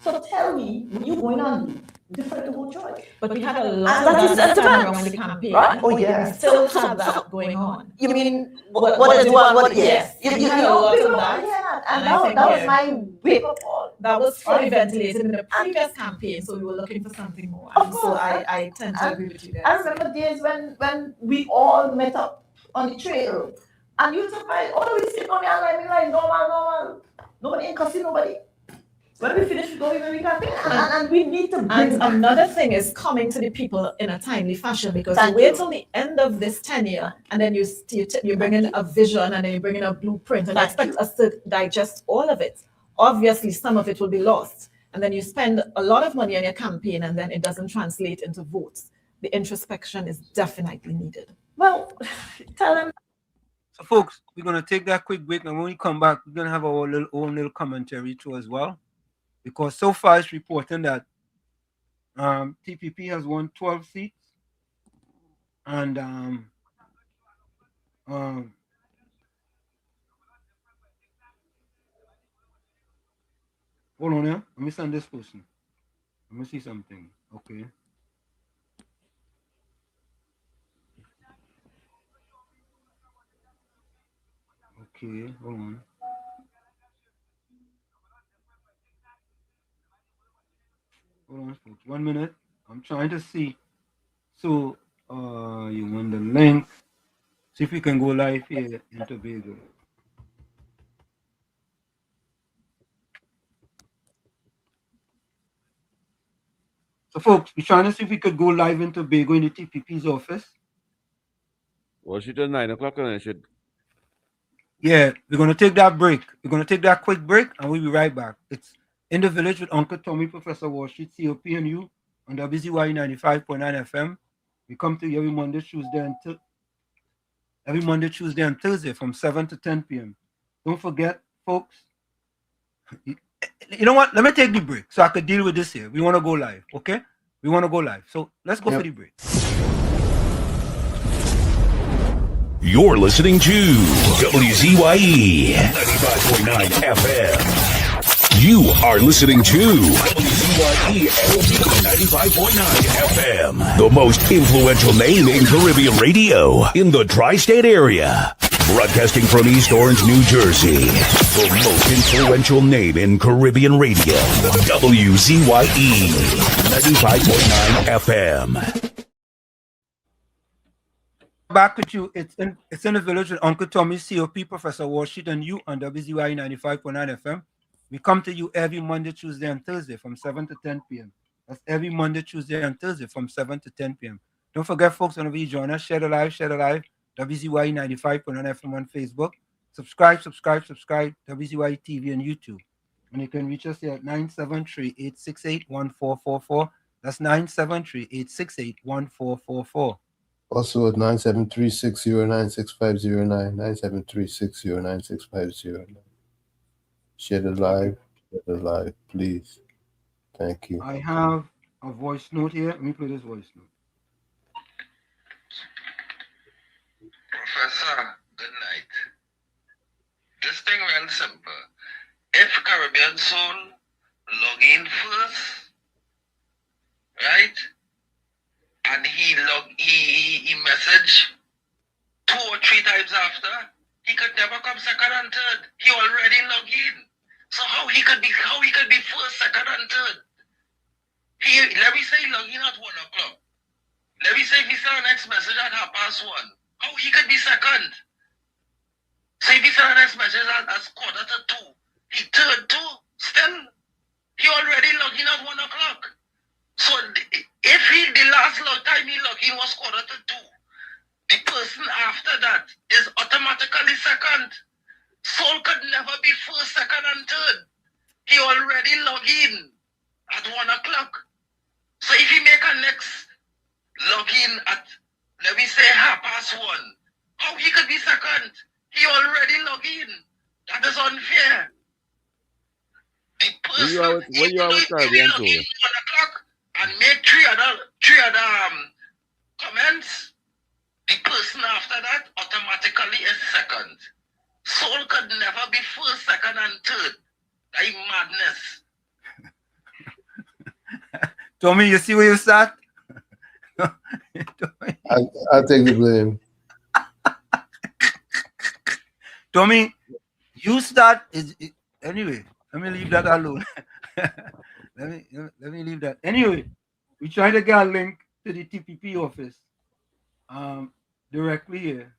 Speaker 22: So tell me, when you going on different to vote choice.
Speaker 18: But we had a lot of that time around the campaign.
Speaker 21: Right? Oh, yeah.
Speaker 18: We still have that going on.
Speaker 22: You mean what is one? What? Yes.
Speaker 18: You had a lot
Speaker 22: people
Speaker 18: of
Speaker 22: don't hear
Speaker 18: that.
Speaker 22: that, and that was my wake up call.
Speaker 18: That was fully ventilated in the previous campaign, so we were looking for something more. And so I tend to agree with you guys.
Speaker 22: I remember days when we all met up on the trail, and you surprised, oh, we sit on the line, like normal. Nobody ain't cussing nobody. When we finish, we go in the campaign, and we need to bring.
Speaker 18: And another thing is coming to the people in a timely fashion, because you wait till the end of this tenure, and then you bring in a vision, and then you bring in a blueprint, and you expect us to digest all of it. Obviously, some of it will be lost, and then you spend a lot of money on your campaign, and then it doesn't translate into votes. The introspection is definitely needed.
Speaker 22: Well, tell them.
Speaker 6: So, folks, we're gonna take that quick break, and when we come back, we're gonna have our own little commentary too as well. Because so far it's reporting that TPP has won 12 seats, and hold on here. Let me send this person. Let me see something. Okay. Okay, hold on. Hold on, folks. 1 minute. I'm trying to see. So, you want the link? See if we can go live here in Tobago. So, folks, we're trying to see if we could go live in Tobago in the TPP's office.
Speaker 15: Was it at 9 o'clock and I should?
Speaker 6: Yeah, we're going to take that break. We're going to take that quick break, and we'll be right back. It's In the Village with Uncle Tommy, Professor Wall Street, COP, and you on WZYE 95.9 FM. We come to you every Monday, Tuesday, and Thursday from 7 to 10 p.m. Don't forget, folks. You know what? Let me take the break so I could deal with this here. We want to go live, okay? We want to go live. So let's go for the break.
Speaker 1: You're listening to WZYE 95.9 FM. You are listening to WZYE 95.9 FM, the most influential name in Caribbean radio in the tri-state area. Broadcasting from East Orange, New Jersey, the most influential name in Caribbean radio, WZYE 95.9 FM.
Speaker 6: Back with you. It's in the Village with Uncle Tommy, COP, Professor Wall Street, and you on WZYE 95.9 FM. We come to you every Monday, Tuesday, and Thursday from 7 to 10 p.m. That's every Monday, Tuesday, and Thursday from 7 to 10 p.m. Don't forget, folks, whenever you join us, share the live, WZYE 95.9 FM on Facebook. Subscribe, WZYE TV on YouTube. And you can reach us here at 973-868-1444. That's 973-868-1444.
Speaker 14: Also at 973-609-6509, 973-609-6509. Share the live, please. Thank you.
Speaker 6: I have a voice note here. Let me play this voice note.
Speaker 9: Professor, good night. This thing real simple. If Caribbean Soul log in first, right? And he message 2 or 3 times after, he could never come second and third. He already logged in. So how he could be first, second, and third? Let me say log in at 1 o'clock. Let me say if he sent the next message at 1:30. How he could be second? So if he sent the next message at 1:45, he third too. Still, he already logged in at 1 o'clock. So if the last time he logged in was 1:45, the person after that is automatically second. Soul could never be first, second, and third. He already logged in at 1 o'clock. So if he make a next login at, let me say, 1:30, how he could be second? He already logged in. That is unfair. The person
Speaker 15: when you are with Caribbean
Speaker 9: log in 1 o'clock and make three other comments, the person after that automatically is second. Soul could never be first, second, and third. That is madness.
Speaker 6: Tommy, you see where you start?
Speaker 14: I'll take the blame.
Speaker 6: Tommy, you start anyway. Let me leave that alone. let me leave that. Anyway, we try to get a link to the TPP office directly here.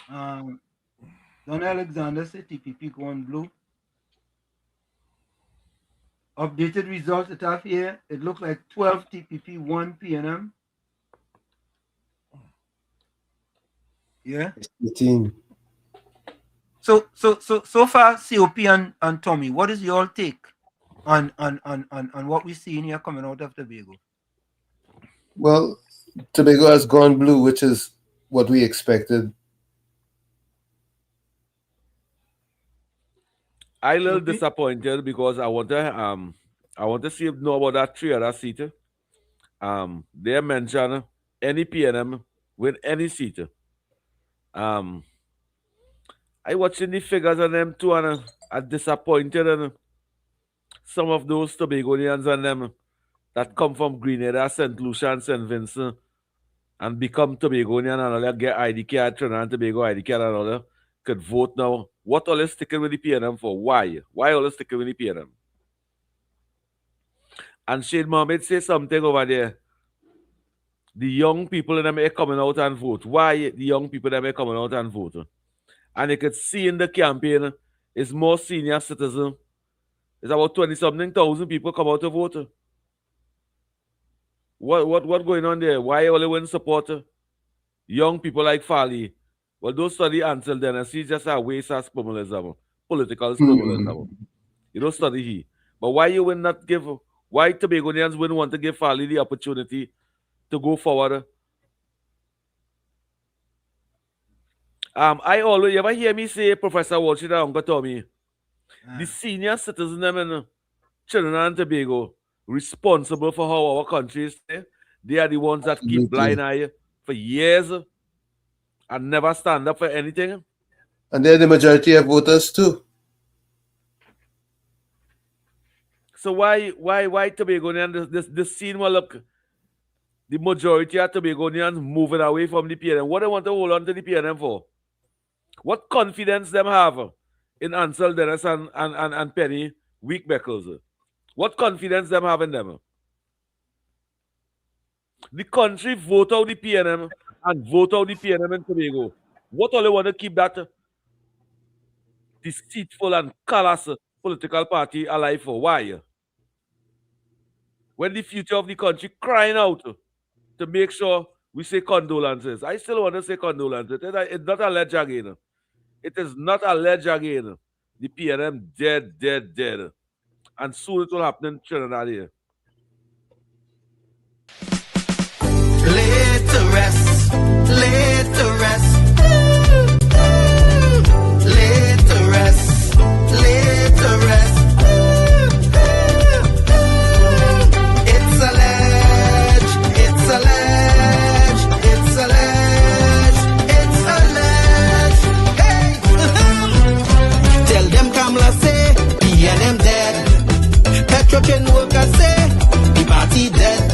Speaker 6: Don Alexander said TPP going blue. Updated results that I have here. It looks like 12 TPP 1 PNM. Yeah.
Speaker 14: 18.
Speaker 6: So far, COP and Tommy, what is your take on what we see in here coming out of Tobago?
Speaker 14: Well, Tobago has gone blue, which is what we expected.
Speaker 15: I'm a little disappointed because I want to see know about that 3 other seat. They mentioned any PNM with any seat. I watching the figures on them too, and I'm disappointed in some of those Tobagonians and them that come from Grenada, St. Lucia, and St. Vincent and become Tobagonian and all get ID card, Trinidad and Tobago ID card and all that, could vote now. What all is sticking with the PNM for? Why? Why all is sticking with the PNM? And Shane Mohammed say something over there. The young people in them are coming out and vote. Why the young people in them are coming out and vote? And you could see in the campaign, it's more senior citizens. It's about 20-something thousand people come out to vote. What going on there? Why only when support young people like Fali? Well, don't study Ansel Dennis. He's just a waste of spumulism, political spumulism. You don't study he. But why you will not give, why Tobagonians wouldn't want to give Fali the opportunity to go forward? I always, you ever hear me say, Professor Walsh and Uncle Tommy, the senior citizens in Trinidad and Tobago responsible for how our country is today. They are the ones that keep blind eye for years and never stand up for anything.
Speaker 14: And they're the majority of voters too.
Speaker 15: So why Tobagonians, this scene will look, the majority of Tobagonians moving away from the PNM. What they want to hold on to the PNM for? What confidence them have in Ansel Dennis and Penny Weekbeckles? What confidence them have in them? The country vote out the PNM and vote out the PNM in Tobago. What all they want to keep that deceitful and callous political party alive for? Why? When the future of the country crying out to make sure we say condolences. I still want to say condolences. It's not alleged again. It is not alleged again. The PNM dead. And soon it will happen in Trinidad here.
Speaker 3: Laid to rest. Laid to rest. Laid to rest. Laid to rest. It's alleged. It's alleged. It's alleged. It's alleged. Hey! Tell them Kamala say, PNM dead. Petrochain workers say, the party dead.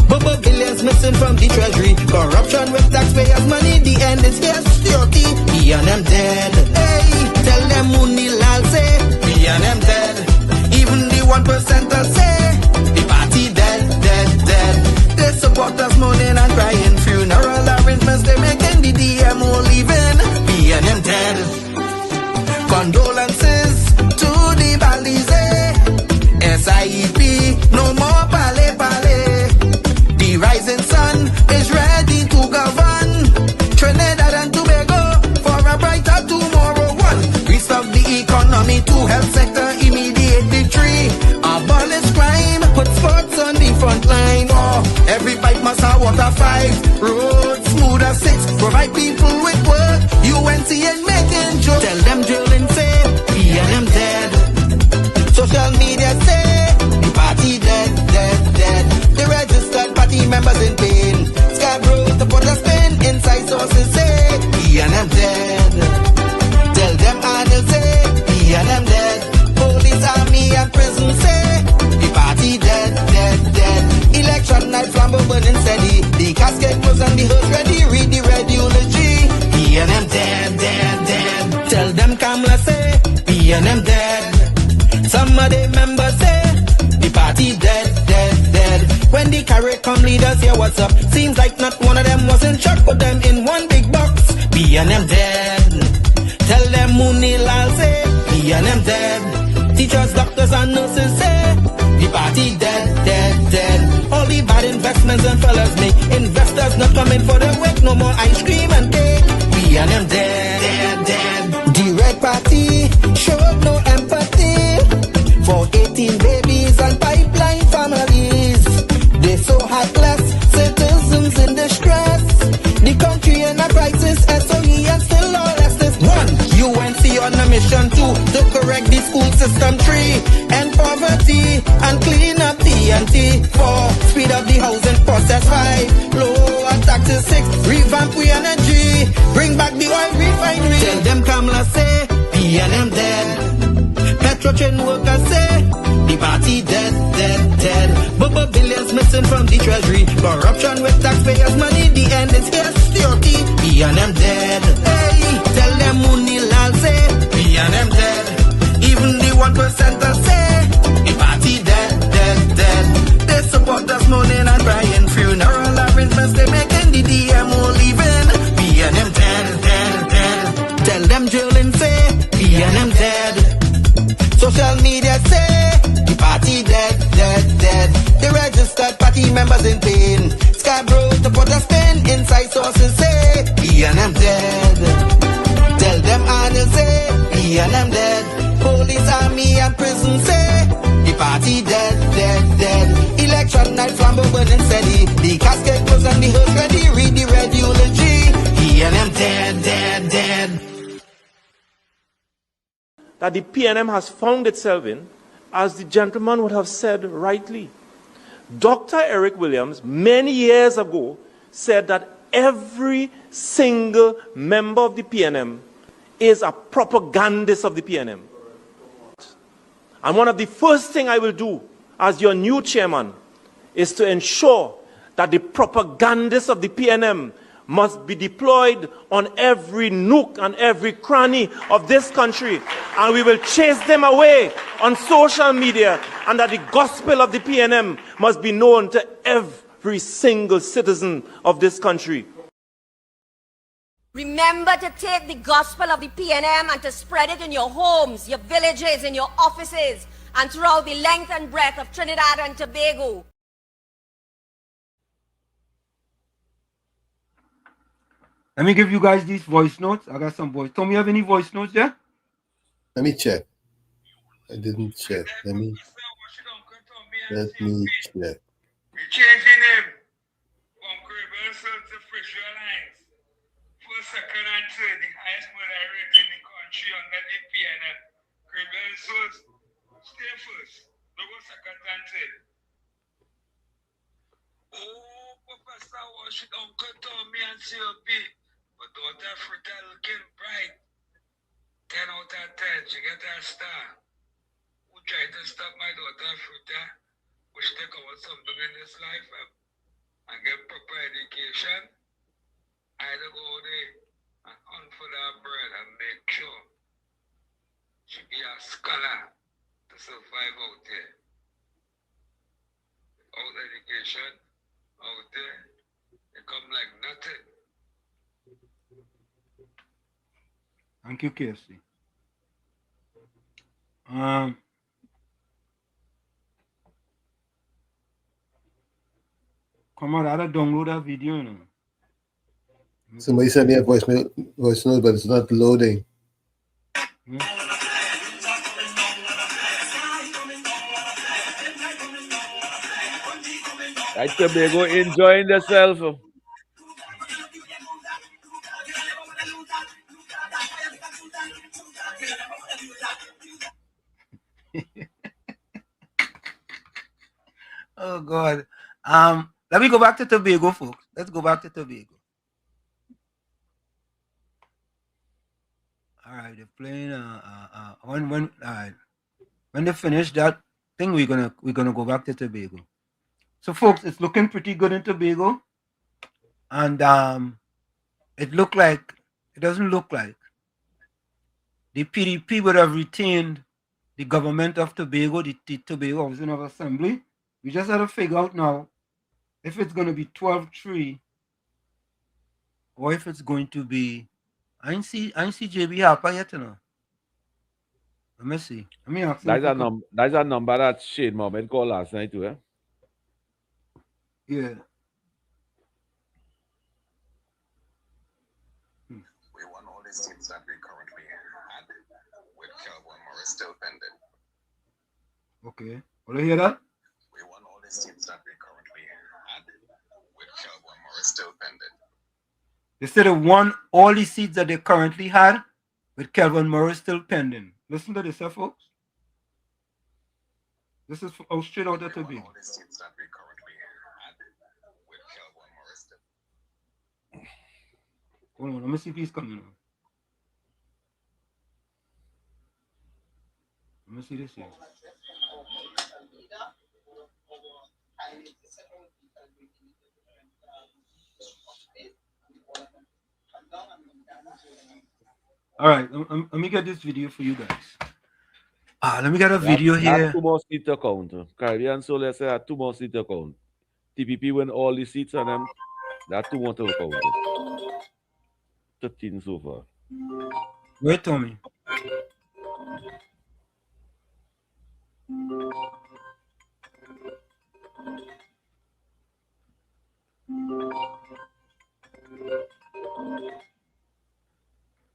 Speaker 3: Bubble billions missing from the treasury. Corruption with taxpayers' money. The end is here, security. PNM dead. Hey, tell them Munilal say, PNM dead. Even the 1% say, the party dead. They support us moaning and crying. Funeral arrangements they making. The DMO leaving. PNM dead. Condolences to the Balize. SIEP, no more pale. The rising sun is ready to govern Trinidad and Tobago for a brighter tomorrow. 1. Restart the economy. 2. Health sector immediate victory. Abolish crime, put sports on number 5. Road smooth as 6. Provide people with work. UNC ain't making jokes. Tell them drilling say, PNM dead. Social media say, the party dead, dead, dead. The registered party members in pain. Scarborough to put a spin. Inside sources say, PNM dead. Tell them Arnold say, PNM dead. Police, army and prison say, the party dead, dead, dead. Election night flambeau burning steady. The casket closed and the hearse ready. Read the red eulogy. PNM dead, dead, dead. Tell them Kamala say, PNM dead. Some of the members say, the party dead, dead, dead. When the carry come leaders hear what's up. Seems like not one of them was in shock. Put them in one big box. PNM dead. Tell them Munilal say, PNM dead. Teachers, doctors and nurses say, the party dead, dead, dead. All the bad investments and fellas make. Investors not coming for the wake. No more ice cream and cake. PNM dead, dead, dead. The red party showed no empathy for 18 babies and pipeline families. They so heartless, citizens in distress. The country in a crisis, SOE and still all Estes. 1. UNC on a mission 2 to correct the school system. 3. End poverty and clean up TNT. 4. Speed up the housing process. 5. Lower taxes. 6. Revamp we energy. Bring back the oil refinery. Tell them Kamala say, PNM dead. Petrotrain workers say, the party dead, dead, dead. Bubba billions missing from the treasury. Corruption with taxpayers' money. The end is here, security. PNM dead. Hey, tell them Munilal say, PNM dead. Even the 1%ers say, the party dead, dead, dead. They support us mourning and crying. Funeral arrangements they making. The DMO leaving. PNM dead, dead, dead. Tell them drilling say, PNM dead. Social media say, the party dead, dead, dead. The registered party members in pain. Scarborough to put a spin. Inside sources say, PNM dead. Tell them Arnold say, PNM dead. Police, army and prison say, the party dead, dead, dead. Election night flambeau burning steady. The casket closed and the hearse ready. Read the red eulogy. PNM dead, dead, dead.
Speaker 17: That the PNM has found itself in, as the gentleman would have said rightly. Dr. Eric Williams, many years ago, said that every single member of the PNM is a propagandist of the PNM. And one of the first things I will do as your new chairman is to ensure that the propagandists of the PNM must be deployed on every nook and every cranny of this country. And we will chase them away on social media, and that the gospel of the PNM must be known to every single citizen of this country.
Speaker 19: Remember to take the gospel of the PNM and to spread it in your homes, your villages, in your offices, and throughout the length and breadth of Trinidad and Tobago.
Speaker 6: Let me give you guys these voice notes. I got some voice. Tom, you have any voice notes there?
Speaker 14: Let me check. I didn't check. Let me check.
Speaker 16: We changing him from Caribbean to Fisher Lines. First, second, and third, the highest murder rate in the country under the PNM. Caribbean stay first. No go second and third. Oh, Professor Washington, Uncle Tommy and COP. But daughter Fruta looking bright. 10 out of 10. She get a star. Who tried to stop my daughter Fruta? Which take over something in this life and get proper education. I go there and hunt for that bread and make sure she be a scholar to survive out there. Without education out there, they come like nothing.
Speaker 6: Thank you, KFC. Come on, I gotta download that video now.
Speaker 14: Somebody sent me a voice note, but it's not loading.
Speaker 15: Right, Tobago enjoying themselves.
Speaker 6: Oh God. Let me go back to Tobago, folks. Let's go back to Tobago. All right, they're playing. When they finish that thing, we're gonna go back to Tobago. So, folks, it's looking pretty good in Tobago, and it doesn't look like the PDP would have retained the government of Tobago, the Tobago Housing of Assembly. We just have to figure out now if it's going to be 12-3 or if it's going to be. I ain't see JB Harper yet, you know. Let me see. Let me ask him.
Speaker 15: That's a number that Shane Mohammed called last night too, eh?
Speaker 6: Yeah.
Speaker 4: We won all the seats that we currently had, with Kelvin Morris still pending.
Speaker 6: Okay. Will you hear that?
Speaker 4: We won all the seats that we currently had, with Kelvin Morris still pending.
Speaker 6: They said they won all the seats that they currently had, with Kelvin Morris still pending. Listen to this, folks. This is straight out of Tobago.
Speaker 4: All the seats that we currently had, with Kelvin Morris still.
Speaker 6: Hold on, let me see if he's coming on. Let me see this here. All right, let me get this video for you guys. Let me get a video here.
Speaker 15: That's 2 more seats to count. Caribbean Soul, let's say, had 2 more seats to count. TPP win all the seats and them. That 2 more to count. 13 so far.
Speaker 6: Wait, Tommy.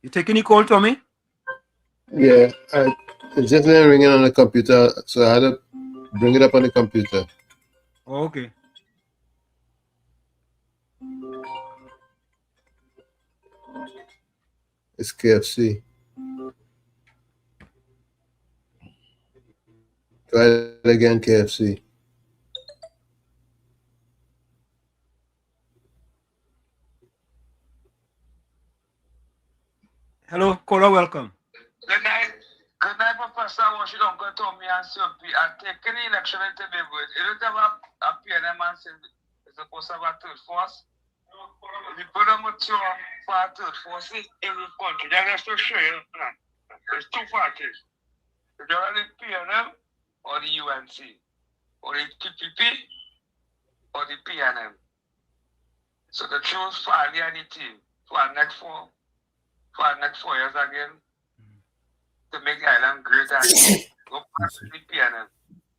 Speaker 6: You take any call, Tommy?
Speaker 14: Yeah, it's just ringing on the computer, so I had to bring it up on the computer.
Speaker 6: Oh, okay.
Speaker 14: It's KFC. Try it again, KFC.
Speaker 6: Hello, caller, welcome.
Speaker 16: Good night, Professor Washington, Uncle Tommy and Sophie. I take any election in Tobago. You don't have a PNM and say it's supposed to have a third force. If you put them mature for a third force in every country, that's to show you. There's 2 parties. It's either the PNM or the UNC, or the TPP or the PNM. So they choose finally any team for the next 4 years again to make the island great and go back to the PNM.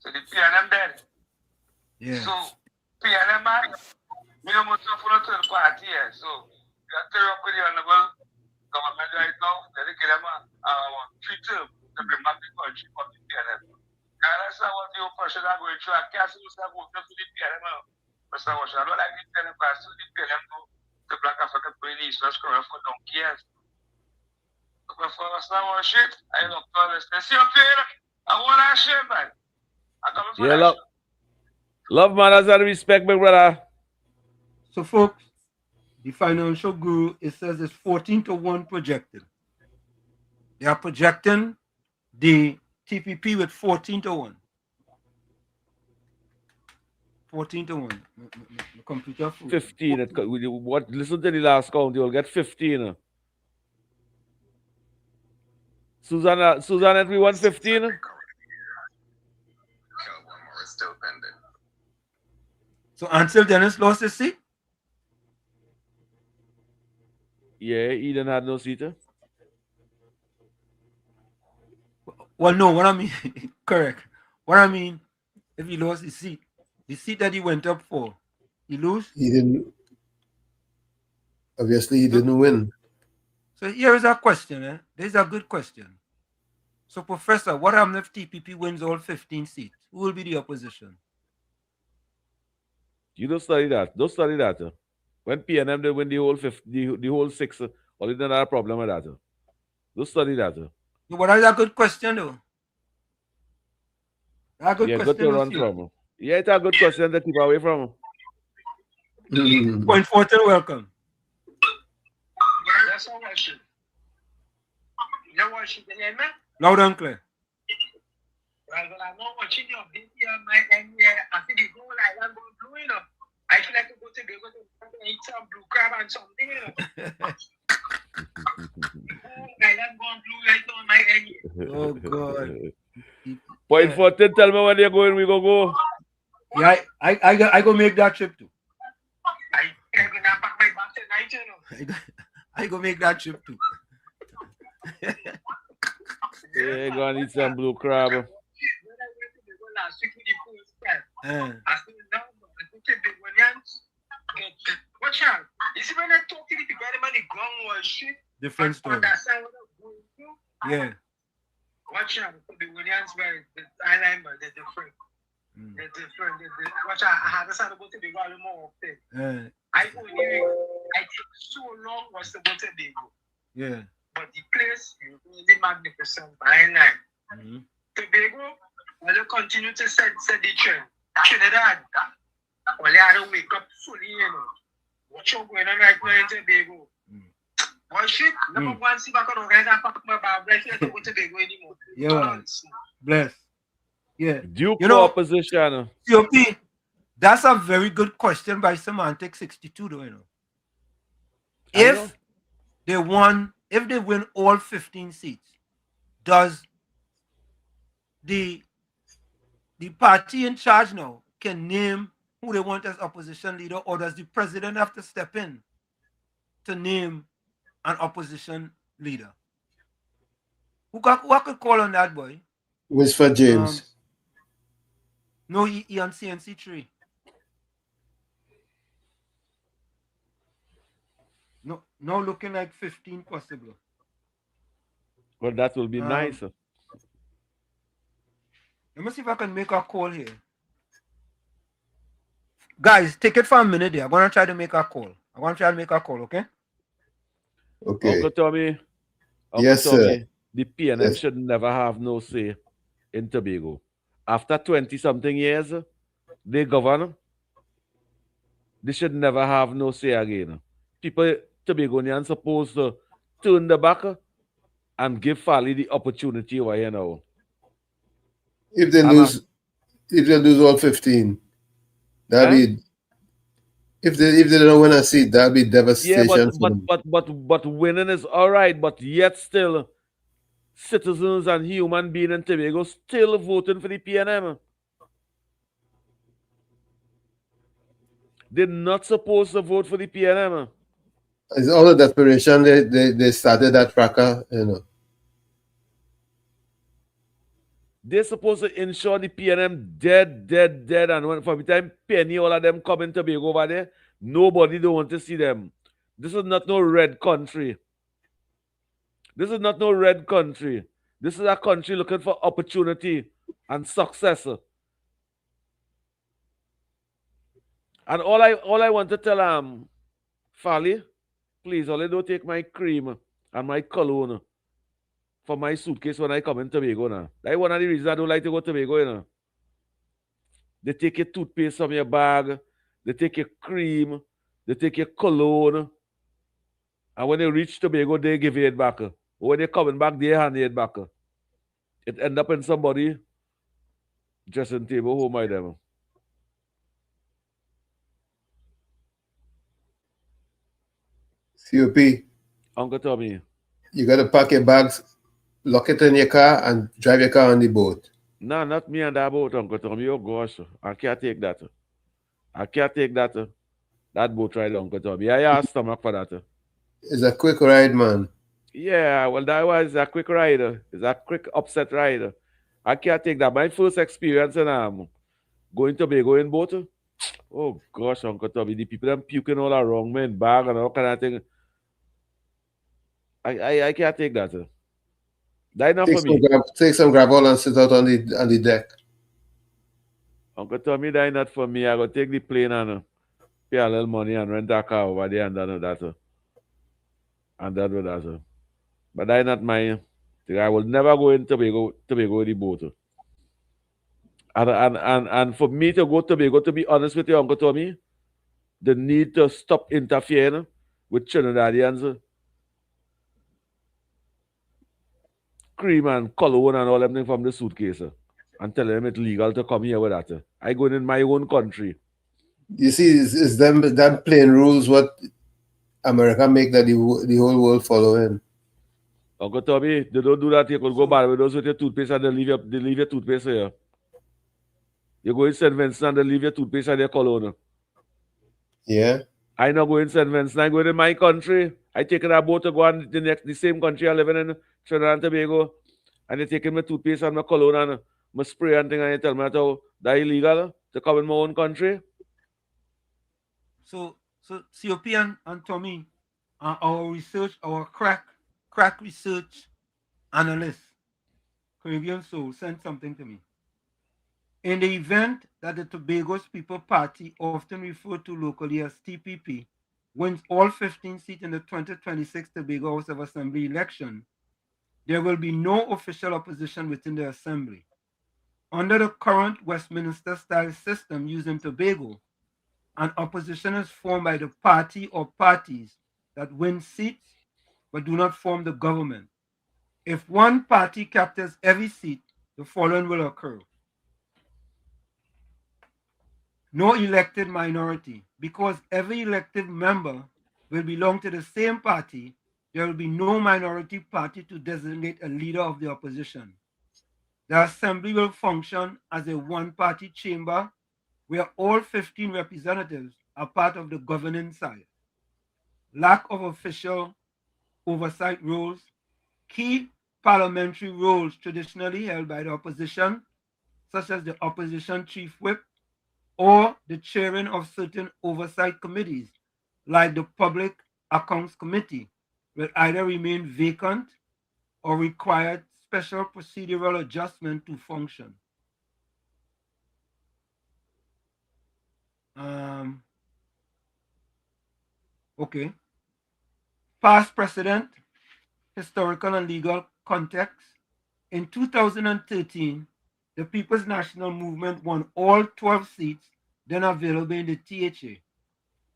Speaker 16: So the PNM dead.
Speaker 6: Yeah.
Speaker 16: So PNM man, we don't want to for a third party here. So you have to work with the honorable government right now. They give them a 3 term to bring back the country for the PNM. And that's what the oppression are going through. I can't see what's going to the PNM. Mr. Washington, I don't like the PNM, but I still the PNM to the Black African police. Let's go for donkeys. Before I start one shit, I look for this. See up here? I want that shit, man. I come for
Speaker 15: Yeah,
Speaker 16: that
Speaker 15: love manners and respect, my brother.
Speaker 6: So, folks, the financial guru, it says it's 14-1 projected. They are projecting the TPP with 14-1. 14-1. The computer.
Speaker 15: 15. What? Listen to the last count. You'll get 15. Susanna, everyone 15.
Speaker 4: Kelvin Morris still pending.
Speaker 6: So Ansel Dennis lost his seat?
Speaker 15: Yeah, Eden had no seat.
Speaker 6: Well, no, what I mean, correct. What I mean, if he lost his seat, the seat that he went up for, he lose?
Speaker 14: He didn't. Obviously, he didn't win.
Speaker 6: So here is a question. This is a good question. So, Professor, what happens if TPP wins all 15 seats? Who will be the opposition?
Speaker 15: You don't study that. Don't study that. When PNM they win the whole the whole six, or did not have a problem with that. Don't study that.
Speaker 6: But that's a good question, though. That's a good
Speaker 15: Yeah, good
Speaker 6: question,
Speaker 15: to
Speaker 6: though,
Speaker 15: run
Speaker 6: COP.
Speaker 15: from. Yeah, it's a good question to keep away from.
Speaker 6: Point 14, welcome.
Speaker 16: That's all I should. You know what she did, man?
Speaker 6: Loud and clear.
Speaker 16: Well, I'm not watching your video, my and I think you go like I'm going blue, you know. I feel like to go to eat some blue crab and something, you know. I'm going blue right on my end.
Speaker 6: Oh God.
Speaker 15: Point 14, tell me when you're going, we go.
Speaker 6: Yeah, I go make that trip too.
Speaker 16: I'm gonna pack my bag tonight, you know.
Speaker 6: I go make that trip too.
Speaker 15: Yeah, go and eat some blue crab.
Speaker 16: Last week with the first time. I said, no, I think the Ghanaians, watch out. You see, when I talk to the people, the money gone was shit.
Speaker 6: Different story.
Speaker 16: Understand what I'm going through?
Speaker 6: Yeah.
Speaker 16: Watch out. The Ghanaians were the island, but they're different. They're different. Watch out. I had to go to the valley more often. I took so long was to go to Tobago.
Speaker 6: Yeah.
Speaker 16: But the place is really magnificent by line. Tobago, will you continue to set the trend? Trinidad, well, you have to wake up fully, you know. What's going on right now in Tobago? One shit, number one, see back on the guys, I pack my bag, right here to go to Tobago anymore.
Speaker 6: Yeah. Bless. Yeah.
Speaker 15: Due opposition.
Speaker 6: COP, that's a very good question by Semantic 62, though, you know. If they win all 15 seats, does the party in charge now can name who they want as opposition leader, or does the president have to step in to name an opposition leader? Who could call on that, boy?
Speaker 14: Whisper James.
Speaker 6: No, he on CNC 3. No, looking like 15 possible.
Speaker 15: Well, that will be nice.
Speaker 6: Let me see if I can make a call here. Guys, take it for a minute there. I'm going to try to make a call. Okay?
Speaker 14: Okay.
Speaker 15: Uncle Tommy.
Speaker 14: Yes, sir.
Speaker 15: The PNM should never have no say in Tobago. After 20-something years, they govern. They should never have no say again. People, Tobagonians, supposed to turn the back and give Fali the opportunity over here now.
Speaker 14: If they lose all 15, that'd be. If they don't win a seat, that'd be devastation.
Speaker 15: Yeah, but winning is all right, but yet still, citizens and human beings in Tobago still voting for the PNM. They're not supposed to vote for the PNM.
Speaker 14: It's all the desperation they started that cracker, you know.
Speaker 15: They're supposed to ensure the PNM dead, and when from the time Penny, all of them coming to Tobago over there, nobody don't want to see them. This is not no red country. This is not no red country. This is a country looking for opportunity and success. And all I want to tell Fali, please, only don't take my cream and my cologne for my suitcase when I come in Tobago now. That's one of the reasons I don't like to go to Tobago, you know. They take your toothpaste from your bag, they take your cream, they take your cologne, and when they reach Tobago, they give you it back. When they're coming back, they hand it back. It end up in somebody dressing table home by them.
Speaker 14: COP.
Speaker 15: Uncle Tommy.
Speaker 14: You got to pack your bags, lock it in your car, and drive your car on the boat.
Speaker 15: No, not me and that boat, Uncle Tommy. Oh, gosh. I can't take that. I can't take that. That boat ride, Uncle Tommy. I have stomach for that.
Speaker 14: It's a quick ride, man.
Speaker 15: Yeah, well, that was a quick ride. It's a quick upset ride. I can't take that. My first experience in going to Tobago in boat. Oh, gosh, Uncle Tommy. The people them puking all around me in bag and all kind of thing. I can't take that. That's enough for me.
Speaker 14: Take some gravel and sit out on the deck.
Speaker 15: Uncle Tommy, that not for me. I go take the plane and pay a little money and rent a car over there and done that. And that with that. But that not my thing. I will never go in Tobago with the boat. And for me to go to Tobago, to be honest with you, Uncle Tommy, the need to stop interfering with Trinidadians, cream and cologne and all them from the suitcase and tell them it's legal to come here with that. I go in my own country.
Speaker 14: You see, it's them plain rules what America make that the whole world follow in.
Speaker 15: Uncle Tommy, they don't do that. You could go Barbados with your toothpaste and they leave your toothpaste here. You go in St. Vincent and they leave your toothpaste and your cologne.
Speaker 14: Yeah.
Speaker 15: I not go in St. Vincent. I go in my country. I take a boat to go on the same country I live in Trinidad and Tobago. And they taking my toothpaste and my cologne and my spray and thing and they tell me that illegal to come in my own country.
Speaker 6: So COP and Tommy, our research, our crack research analyst, Caribbean Soul, sent something to me. In the event that the Tobago's People Party, often referred to locally as TPP, wins all 15 seats in the 2026 Tobago House of Assembly election, there will be no official opposition within the Assembly. Under the current Westminster-style system used in Tobago, an opposition is formed by the party or parties that win seats but do not form the government. If one party captures every seat, the following will occur. No elected minority. Because every elected member will belong to the same party, there will be no minority party to designate a leader of the opposition. The Assembly will function as a one-party chamber where all 15 representatives are part of the governing side. Lack of official oversight roles. Key parliamentary roles traditionally held by the opposition, such as the opposition chief whip or the chairing of certain oversight committees, like the Public Accounts Committee, will either remain vacant or require special procedural adjustment to function. Okay. Past precedent, historical and legal context. In 2013, the People's National Movement won all 12 seats then available in the THA.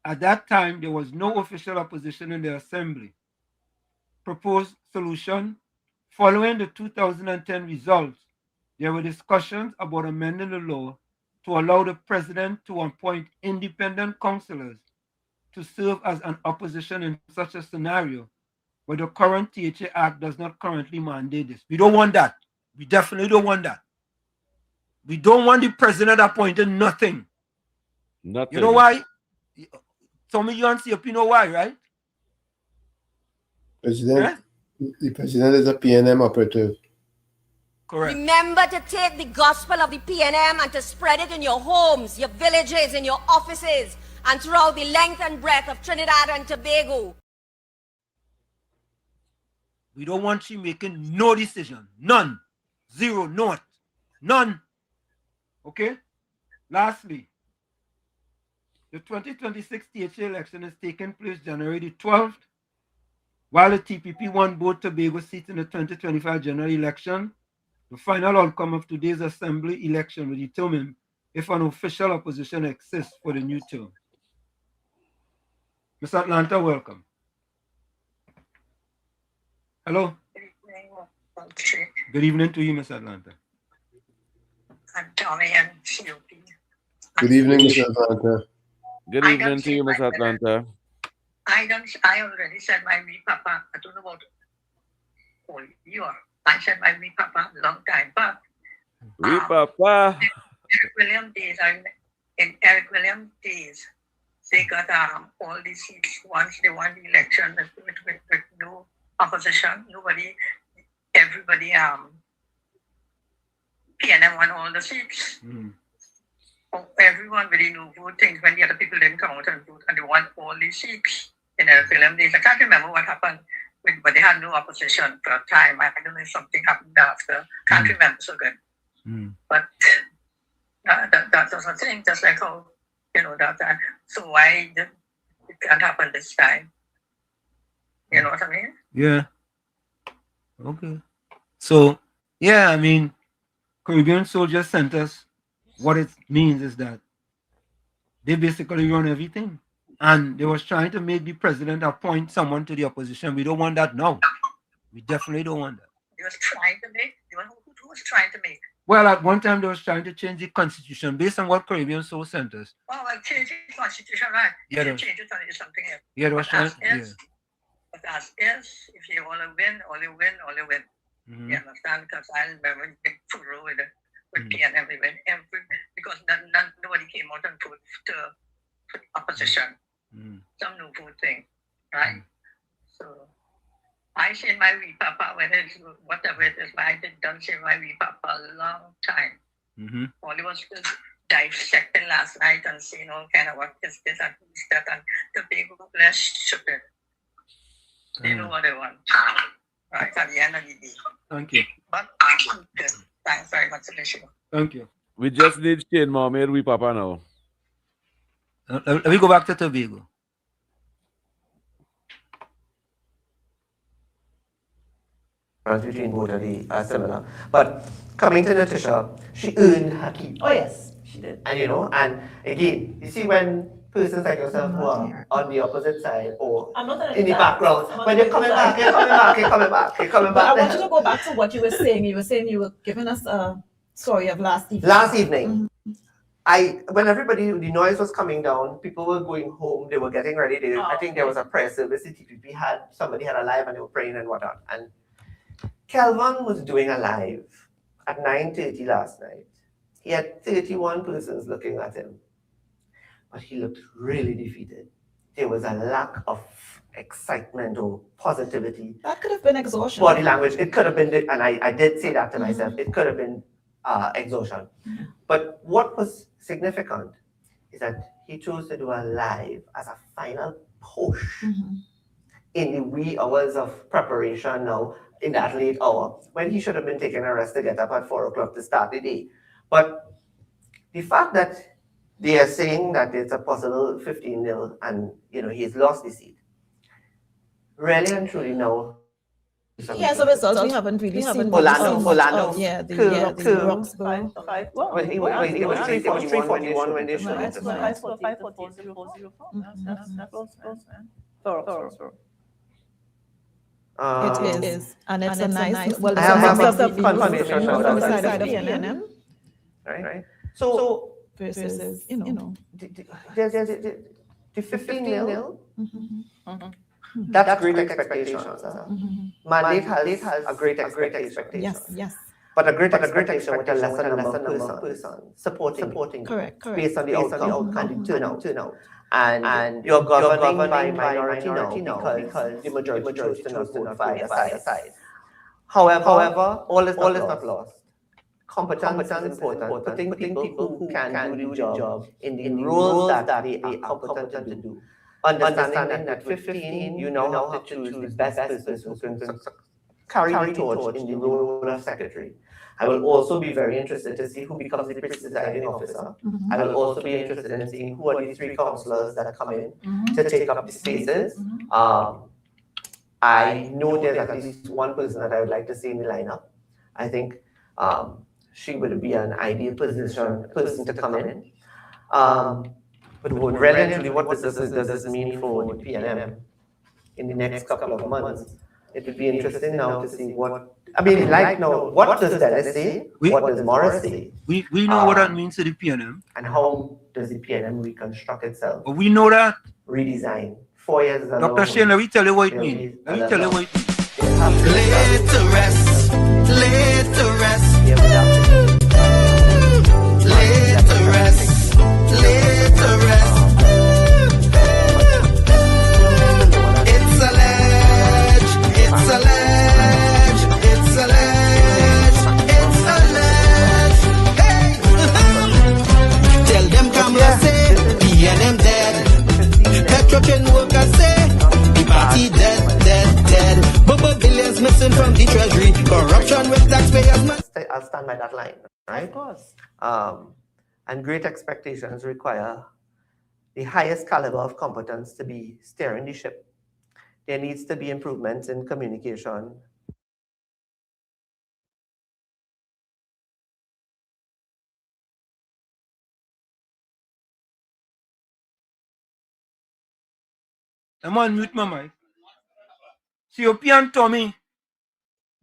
Speaker 6: At that time, there was no official opposition in the Assembly. Proposed solution: following the 2010 results, there were discussions about amending the law to allow the president to appoint independent councillors to serve as an opposition in such a scenario, but the current THA Act does not currently mandate this. We don't want that. We definitely don't want that. We don't want the president appointing nothing.
Speaker 15: Nothing.
Speaker 6: You know why? Some of you and COP know why, right?
Speaker 14: The president is a PNM operative.
Speaker 6: Correct.
Speaker 19: Remember to take the gospel of the PNM and to spread it in your homes, your villages, in your offices, and throughout the length and breadth of Trinidad and Tobago.
Speaker 6: We don't want you making no decision. None. Zero. Not. None. Okay? Lastly, the 2026 THA election is taking place January the 12th. While the TPP won both Tobago seats in the 2025 general election, the final outcome of today's Assembly election will determine if an official opposition exists for the new term. Ms. Atlanta, welcome. Hello. Good evening to you, Ms. Atlanta.
Speaker 7: I'm Tommy and COP.
Speaker 14: Good evening, Ms. Atlanta.
Speaker 15: Good evening to you, Ms. Atlanta.
Speaker 7: I already said my me papa. I don't know about all you are. I said my me papa a long time back.
Speaker 15: Me papa.
Speaker 7: Eric Williams days, in Eric Williams days, they got all these seats once they won the election with no opposition, nobody, everybody, PNM won all the seats. Everyone really knew voting when the other people didn't come out and vote, and they won all these seats in Eric Williams days. I can't remember what happened, but they had no opposition for a time. I don't know if something happened after. Can't remember so good. But that was a thing, just like how, that. So why it can't happen this time? You know what I mean?
Speaker 6: Yeah. Okay. So, yeah, I mean, Caribbean Soldier Centers, what it means is that they basically run everything. And they was trying to make the president appoint someone to the opposition. We don't want that now. We definitely don't want that.
Speaker 7: They was trying to make, who was trying to make?
Speaker 6: Well, at one time, they was trying to change the constitution based on what Caribbean Soul Centers.
Speaker 7: Oh, well, change the constitution, right?
Speaker 6: Yeah,
Speaker 7: You change it to something else.
Speaker 6: Yeah, they was trying.
Speaker 7: But as is, if you want to win, all you win, all you win.
Speaker 6: Mm-hmm.
Speaker 7: You understand? Because I remember the big furrow with PNM, we went because nobody came out and put opposition. Some new food thing, right? So I say my wee papa, whatever it is, but I done say my wee papa a long time. All it was just dissecting last night and seeing all kind of what is this and who's that and the big less stupid. They know what they want. Right at the end of the day.
Speaker 6: Thank you.
Speaker 7: But thanks very much for the show.
Speaker 6: Thank you.
Speaker 15: We just need Shane Mohammed, we papa now.
Speaker 6: Let me go back to Tobago.
Speaker 21: Between both of the are similar. But coming to Natasha, she earned her keep.
Speaker 22: Oh yes, she did.
Speaker 21: And and again, you see when persons like yourself who are on the opposite side or in the background, when you're coming back.
Speaker 22: But I want you to go back to what you were saying. You were saying you were giving us a story of last evening.
Speaker 21: When everybody, the noise was coming down, people were going home, they were getting ready. I think there was a prayer service, the TPP somebody had a live and they were praying and whatnot. And Kelvin was doing a live at 9:30 last night. He had 31 persons looking at him, but he looked really defeated. There was a lack of excitement or positivity.
Speaker 22: That could have been exhaustion.
Speaker 21: Body language, it could have been, and I did say that to myself, it could have been exhaustion. But what was significant is that he chose to do a live as a final push in the wee hours of preparation now, in that late hour, when he should have been taking a rest to get up at 4 o'clock to start the day. But the fact that they are saying that it's a possible 15-0 and he's lost the seat, really and truly now.
Speaker 22: Yeah, so results we haven't really seen.
Speaker 21: Orlando.
Speaker 22: Yeah, the Roxborough.
Speaker 21: Well, he was 341 when they showed it.
Speaker 22: It is, and it's a nice.
Speaker 21: Well, I have some confirmation
Speaker 22: on
Speaker 21: the
Speaker 22: side of PNM,
Speaker 21: right? So
Speaker 22: versus
Speaker 21: the 15-0. That's great expectations. Mandate has a great expectation.
Speaker 22: Yes.
Speaker 21: But a great expectation with a lesser number of persons supporting.
Speaker 22: Correct.
Speaker 21: Based on the outcome and the turnout. And you're governing by minority now because the majority chose to not vote for either side. However, all is not lost. Competence is important. Putting people who can do the job in the roles that they are competent to do. Understanding that 15, you now have to choose the best persons who can carry the torch in the role of secretary. I will also be very interested to see who becomes the presiding officer. I will also be interested in seeing who are the 3 councillors that come in to take up the spaces. I know there's at least one person that I would like to see in the lineup. I think she would be an ideal person to come in. But really, what does this mean for the PNM in the next couple of months? It would be interesting now to see what does Dallas say? What does Morris say?
Speaker 6: We know what that means to the PNM.
Speaker 21: And how does the PNM reconstruct itself?
Speaker 6: But we know that.
Speaker 21: Redesign. 4 years ago.
Speaker 6: Dr. Shane, let me tell you what it means.
Speaker 3: Lay to rest. Lay to rest. Lay to rest. Lay to rest. It's a ledge. It's a ledge. It's a ledge. It's a ledge. Hey. Tell them Kamala say PNM dead. Petrotrain workers say the party dead. But billions missing from the treasury. Corruption with taxpayers.
Speaker 21: I'll stand by that line, right?
Speaker 22: Of course.
Speaker 21: And great expectations require the highest caliber of competence to be steering the ship. There needs to be improvements in communication.
Speaker 6: I'm on mute, my mic. COP and Tommy.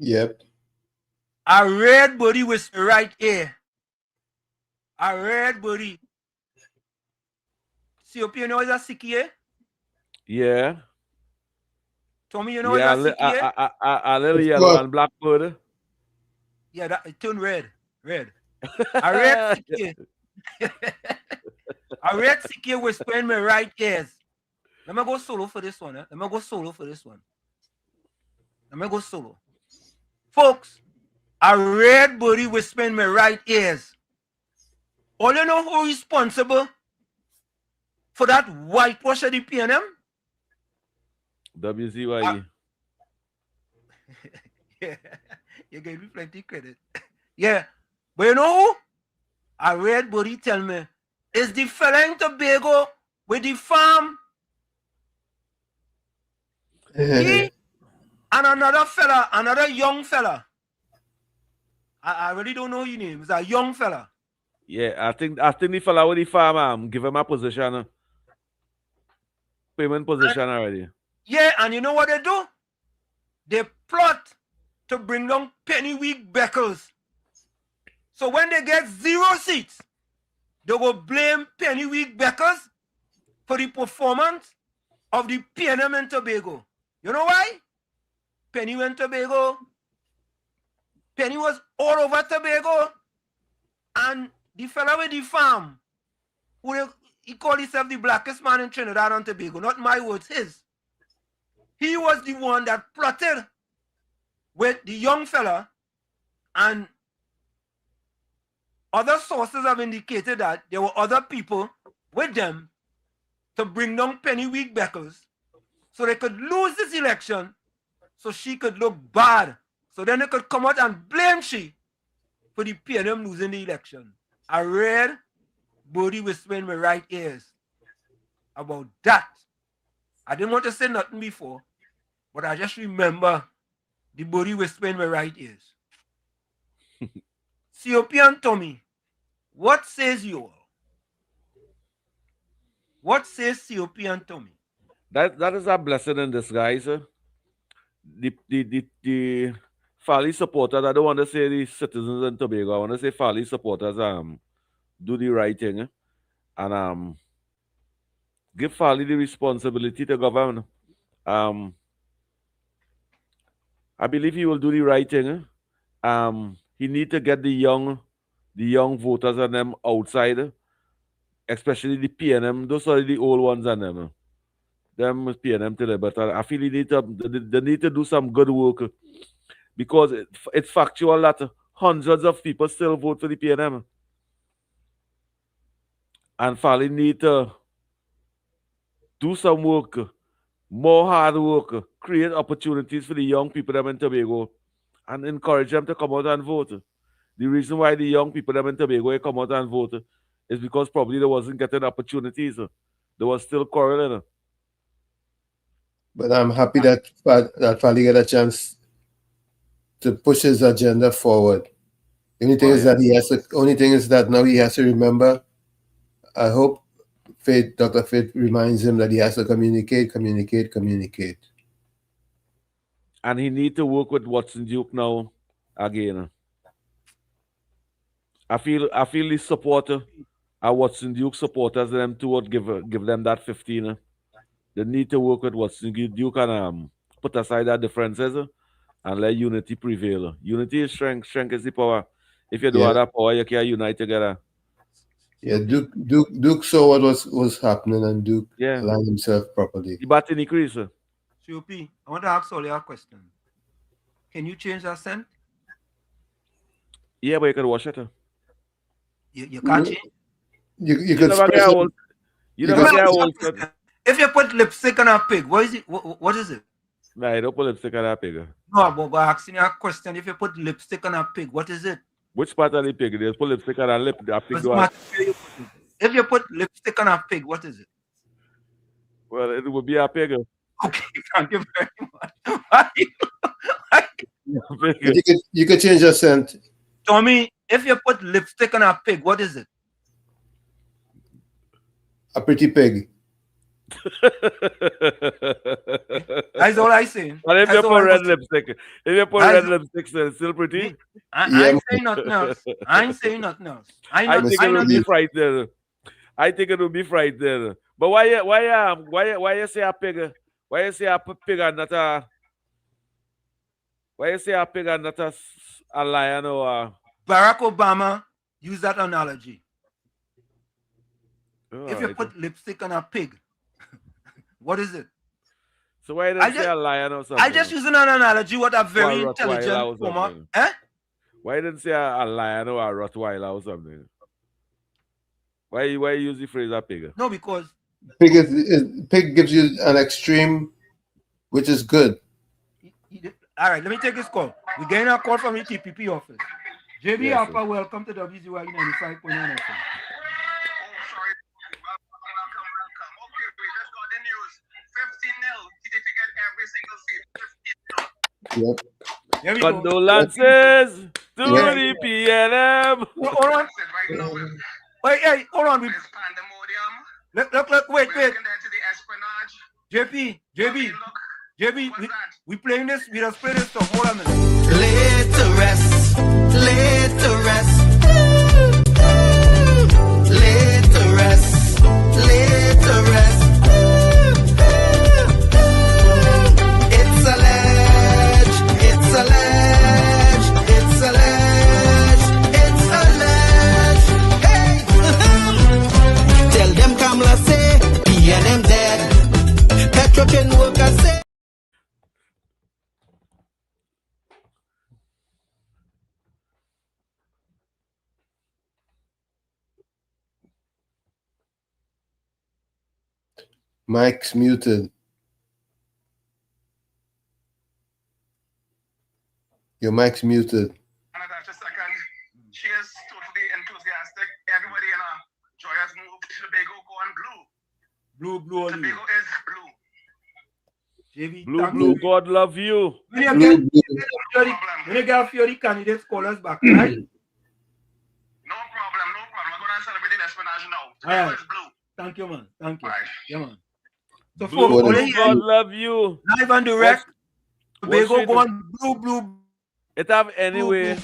Speaker 14: Yep.
Speaker 6: A red body with right ear. A red body. COP, you know is a sicky,
Speaker 15: Yeah.
Speaker 6: Tommy, you know
Speaker 15: Yeah,
Speaker 6: is a sicky,
Speaker 15: a little yellow and black bird.
Speaker 6: Yeah, that it turned red. Red. A red sicky. A red sicky whispering my right ears. Let me go solo for this one. Let me go solo for this one. Let me go solo. Folks, a red body whispering my right ears. All you know who is responsible for that whitewash of the PNM?
Speaker 15: WZYE.
Speaker 6: Yeah, you gave me plenty credit. Yeah, but you know who? A red body tell me, is the fella in Tobago with the farm? He and another fella, another young fella. I really don't know his name. It's a young fella.
Speaker 15: Yeah, I think the fella with the farm give him a position. Payment position already.
Speaker 6: Yeah, and you know what they do? They plot to bring down Pennyweek Beckles. So when they get 0 seats, they will blame Pennyweek Beckles for the performance of the PNM and Tobago. You know why? Penny went Tobago. Penny was all over Tobago. And the fella with the farm, he called himself the blackest man in Trinidad and Tobago. Not my words, his. He was the one that plotted with the young fella, and other sources have indicated that there were other people with them to bring down Pennyweek Beckles so they could lose this election so she could look bad. So then they could come out and blame she for the PNM losing the election. I read Bodie whispering in my right ears about that. I didn't want to say nothing before, but I just remember the Bodie whispering in my right ears. COP and Tommy, what says you all? What says COP and Tommy?
Speaker 15: That is a blessing in disguise. The Farley supporters, I don't want to say the citizens in Tobago, I want to say Farley supporters do the right thing and give Farley the responsibility to govern. I believe he will do the right thing. He need to get the young voters and them outside, especially the PNM. Those are the old ones and them. Them PNM today, but I feel they need to do some good work because it's factual that hundreds of people still vote for the PNM. And Farley need to do some work, more hard work, create opportunities for the young people them in Tobago and encourage them to come out and vote. The reason why the young people them in Tobago come out and vote is because probably they wasn't getting opportunities. They was still quarreling.
Speaker 14: But I'm happy that Farley get a chance to push his agenda forward. The only thing is that now he has to remember. I hope Dr. Faith reminds him that he has to communicate.
Speaker 15: And he need to work with Watson Duke now again. I feel the supporter, Watson Duke supporters, them too would give them that 15. They need to work with Watson Duke and put aside their differences and let unity prevail. Unity is strength. Strength is the power. If you don't have that power, you can't unite together.
Speaker 14: Yeah, Duke saw what was happening and Duke aligned himself properly.
Speaker 15: The batting increase.
Speaker 6: COP, I want to ask Solly a question. Can you change that scent?
Speaker 15: Yeah, but you can wash it.
Speaker 6: You can't change?
Speaker 14: You could
Speaker 15: never get old. You never get old.
Speaker 6: If you put lipstick on a pig, what is it? What is it?
Speaker 15: Nah, you don't put lipstick on a pig.
Speaker 6: No, but I'm asking you a question. If you put lipstick on a pig, what is it?
Speaker 15: Which part of the pig? They put lipstick on a lip. A pig
Speaker 6: if you put lipstick on a pig, what is it?
Speaker 15: Well, it would be a pig.
Speaker 6: Okay, thank you very much.
Speaker 14: You could change your scent.
Speaker 6: Tommy, if you put lipstick on a pig, what is it?
Speaker 14: A pretty pig.
Speaker 6: That's all I say.
Speaker 15: And if you put red lipstick, it's still pretty.
Speaker 6: I ain't saying nothing else. I ain't saying nothing else.
Speaker 15: I think it would be frightened. I think it would be frightened. But why you say a pig? Why you say a pig and not a? Why you say a pig and not a lion or a?
Speaker 6: Barack Obama used that analogy. If you put lipstick on a pig, what is it?
Speaker 15: So why didn't say a lion or something?
Speaker 6: I just using an analogy. What a very intelligent woman.
Speaker 15: Why didn't say a lion or a Rottweiler or something? Why you use the phrase a pig?
Speaker 6: No, because
Speaker 14: pig gives you an extreme, which is good.
Speaker 6: All right, let me take this call. We're getting a call from the TPP office. JB
Speaker 15: Yes,
Speaker 6: Alpha, welcome to WZYE 95.9 FM.
Speaker 14: Yep.
Speaker 15: Condolences to the PNM.
Speaker 6: Hold on. Wait, hey, hold on. Look, wait. JB, we playing this. We just play this song. Hold on a minute.
Speaker 3: Laid to rest. Laid to rest. Laid to rest. Laid to rest. It's a ledge. It's a ledge. It's a ledge. It's a ledge. Hey. Tell them Kamala say, PNM dead. Petrochen workers say.
Speaker 14: Mike's muted. Your mic's muted.
Speaker 4: She is totally enthusiastic. Everybody in a joyous move. Tobago going blue.
Speaker 6: Blue.
Speaker 4: Tobago is blue.
Speaker 15: Blue, God love you.
Speaker 6: When you get a few of the candidates, call us back, right?
Speaker 4: No problem. I'm going to celebrate the Esplanade now. Tobago is blue.
Speaker 6: Thank you, man. Thank you. Yeah, man. So,
Speaker 15: Blue, God love you.
Speaker 6: Live and direct. Tobago going blue.
Speaker 15: It have anyway.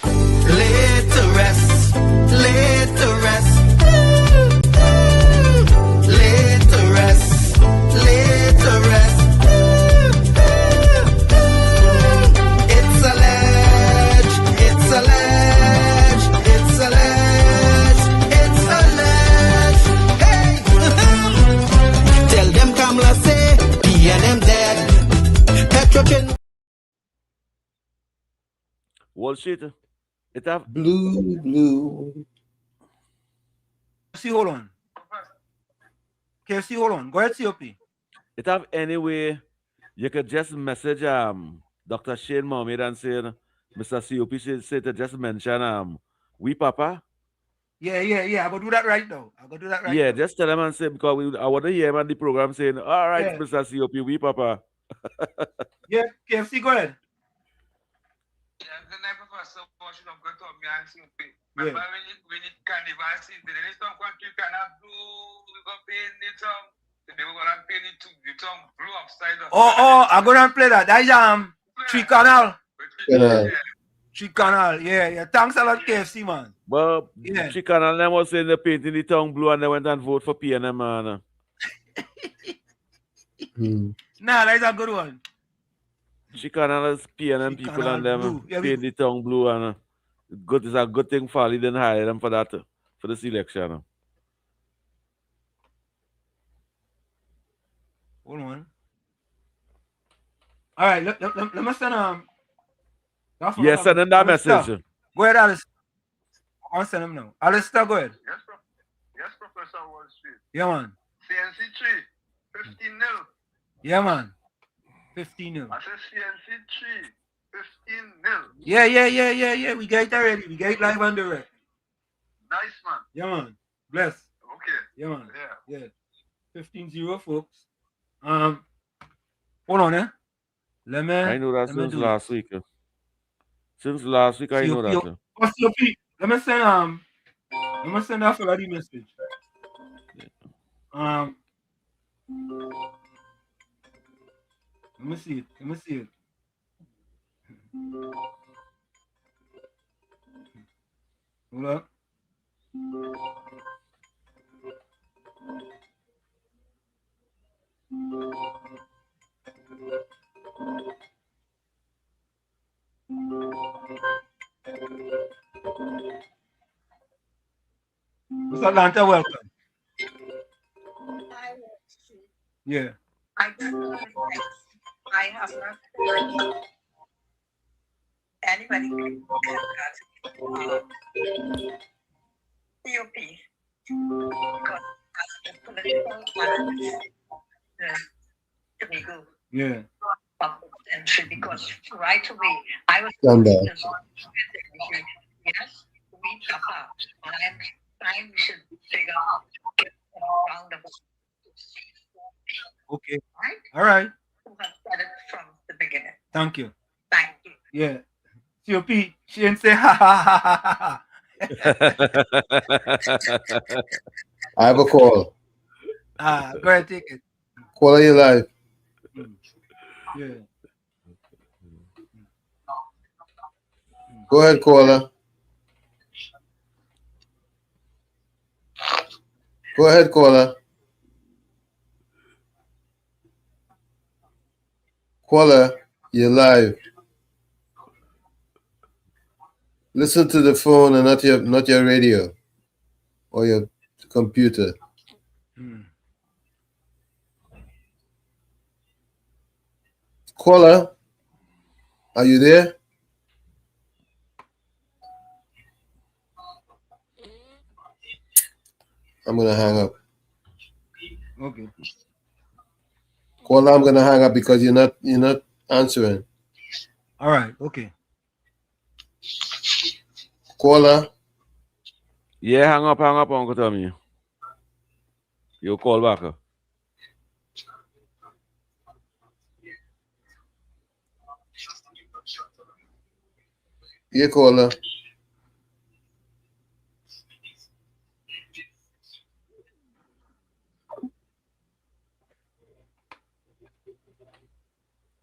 Speaker 3: Laid to rest. Laid to rest. Laid to rest. Laid to rest. It's a ledge. It's a ledge. It's a ledge. It's a ledge. Hey. Tell them Kamala say PNM dead. Petrochen.
Speaker 15: Wall Street. It have
Speaker 14: blue.
Speaker 6: See, hold on. KFC, hold on. Go ahead, COP.
Speaker 15: It have anyway. You could just message Dr. Shane Mohammed and say, Mr. COP say to just mention we Papa.
Speaker 6: Yeah. I'm gonna do that right now.
Speaker 15: Yeah, just tell him and say because I want to hear him on the program saying, all right, yeah. Mr. COP, we Papa.
Speaker 6: Yeah, KFC, go ahead.
Speaker 16: Remember when it carnival season, there is some country can have blue, we go paint the tongue. They go and paint it to the tongue blue upside down.
Speaker 6: Oh, I'm gonna play that. That is Three Canal. Three Canal, yeah. Thanks a lot, KFC, man.
Speaker 15: Well, yeah. Three Canal them was saying they painting the tongue blue and they went and vote for PNM, man.
Speaker 6: Nah, that's a good one.
Speaker 15: Chicanal is PNM people and them paint the tongue blue and it's a good thing Fally didn't hire them for that for this election.
Speaker 6: Hold on. All right, let me send
Speaker 15: yes, send them that message.
Speaker 6: Go ahead, Alistair. I'll send him now. Alistair, go ahead.
Speaker 16: Yes, Professor Wall Street.
Speaker 6: Yeah, man.
Speaker 16: CNC 3, 15-0.
Speaker 6: Yeah, man. 15-0.
Speaker 16: I said CNC 3,
Speaker 6: Yeah. We got it already. We got it live on direct.
Speaker 5: Nice, man.
Speaker 6: Yeah, man. Bless.
Speaker 5: Okay.
Speaker 6: Yeah, man.
Speaker 5: Yeah.
Speaker 6: 15-0, folks. Hold on,
Speaker 15: I know that since last week. Since last week, I know that.
Speaker 6: COP. Let me send that for the message. Let me see it. Hold up. Miss Atlanta, welcome. Yeah.
Speaker 7: I have not heard anybody COP because the political Tobago
Speaker 6: Yeah.
Speaker 7: entry because right away I was
Speaker 14: Stand
Speaker 7: yes,
Speaker 14: by.
Speaker 7: we suffer, and I'm trying we should figure out get around about
Speaker 6: Okay.
Speaker 7: right?
Speaker 6: All right.
Speaker 7: Who has said it from the beginning.
Speaker 6: Thank you.
Speaker 7: Thank you.
Speaker 6: Yeah. COP, she didn't say ha ha ha ha ha.
Speaker 14: I have a call.
Speaker 6: Go ahead, take it.
Speaker 14: Caller, you live.
Speaker 6: Yeah.
Speaker 14: Go ahead, caller. Go ahead, caller. Caller, you're live. Listen to the phone and not your radio or your computer. Caller, are you there? I'm gonna hang up.
Speaker 6: Okay.
Speaker 14: Caller, I'm gonna hang up because you're not answering.
Speaker 6: All right. Okay.
Speaker 14: Caller.
Speaker 15: Yeah, hang up, Uncle Tommy. You call back.
Speaker 14: Yeah, caller.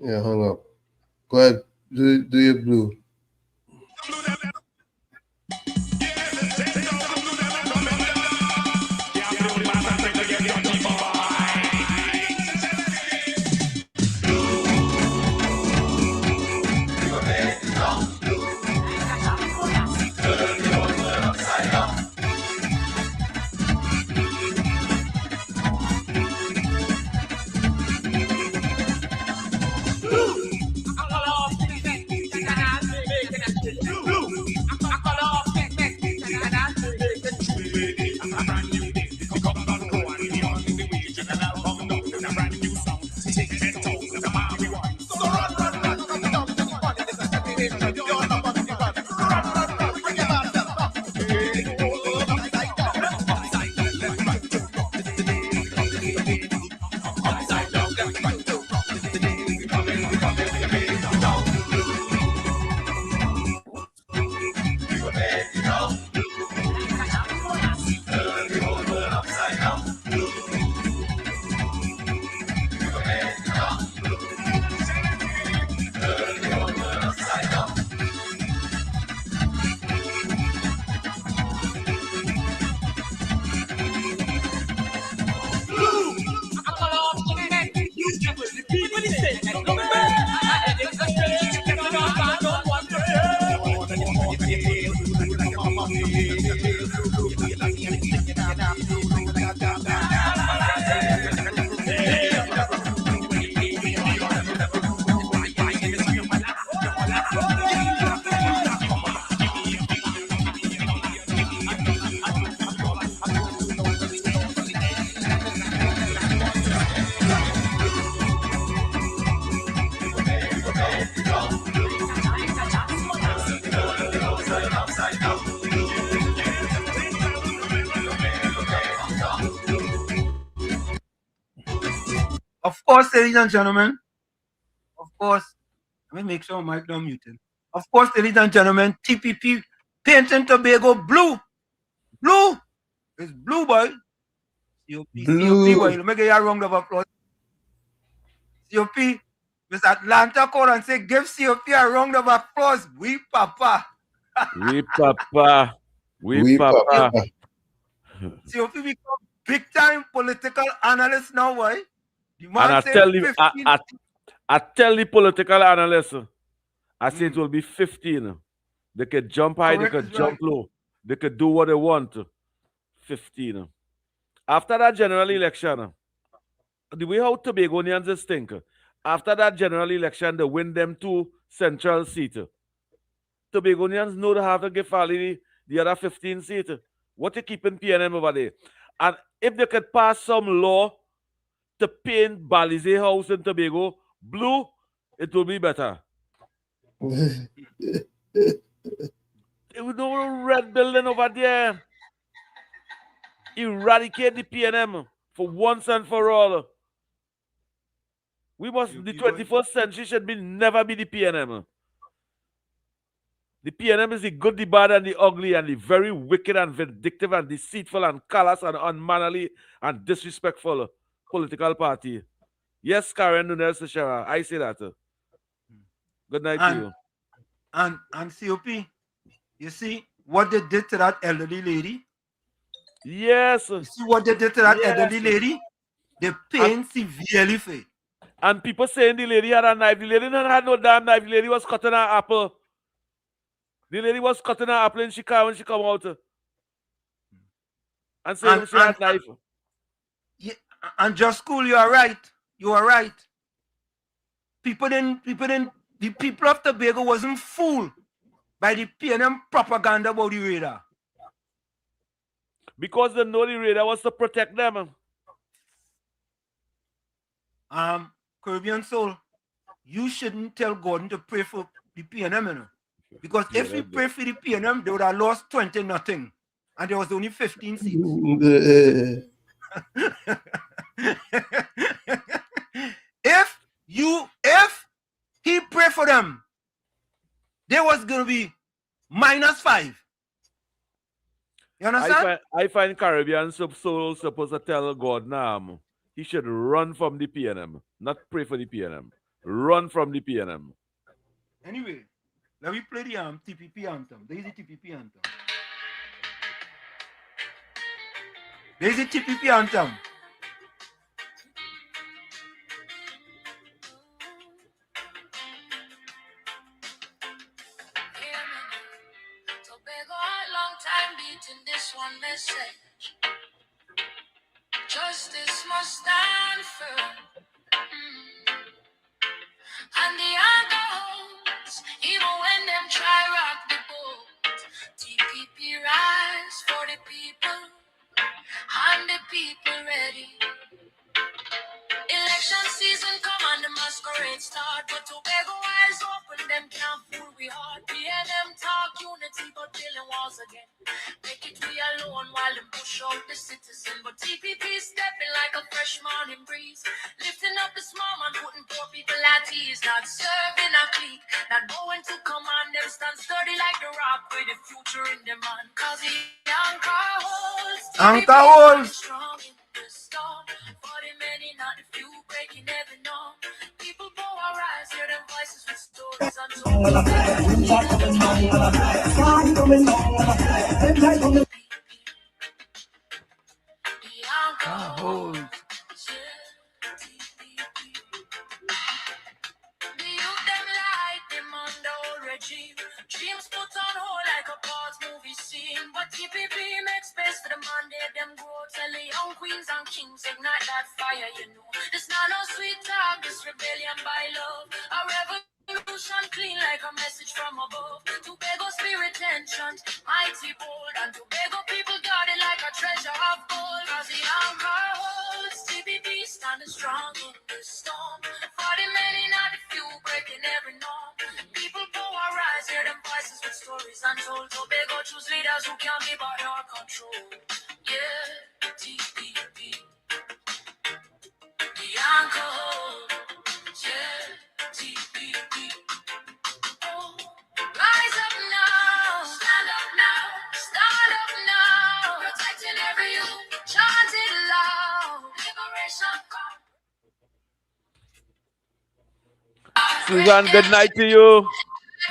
Speaker 14: Yeah, hung up. Go ahead. Do your blue.
Speaker 6: course, ladies and gentlemen, of course, let me make sure Mike not muted. Of course, ladies and gentlemen, TPP Paint and Tobago blue. Blue. It's blue, boy. COP, boy. Let me get you a round of applause. COP, Miss Atlanta call and say, give COP a round of applause. We papa.
Speaker 15: We papa. We papa.
Speaker 6: COP become big time political analyst now, boy. The man
Speaker 15: And I
Speaker 6: said
Speaker 15: tell you,
Speaker 6: 15.
Speaker 15: I tell the political analysts, I say it will be 15. They could jump high,
Speaker 6: Correct,
Speaker 15: they could jump low. They could do what they want. 15. After that general election, the way how Tobagonians think, after that general election, they win them 2 central seats. Tobagonians know they have to give Fali the other 15 seats. What you keeping PNM over there? And if they could pass some law to paint Balize House in Tobago blue, it will be better. There was no red building over there. Eradicate the PNM for once and for all. We must, the 21st century should never be the PNM. The PNM is the good, the bad, and the ugly, and the very wicked and vindictive and deceitful and callous and unmannerly and disrespectful political party. Yes, Karen Nunez Shara, I say that. Good night to you.
Speaker 6: And COP, you see what they did to that elderly lady?
Speaker 15: Yes.
Speaker 6: You see what they did to that elderly lady? They pain severely for it.
Speaker 15: And people saying the lady had a knife. The lady didn't have no damn knife. The lady was cutting her apple. The lady was cutting her apple in Chicago when she come out. And saying she had a knife.
Speaker 6: Yeah, and just cool, you are right. You are right. The people of Tobago wasn't fooled by the PNM propaganda about the radar.
Speaker 15: Because they know the radar was to protect them.
Speaker 6: Caribbean Soul, you shouldn't tell Gordon to pray for the PNM, you know? Because if he prayed for the PNM, they would have lost 20-0. And there was only 15 seats. If he prayed for them, there was going to be -5. You understand?
Speaker 15: I find Caribbean Soul supposed to tell God now he should run from the PNM, not pray for the PNM. Run from the PNM.
Speaker 6: Anyway, let me play the TPP anthem. There is the TPP anthem. There is the TPP anthem.
Speaker 8: Tobago, a long time beating this one message. Justice must stand firm. And the alcohols, even when them try rock the boat, TPP rise for the people, and the people ready. Election season come and the masquerade start, but Tobago eyes open, them can't fool we heart. PNM talk unity, but building walls again. Make it we alone while them push out the citizen. But TPP stepping like a fresh morning breeze, lifting up the small man, putting poor people at ease. Not serving a clique, not going to command them. Stand sturdy like the rock with the future in them man. Cause the anchor holds,
Speaker 6: Anchor holds.
Speaker 8: Strong in the storm. For the many, not the few, breaking every norm. People bow our eyes, hear them voices with stories untold. The youth them light, them on the old regime. Dreams put on hold like a pause movie scene. But TPP makes space for the Monday, them grow. Tell the young queens and kings, ignite that fire, you know. This not no sweet talk, this rebellion by love. A revolution clean like a message from above. Tobago spirit ancient, mighty bold. And Tobago people got it like a treasure of gold. Cause the anchor holds, TPP standing strong in the storm. For the many, not the few, breaking every norm. People power rise, hear them voices with stories untold. Tobago choose leaders who can't be by our control. Yeah, TPP. The anchor holds. Oh, rise up now, stand up now, stand up now, protecting every youth, chant it loud, liberation come.
Speaker 15: Susan, good night to you.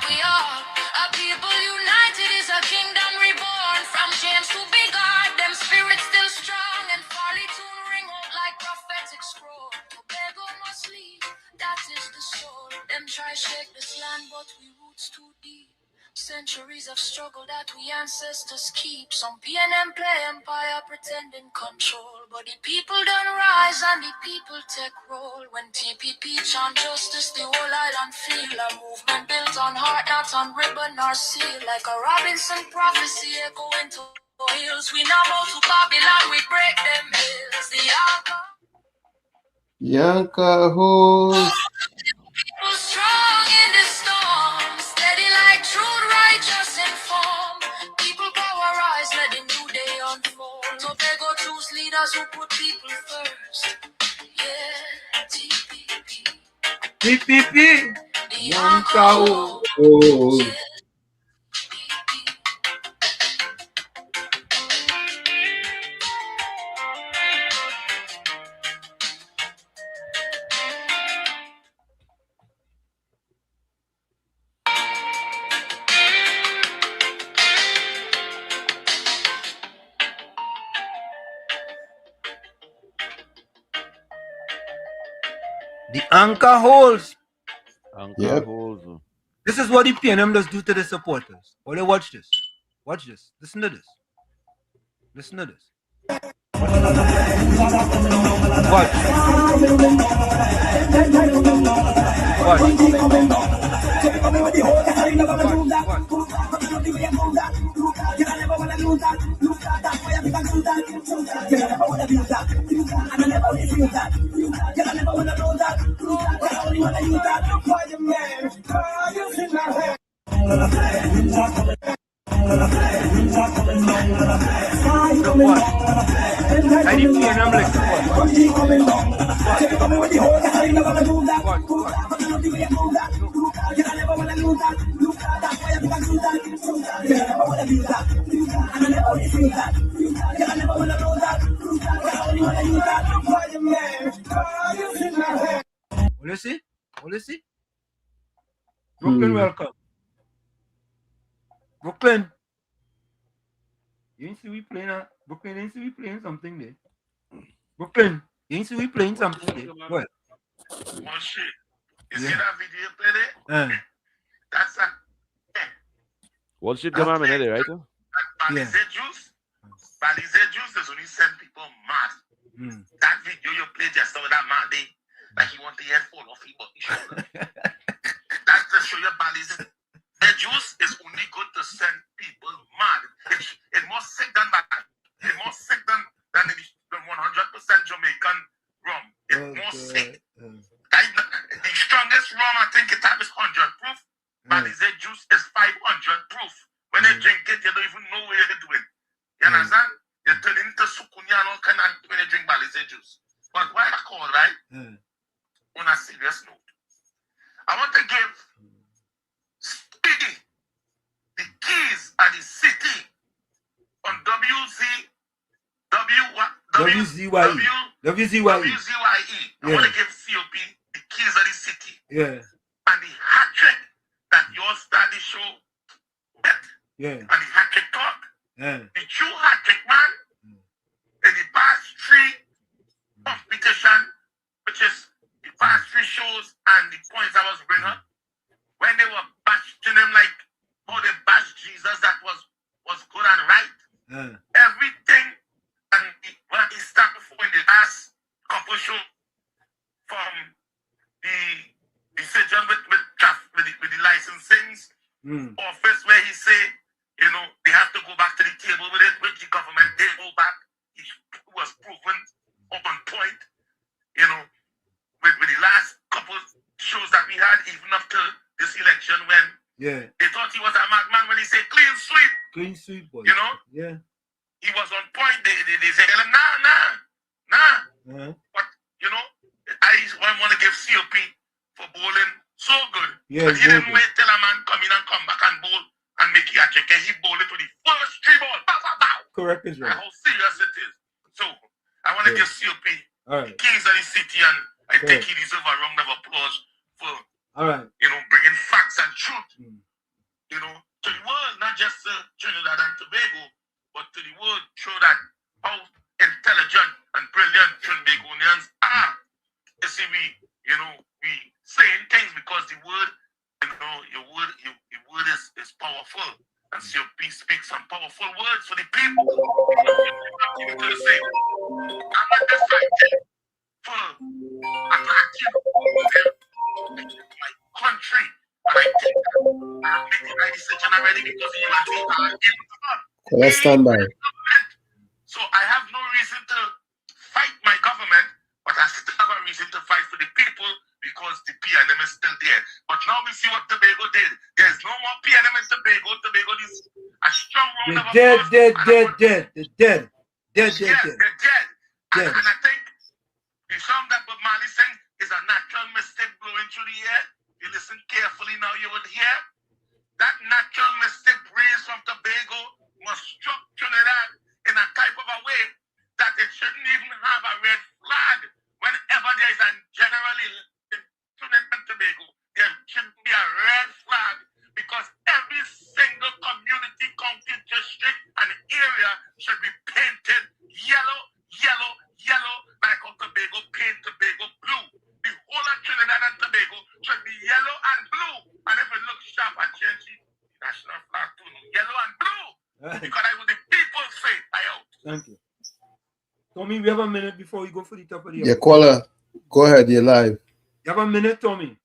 Speaker 8: We are a people united, is a kingdom reborn. From James to Big God, them spirits still strong, and Farley tune ring out like prophetic scroll. Tobago must lead, that is the soul. Them try shake this land, but we roots too deep. Centuries of struggle that we ancestors keep. Some PNM play empire, pretending control. But the people don't rise and the people take roll. When TPP chant justice, the whole island feel a movement built on heart, not on ribbon or seal. Like a Robinson prophecy echoing to hills. We now move to Babylon, we break them hills. The anchor.
Speaker 14: Yanka ho.
Speaker 8: People strong in the storm, steady like truth, righteous in form. People power rise, let the new day unfold. Tobago choose leaders who put people first. Yeah, TPP.
Speaker 6: TPP.
Speaker 14: Yanka ho.
Speaker 6: The anchor holds.
Speaker 15: Anchor holds.
Speaker 6: This is what the PNM does do to the supporters. Only watch this. Watch this. Listen to this. Listen to this. Watch. Will you see? Will you see? Brooklyn, welcome. Brooklyn. You ain't see we playing Brooklyn, you ain't see we playing something there. Brooklyn, you ain't see we playing something there. What?
Speaker 9: One shit. You see that video you play there? That's a
Speaker 15: What shit come on in there, right?
Speaker 9: Balize juice. Balize juice is only send people mad. That video you played just now with that man there, like he want the head fall off his body shoulder. That's to show you Balize. The juice is only good to send people mad. It's more sick than that. It's more sick than the 100% Jamaican rum. It's more sick. The strongest rum I think it have is 100 proof. Balize juice is 500 proof. When you drink it, you don't even know what you're doing. You understand? You turn into sukunya and all kind of when you drink Balize juice. But why I call, right? On a serious note, I want to give Speedy the keys of the city on WZYE. I want to give COP the keys of the city.
Speaker 6: Yeah.
Speaker 9: And the hat trick that your study show bet.
Speaker 6: Yeah.
Speaker 9: And the hat trick talk.
Speaker 6: Yeah.
Speaker 9: The true hat trick man in the past 3 competition, which is the past 3 shows and the points I was bringing up, when they were bashing him like how they bashed Jesus, that was good and right. Everything and when he started before in the last couple shows from the decision with the licensings office where he say, you know, they have to go back to the table with it, which the government did go back. He was proven on point, you know, with the last couple shows that we had, even up to this election when they thought he was a madman when he said clean sweep.
Speaker 6: Clean sweep, boy.
Speaker 9: You know?
Speaker 6: Yeah.
Speaker 9: He was on point. They said, nah. But, you know, I want to give COP for bowling so good.
Speaker 6: Yeah,
Speaker 9: and he didn't wait till a man come in and come back and bowl and make it a check. He bowled it to the first 3 balls.
Speaker 6: Correct is right.
Speaker 9: How serious it is. So I want to give COP
Speaker 6: the
Speaker 9: kings of the city, and I think he deserves a round of applause for bringing facts and truth, to the world, not just Trinidad and Tobago, but to the world, show that how intelligent and brilliant Trinbagonians are. You see, we saying things because the word, your word is powerful. And COP speaks some powerful words for the people. I'm not just fighting for a black my country. And I think I'm making my decision already because you are
Speaker 14: Well, let's stand by.
Speaker 9: So I have no reason to fight my government, but I still have a reason to fight for the people because the PNM is still there. But now we see what Tobago did. There's no more PNM in Tobago. Tobago is a strong round of applause.
Speaker 6: They're dead.
Speaker 9: Yes, they're dead. And I think the song that Bob Marley sang is a natural mystic blowing through the air. You listen carefully now, you would hear that natural mystic breeze from Tobago must struck Trinidad in a type of a way that it shouldn't even have a red flag. Whenever there is a general in Trinidad and Tobago, there shouldn't be a red flag because every single community, county, district, and area should be painted yellow, yellow, yellow, like how Tobago paint Tobago blue. The whole of Trinidad and Tobago should be yellow and blue. And if it looks sharp, I change the national flag to yellow and blue. Because I will the people say, I out.
Speaker 6: Thank you. Tommy, we have a minute before we go for the top of the hour.
Speaker 14: Yeah, caller, go ahead, you're live.
Speaker 6: You have a minute, Tommy.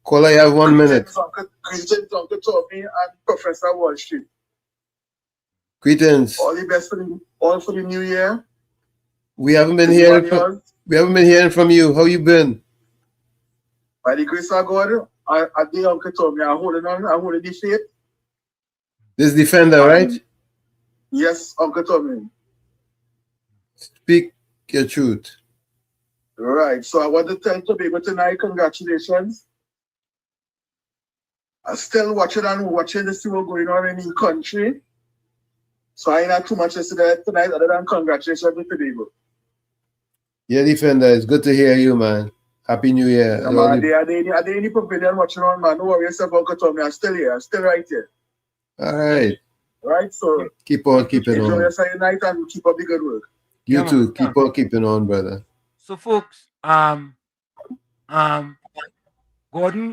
Speaker 14: Caller, you have 1 minute.
Speaker 16: Greetings, Uncle Tommy and Professor Wall Street.
Speaker 14: Greetings.
Speaker 16: All the best for the new year.
Speaker 14: We haven't been hearing from you. How you been?
Speaker 16: By the grace of God, I did Uncle Tommy. I'm holding the faith.
Speaker 14: This defender, right?
Speaker 16: Yes, Uncle Tommy.
Speaker 14: Speak your truth.
Speaker 16: Right. So I want to tell Tobago tonight, congratulations. I'm still watching to see what's going on in the country. So I ain't had too much to say tonight other than congratulations to Tobago.
Speaker 14: Yeah, defender, it's good to hear you, man. Happy New Year.
Speaker 16: Yeah, man, are they any pavilion watching on, man? Don't worry yourself, Uncle Tommy. I'm still here. I'm still right here.
Speaker 14: All right.
Speaker 16: Right, so
Speaker 14: keep on keeping
Speaker 16: enjoy
Speaker 14: on.
Speaker 16: your Saturday night and keep up the good work.
Speaker 14: You too. Keep on keeping on, brother.
Speaker 6: So, folks, Gordon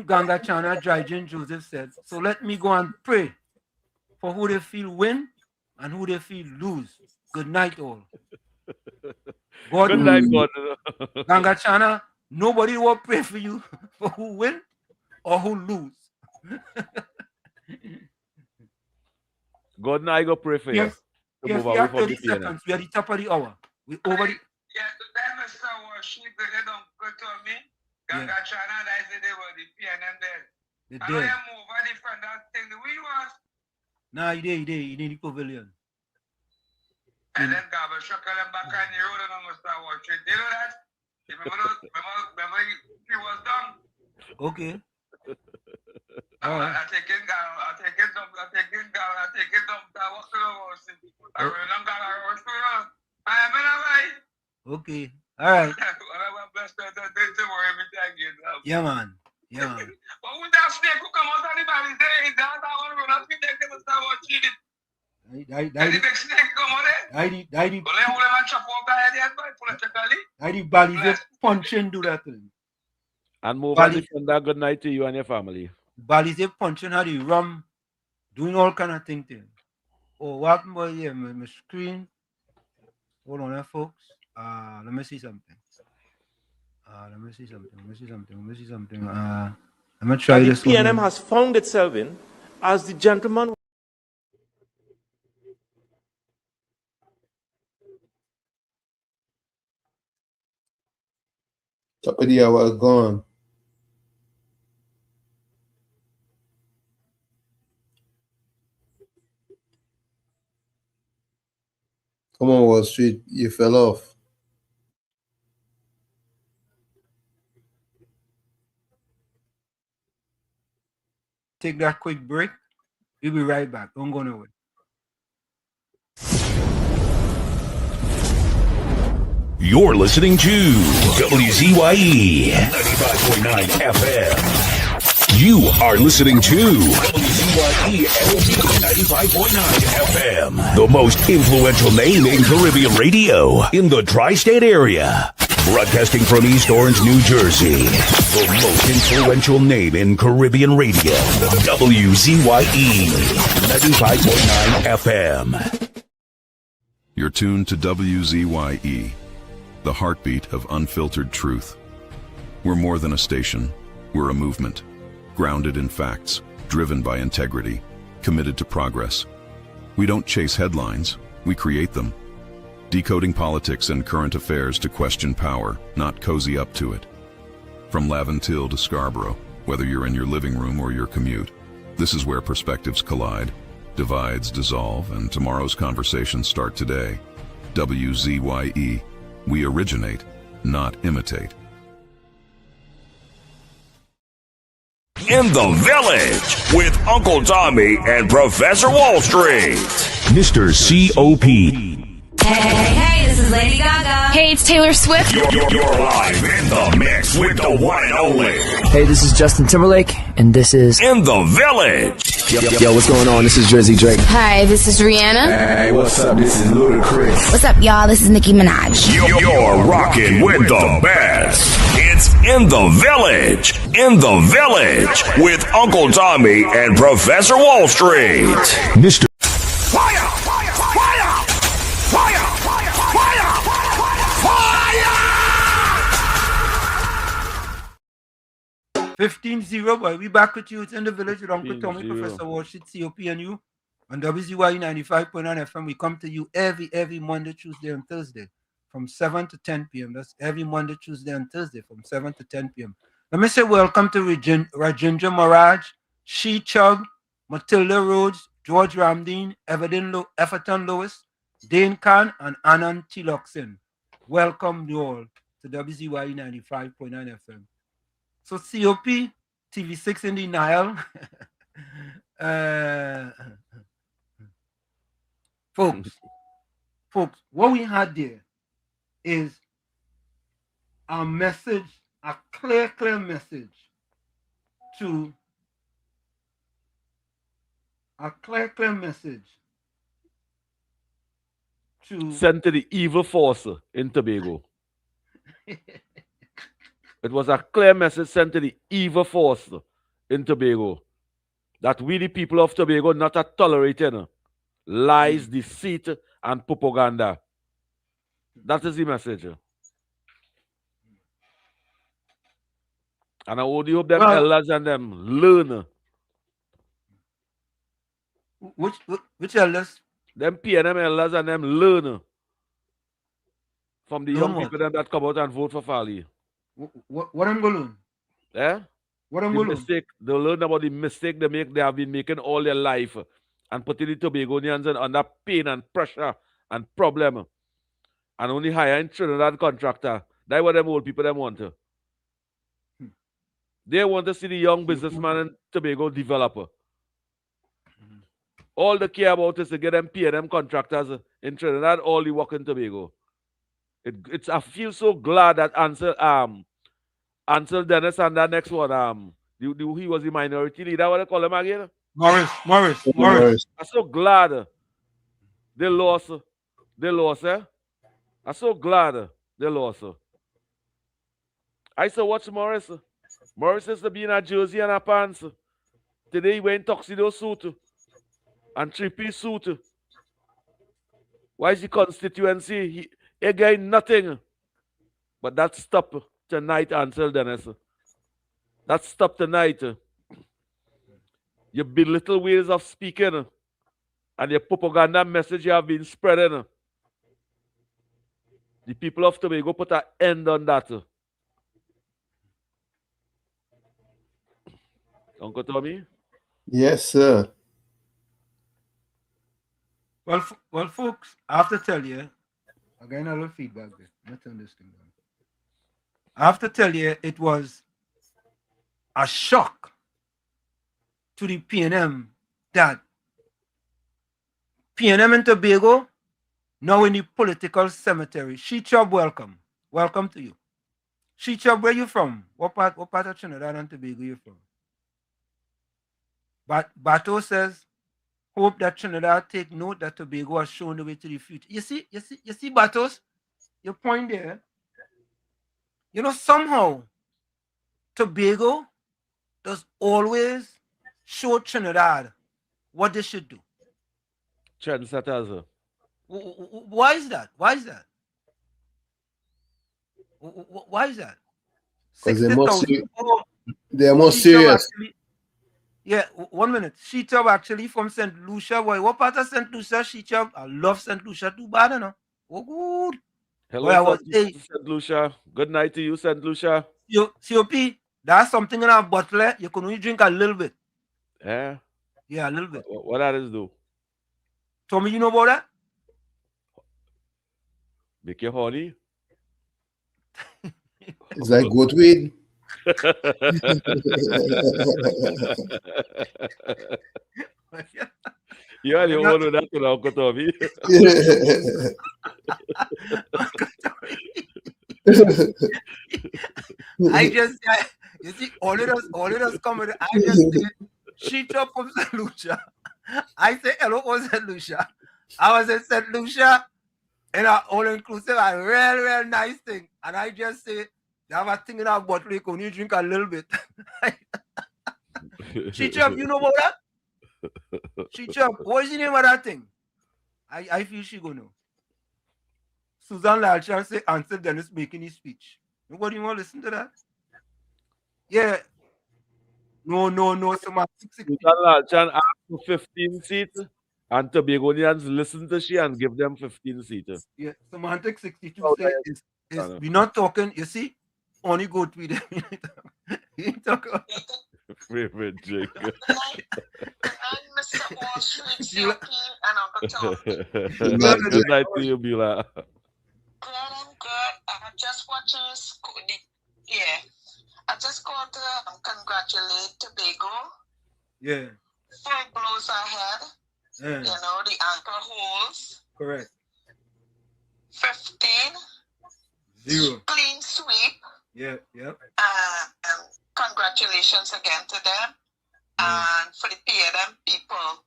Speaker 6: Gangachana Dryden Joseph said, so let me go and pray for who they feel win and who they feel lose. Good night, all. Gordon,
Speaker 15: Good night, Gordon.
Speaker 6: Gangachana, nobody will pray for you for who win or who lose.
Speaker 15: Gordon, I go pray for you.
Speaker 6: Yes, we have 30 seconds. We are at the top of the hour. We over the...
Speaker 16: Yeah, today Mr. Worship, they don't go to me. Gangachana, I said they were the PNM there.
Speaker 6: They
Speaker 16: I
Speaker 6: did.
Speaker 16: am over the front that thing. The way was.
Speaker 6: Nah, you did the pavilion.
Speaker 16: And then Gabba Shaka them back on the road and Mr. Worship. You know that? Remember he was done.
Speaker 6: Okay. All right.
Speaker 16: I take it down. I walk to the house. I remember I was I am in a way.
Speaker 6: Okay. All right. Yeah, man. Yeah, man.
Speaker 16: But when that snake who come out of the body, they down that one run up in there, they must have watched it. The big snake come out there.
Speaker 6: I the body just punching do that thing.
Speaker 15: And move on, defender. Good night to you and your family.
Speaker 6: Balize punching how the rum, doing all kind of things. Oh, what boy? Yeah, my screen. Hold on, folks. Let me see something. Let me see something. I'm gonna try
Speaker 17: that
Speaker 6: this.
Speaker 17: The PNM has found itself in, as the gentleman.
Speaker 14: Top of the hour gone. Come on, Wall Street. You fell off.
Speaker 6: take that quick break. We'll be right back. Don't go nowhere.
Speaker 1: You're listening to WZYE 95.9 FM. You are listening to WZYE 95.9 FM, the most influential name in Caribbean radio in the tri-state area. Broadcasting from East Orange, New Jersey, the most influential name in Caribbean radio, WZYE 95.9 FM.
Speaker 10: You're tuned to WZYE, the heartbeat of unfiltered truth. We're more than a station, we're a movement, grounded in facts, driven by integrity, committed to progress. We don't chase headlines, we create them. Decoding politics and current affairs to question power, not cozy up to it. From Laventille to Scarborough, whether you're in your living room or your commute, this is where perspectives collide, divides dissolve, and tomorrow's conversations start today. WZYE. We originate, not imitate.
Speaker 1: In the Village with Uncle Tommy and Professor Wall Street. Mr. COP.
Speaker 2: Hey, this is Lady Gaga. Hey, it's Taylor Swift.
Speaker 1: You're live in the mix with the one and only.
Speaker 20: Hey, this is Justin Timberlake, and this is
Speaker 1: In the Village.
Speaker 20: Yo, what's going on? This is Drizzy Drake.
Speaker 2: Hi, this is Rihanna.
Speaker 11: Hey, what's up? This is Ludacris.
Speaker 2: What's up, y'all? This is Nicki Minaj.
Speaker 1: You're rocking with the best. It's In the Village. In the Village with Uncle Tommy and Professor Wall Street. Mr. Fire! Fire! Fire! Fire! Fire! Fire! Fire!
Speaker 6: 15-0, boy. We back with you. It's In the Village with Uncle Tommy, Professor Wall Street, COP, and you on WZYE 95.9 FM. We come to you every Monday, Tuesday, and Thursday from 7 to 10 p.m. That's every Monday, Tuesday, and Thursday from 7 to 10 p.m. Let me say welcome to Rajendra Maraj, She Chug, Matilda Rhodes, George Ramdeen, Everton Lewis, Dane Khan, and Anand Tiloxin. Welcome you all to WZYE 95.9 FM. So COP, TV6 in denial. Folks, what we had there is a message, a clear message to
Speaker 15: sent to the evil force in Tobago. It was a clear message sent to the evil force in Tobago that we, the people of Tobago, not tolerating lies, deceit, and propaganda. That is the message. And I would hope them elders and them learn.
Speaker 6: Which elders?
Speaker 15: Them PNM elders and them learn from the young people that come out and vote for Fali.
Speaker 6: What I'm going to learn?
Speaker 15: Yeah?
Speaker 6: What I'm going to learn?
Speaker 15: They learn about the mistake they have been making all their life and putting the Tobagonians under pain and pressure and problem. And only hiring Trinidad contractor. That's what them old people them want. They want to see the young businessman in Tobago developer. All they care about is to get them PNM contractors in Trinidad, all the work in Tobago. I feel so glad that Ansel Dennis and that next one, he was the minority leader. What they call him again?
Speaker 6: Morris.
Speaker 15: I'm so glad they lost. I'm so glad they lost. I saw watch Morris. Morris is to be in a jersey and a pants. Today he went tuxedo suit and three-piece suit. Why is the constituency? He gained nothing. But that stopped tonight, Ansel Dennis. That stopped tonight. Your belittle ways of speaking and your propaganda message you have been spreading. The people of Tobago put an end on that. Uncle Tommy?
Speaker 14: Yes, sir.
Speaker 6: Well, folks, I have to tell you, again, a little feedback there. Let's turn this thing down. I have to tell you, it was a shock to the PNM that PNM and Tobago now in the political cemetery. She-Chub, welcome. Welcome to you. She-Chub, where you from? What part of Trinidad and Tobago you from? But Bato says, hope that Trinidad take note that Tobago has shown the way to the future. You see, Batos, your point there. You know, somehow Tobago does always show Trinidad what they should do.
Speaker 15: Trendsetters.
Speaker 6: Why is that? Why is that? Why is that?
Speaker 14: Because
Speaker 6: they're
Speaker 14: more serious.
Speaker 6: Actually, yeah, 1 minute. She-Chub actually from St. Lucia. Boy, what part of St. Lucia, She-Chub? I love St. Lucia too bad, you know. Oh, good.
Speaker 15: Hello, St. Lucia. Good night to you, St. Lucia.
Speaker 6: COP, that's something in our bottle. You can only drink a little bit.
Speaker 15: Yeah?
Speaker 6: Yeah, a little bit.
Speaker 15: What that is do?
Speaker 6: Tommy, you know about that?
Speaker 15: Make you horny?
Speaker 14: It's like goat weed.
Speaker 15: You only want to that to Uncle Tommy.
Speaker 6: I just, you see, all of us come with it. I just say, She-Chub from St. Lucia. I say, hello, from St. Lucia. I was in St. Lucia, and all inclusive, a real nice thing. And I just say, they have a thing in our bottle, you can only drink a little bit. She-Chub, you know about that? She-Chub, what is the name of that thing? I feel she gonna know. Susan Lalchan say, Ansel Dennis making his speech. Nobody want to listen to that? Yeah. No.
Speaker 15: Susan Lalchan asked for 15 seats, and Tobagonians listen to she and give them 15 seats.
Speaker 6: Yeah, Semantic 62 says, we're not talking, you see, only go tweet them. You ain't talking about
Speaker 15: favorite drink.
Speaker 16: Mr. Wall Street, COP, and Uncle Tom.
Speaker 15: Good night to you, Beulah.
Speaker 16: I'm good. I'm just watching I just called to congratulate Tobago.
Speaker 6: Yeah.
Speaker 16: 4 blows ahead.
Speaker 6: Yeah.
Speaker 16: You know, the anchor holes.
Speaker 6: Correct.
Speaker 16: 15.
Speaker 6: 0.
Speaker 16: Clean sweep.
Speaker 6: Yeah, yep.
Speaker 16: And congratulations again to them. And for the PNM people,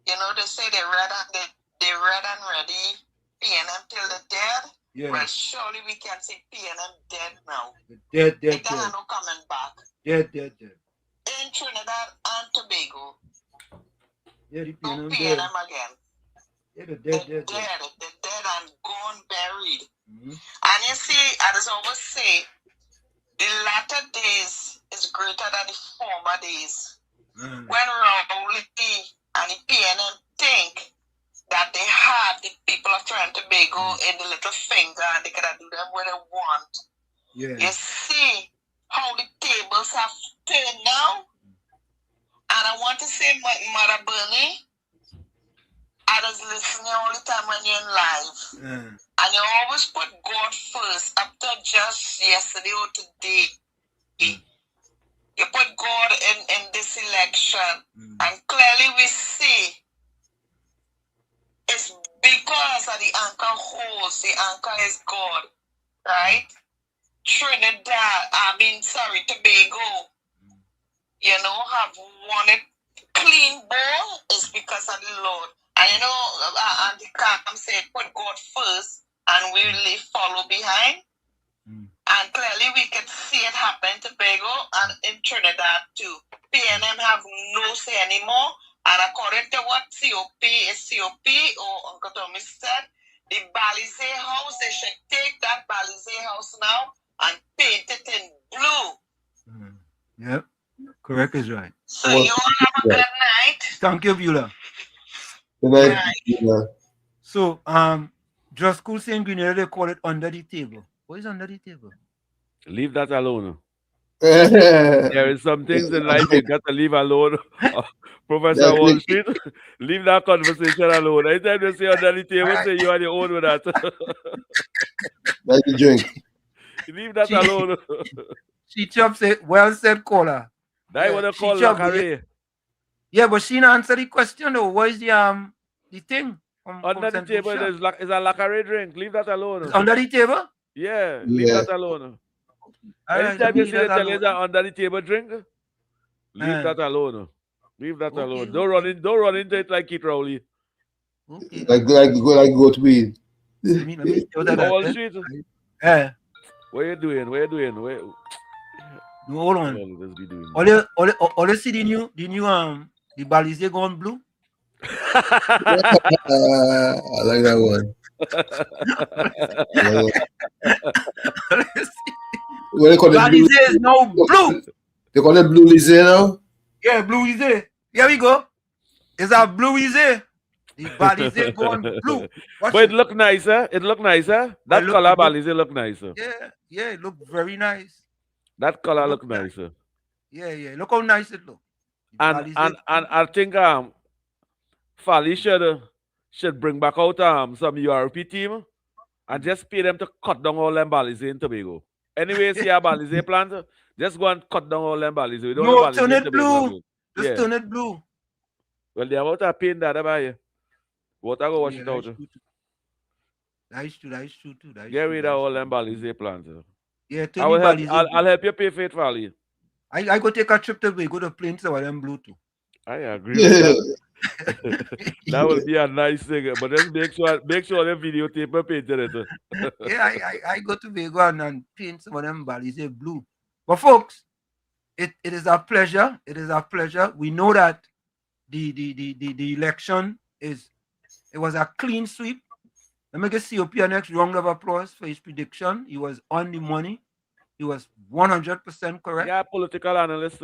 Speaker 16: you know, they say they're red and ready. PNM till they're dead.
Speaker 6: Yeah.
Speaker 16: Well, surely we can say PNM dead now.
Speaker 6: Dead.
Speaker 16: They can't no coming back.
Speaker 6: Dead.
Speaker 16: In Trinidad and Tobago.
Speaker 6: Yeah, the
Speaker 16: no
Speaker 6: PNM
Speaker 16: PNM
Speaker 6: dead.
Speaker 16: again.
Speaker 6: Yeah, they're dead.
Speaker 16: They're dead and gone buried.
Speaker 6: Mm-hmm.
Speaker 16: And you see, as I always say, the latter days is greater than the former days. When Rowley and the PNM think that they had the people of Trinidad and Tobago in the little finger and they could do them what they want.
Speaker 6: Yeah.
Speaker 16: You see how the tables have turned now? And I want to say, Mother Bernie, I was listening all the time when you're in live. And you always put God first. Up to just yesterday or today, you put God in this election. And clearly we see it's because of the anchor holes. The anchor is God, right? Tobago, you know, have won it clean ball is because of the Lord. And you know, Auntie Cam said, put God first and we will follow behind. And clearly we can see it happen in Tobago and in Trinidad too. PNM have no say anymore. And according to what COP or Uncle Tommy said, the Balize house, they should take that Balize house now and paint it in blue.
Speaker 6: Yep. Correct is right.
Speaker 16: So you all have a good night.
Speaker 6: Thank you, Beulah.
Speaker 14: Good night. Beulah.
Speaker 6: So, just cool saying Grenada, they call it under the table. What is under the table?
Speaker 15: Leave that alone. There is some things in life you got to leave alone. Professor Wall Street, leave that conversation alone. Anytime you say under the table, say you are your own with that.
Speaker 14: Like the drink.
Speaker 15: Leave that alone.
Speaker 6: She-Chub said, well said, caller.
Speaker 15: That want to call Lakare.
Speaker 6: Yeah, but she didn't answer the question though. What is the thing from
Speaker 15: Under the
Speaker 6: St.
Speaker 15: table,
Speaker 6: Lucia?
Speaker 15: is a lacquer drink. Leave that alone.
Speaker 6: It's under the table?
Speaker 15: Yeah, leave
Speaker 14: Yeah.
Speaker 15: that alone.
Speaker 6: All right,
Speaker 15: Anytime
Speaker 6: let me
Speaker 15: you
Speaker 6: leave
Speaker 15: see the
Speaker 6: that
Speaker 15: tell you
Speaker 6: alone.
Speaker 15: that under the table drink, leave that alone. Leave that alone. Don't run into it like Keith Rowley.
Speaker 6: Okay.
Speaker 14: Like goat weed.
Speaker 6: Let me tell that.
Speaker 15: Wall Street.
Speaker 6: Yeah.
Speaker 15: What you doing?
Speaker 6: No, hold on.
Speaker 15: Let's be doing.
Speaker 6: All you see the new the Balize gone blue.
Speaker 14: I like that one. What they call it?
Speaker 6: Balize is now blue.
Speaker 14: They call it blue Lizzie now?
Speaker 6: Yeah, blue Lizzie. Here we go. It's a blue Lizzie. The Balize gone blue. Watch
Speaker 15: But it look nicer. It look nicer. That color Balize look nicer.
Speaker 6: Yeah, it look very nice.
Speaker 15: That color look nicer.
Speaker 6: Yeah. Look how nice it look.
Speaker 15: And I think Fally should bring back out some URP team and just pay them to cut down all them Balize in Tobago. Anyway, see a Balize plant, just go and cut down all them Balize. We don't know Balize
Speaker 6: turn
Speaker 15: in
Speaker 6: it
Speaker 15: Tobago.
Speaker 6: blue. Just turn it blue.
Speaker 15: Well, they about to paint that about you. Water go wash it out.
Speaker 6: That's true too.
Speaker 15: Get rid of all them Balize plants.
Speaker 6: Yeah,
Speaker 15: I'll help you pay for it, Fally.
Speaker 6: I go take a trip to go to planes with them blue too.
Speaker 15: I agree with that. That would be a nice thing, but just make sure the videotape and paint it.
Speaker 6: Yeah, I go to Vigo and paint some of them Balize blue. But folks, it is a pleasure. It is a pleasure. We know that the election was a clean sweep. Let me get COP a next round of applause for his prediction. He was on the money. He was 100% correct.
Speaker 15: Yeah, political analyst.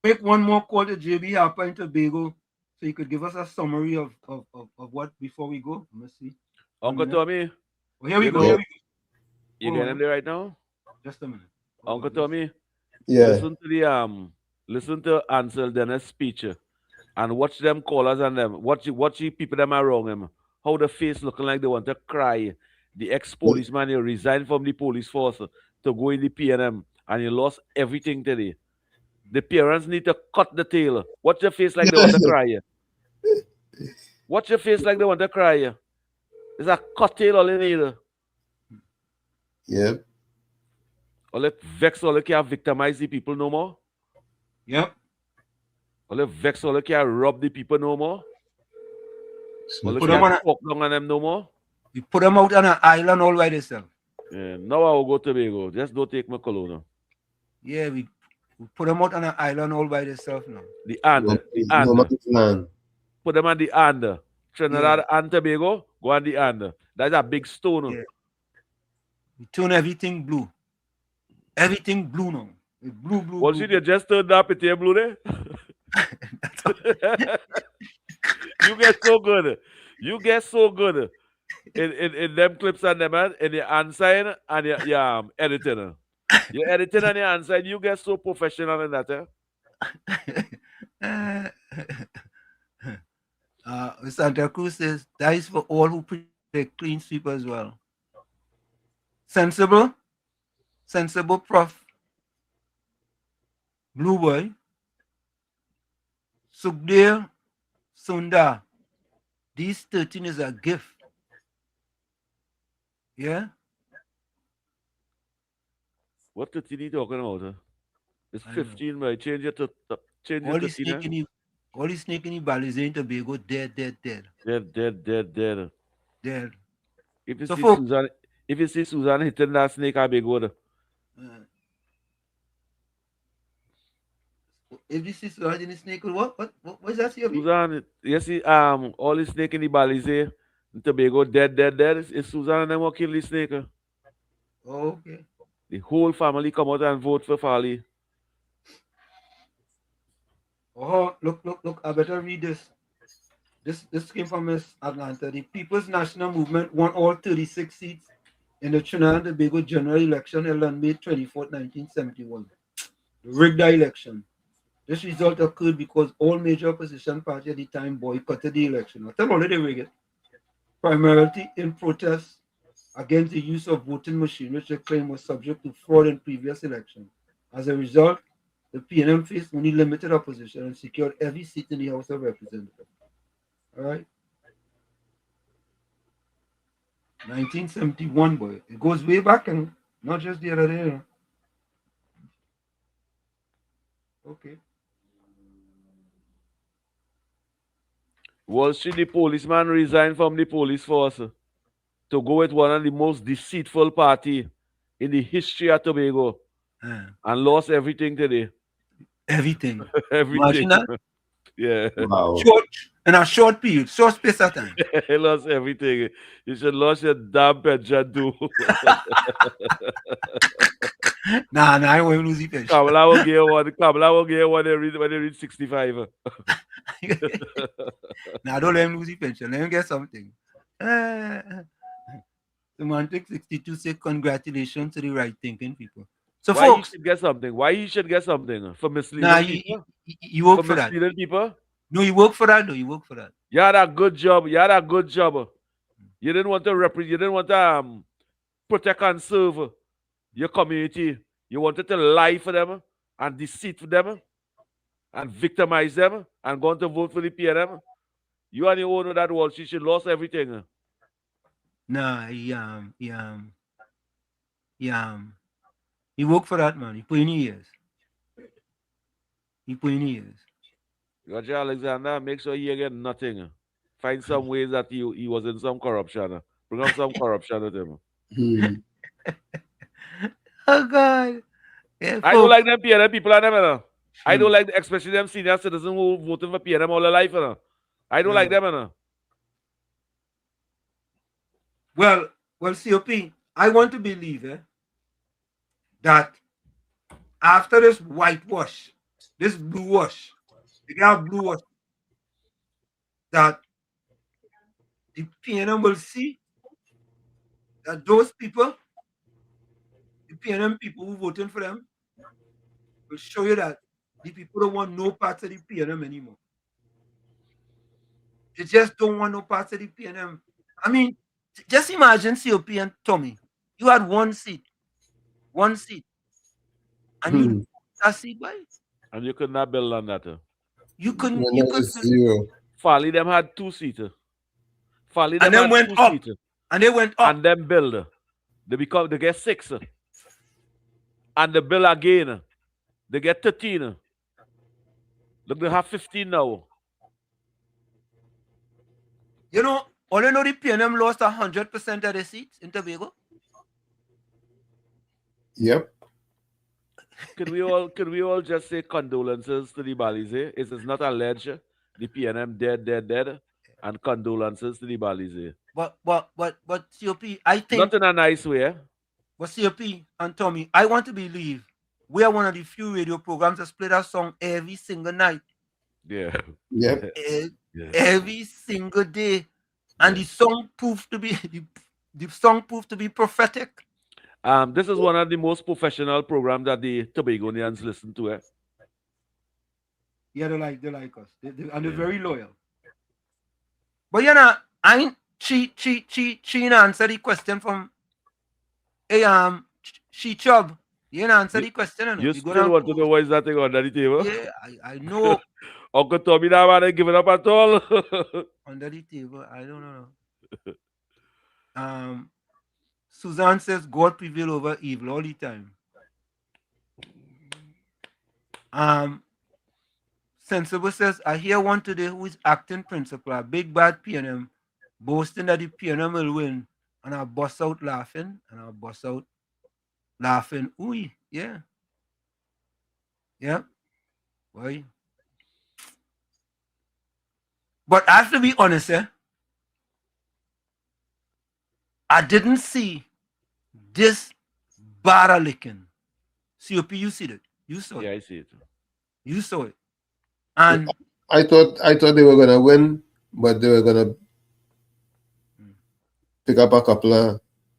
Speaker 6: Make one more call to JB Harper in Tobago so you could give us a summary of what before we go. Let me see.
Speaker 15: Uncle Tommy.
Speaker 6: Well, here we go.
Speaker 15: You get him there right now?
Speaker 6: Just a minute.
Speaker 15: Uncle Tommy.
Speaker 14: Yeah.
Speaker 15: Listen to Ansel Dennis' speech and watch them callers and them. Watch the people them around him. How the face looking like they want to cry. The ex-policeman he resigned from the police force to go in the PNM and he lost everything today. The parents need to cut the tail. Watch your face like they want to cry. Watch your face like they want to cry. It's a cut tail all you need.
Speaker 14: Yep.
Speaker 15: All it vex, all you can't victimize the people no more.
Speaker 6: Yep.
Speaker 15: All it vex, all you can't rob the people no more. All you
Speaker 6: Put them
Speaker 15: can't talk down on them no more.
Speaker 6: You put them out on an island all by themselves.
Speaker 15: Yeah, now I will go to Tobago. Just don't take my colonna.
Speaker 6: Yeah, we put them out on an island all by themselves now.
Speaker 15: The and. Put them on the and. Trinidad and Tobago, go on the and. That's a big stone.
Speaker 6: Yeah. We turn everything blue. Everything blue now. Blue.
Speaker 15: Well, you just turned up at your blue there? You get so good. You get so good in them clips and them in your answer and your editing. Your editing and your answer, you get so professional in that.
Speaker 6: Santa Cruz says that is for all who predict clean sweep as well. Sensible Prof. Blue Boy, Sukhdeo Sundar. These 13 is a gift. Yeah?
Speaker 15: What 13 are you talking about? It's 15, but change it to change
Speaker 6: all
Speaker 15: it to
Speaker 6: these snake in the Balize in Tobago dead.
Speaker 15: Dead. If you see Susan hitting that snake, I'll be good.
Speaker 6: If you see Susan in the snake, what is that?
Speaker 15: Susan, you see all the snake in the Balize in Tobago dead. It's Susan and them who kill the snake.
Speaker 6: Oh, okay.
Speaker 15: The whole family come out and vote for Fally.
Speaker 6: Oh, look, I better read this. This came from Miss Atlanta. The People's National Movement won all 36 seats in the Trinidad and Tobago general election held on May 24th, 1971. The rigged election. This result occurred because all major opposition parties at the time boycotted the election. I tell you, they rigged it. Primarily in protest against the use of voting machine, which they claim was subject to fraud in previous elections. As a result, the PNM faced only limited opposition and secured every seat in the House of Representatives. All right. 1971, boy. It goes way back and not just the other day. You know. Okay.
Speaker 15: Wall Street, the policeman resigned from the police force to go with one of the most deceitful party in the history of Tobago and lost everything today.
Speaker 6: Everything.
Speaker 15: Everything.
Speaker 6: Imagine that.
Speaker 15: Yeah.
Speaker 14: Wow.
Speaker 6: Short, in a short period, short space of time.
Speaker 15: He lost everything. You should lose your damn pension too.
Speaker 6: Nah, I won't lose the pension.
Speaker 15: Kamala will get one. Kamala will get one when they reach 65.
Speaker 6: Nah, don't let him lose the pension. Let him get something. Semantic 62 say congratulations to the right thinking people. So
Speaker 15: why
Speaker 6: folks,
Speaker 15: he should get something? Why he should get something? For misleading
Speaker 6: nah,
Speaker 15: people?
Speaker 6: you work for that.
Speaker 15: Misleading people?
Speaker 6: No, you work for that though. You work for that.
Speaker 15: You had a good job. You had a good job. You didn't want to you didn't want to protect and serve your community. You wanted to lie for them and deceive them and victimize them and go on to vote for the PNM. You and the owner of that Wall Street, she lost everything.
Speaker 6: Nah, he worked for that, man. He put in years.
Speaker 15: Roger Alexander, make sure he get nothing. Find some ways that he was in some corruption. Bring up some corruption with him.
Speaker 6: Oh God. Yeah,
Speaker 15: I don't like them PNM people and them. I don't like, especially them senior citizens who voted for PNM all their life. I don't like them.
Speaker 6: Well, COP, I want to believe that after this whitewash, this blue wash, they got blue wash, that the PNM will see that those people, the PNM people who voted for them, will show you that the people don't want no parts of the PNM anymore. They just don't want no parts of the PNM. I mean, just imagine COP and Tommy. You had one seat. And you that seat, boy.
Speaker 15: And you could not build on that.
Speaker 6: You couldn't.
Speaker 14: Zero.
Speaker 15: Farley them had 2 seats. Farley
Speaker 6: and
Speaker 15: them
Speaker 6: then went up.
Speaker 15: Seats.
Speaker 6: And they went up.
Speaker 15: And then build. They get 6. And they build again. They get 13. Look, they have 15 now.
Speaker 6: You know, all you know, the PNM lost 100% of the seats in Tobago.
Speaker 14: Yep.
Speaker 15: Could we all just say condolences to the Balize? It is not alleged the PNM dead, and condolences to the Balize.
Speaker 6: But COP, I think
Speaker 15: not in a nice way.
Speaker 6: But COP and Tommy, I want to believe we are one of the few radio programs that play that song every single night.
Speaker 15: Yeah.
Speaker 14: Yep.
Speaker 6: Every single day. And the song proved to be the song proved to be prophetic.
Speaker 15: This is one of the most professional programs that the Tobagonians listen to.
Speaker 6: Yeah, they like us. They're very loyal. But you know, she answer the question from she Chubb. You know, answer the question.
Speaker 15: You still want to know what is that thing under the table?
Speaker 6: Yeah, I know.
Speaker 15: Uncle Tommy now haven't given up at all.
Speaker 6: Under the table, I don't know. Suzanne says God prevail over evil all the time. Sensible says, I hear one today who is acting principal, a big bad PNM, boasting that the PNM will win, and I bust out laughing, Ooh, yeah. Yeah. Boy. But I have to be honest, I didn't see this barra licking. COP, you see it. You saw it.
Speaker 15: Yeah, I see it.
Speaker 6: You saw it. And
Speaker 14: I thought they were gonna win but they were gonna pick up at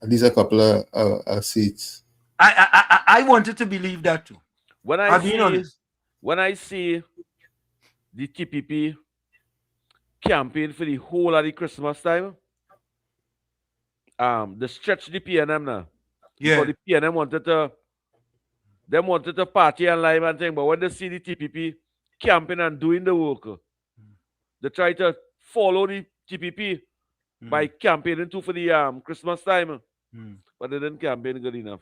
Speaker 14: least a couple of seats.
Speaker 6: I wanted to believe that too.
Speaker 15: When
Speaker 6: I'll be honest.
Speaker 15: When I see the TPP campaign for the whole of the Christmas time, they stretch the PNM now.
Speaker 6: Yeah.
Speaker 15: Because the PNM wanted to party and live and thing, but when they see the TPP camping and doing the work, they try to follow the TPP by campaigning too for the Christmas time. But they didn't campaign good enough.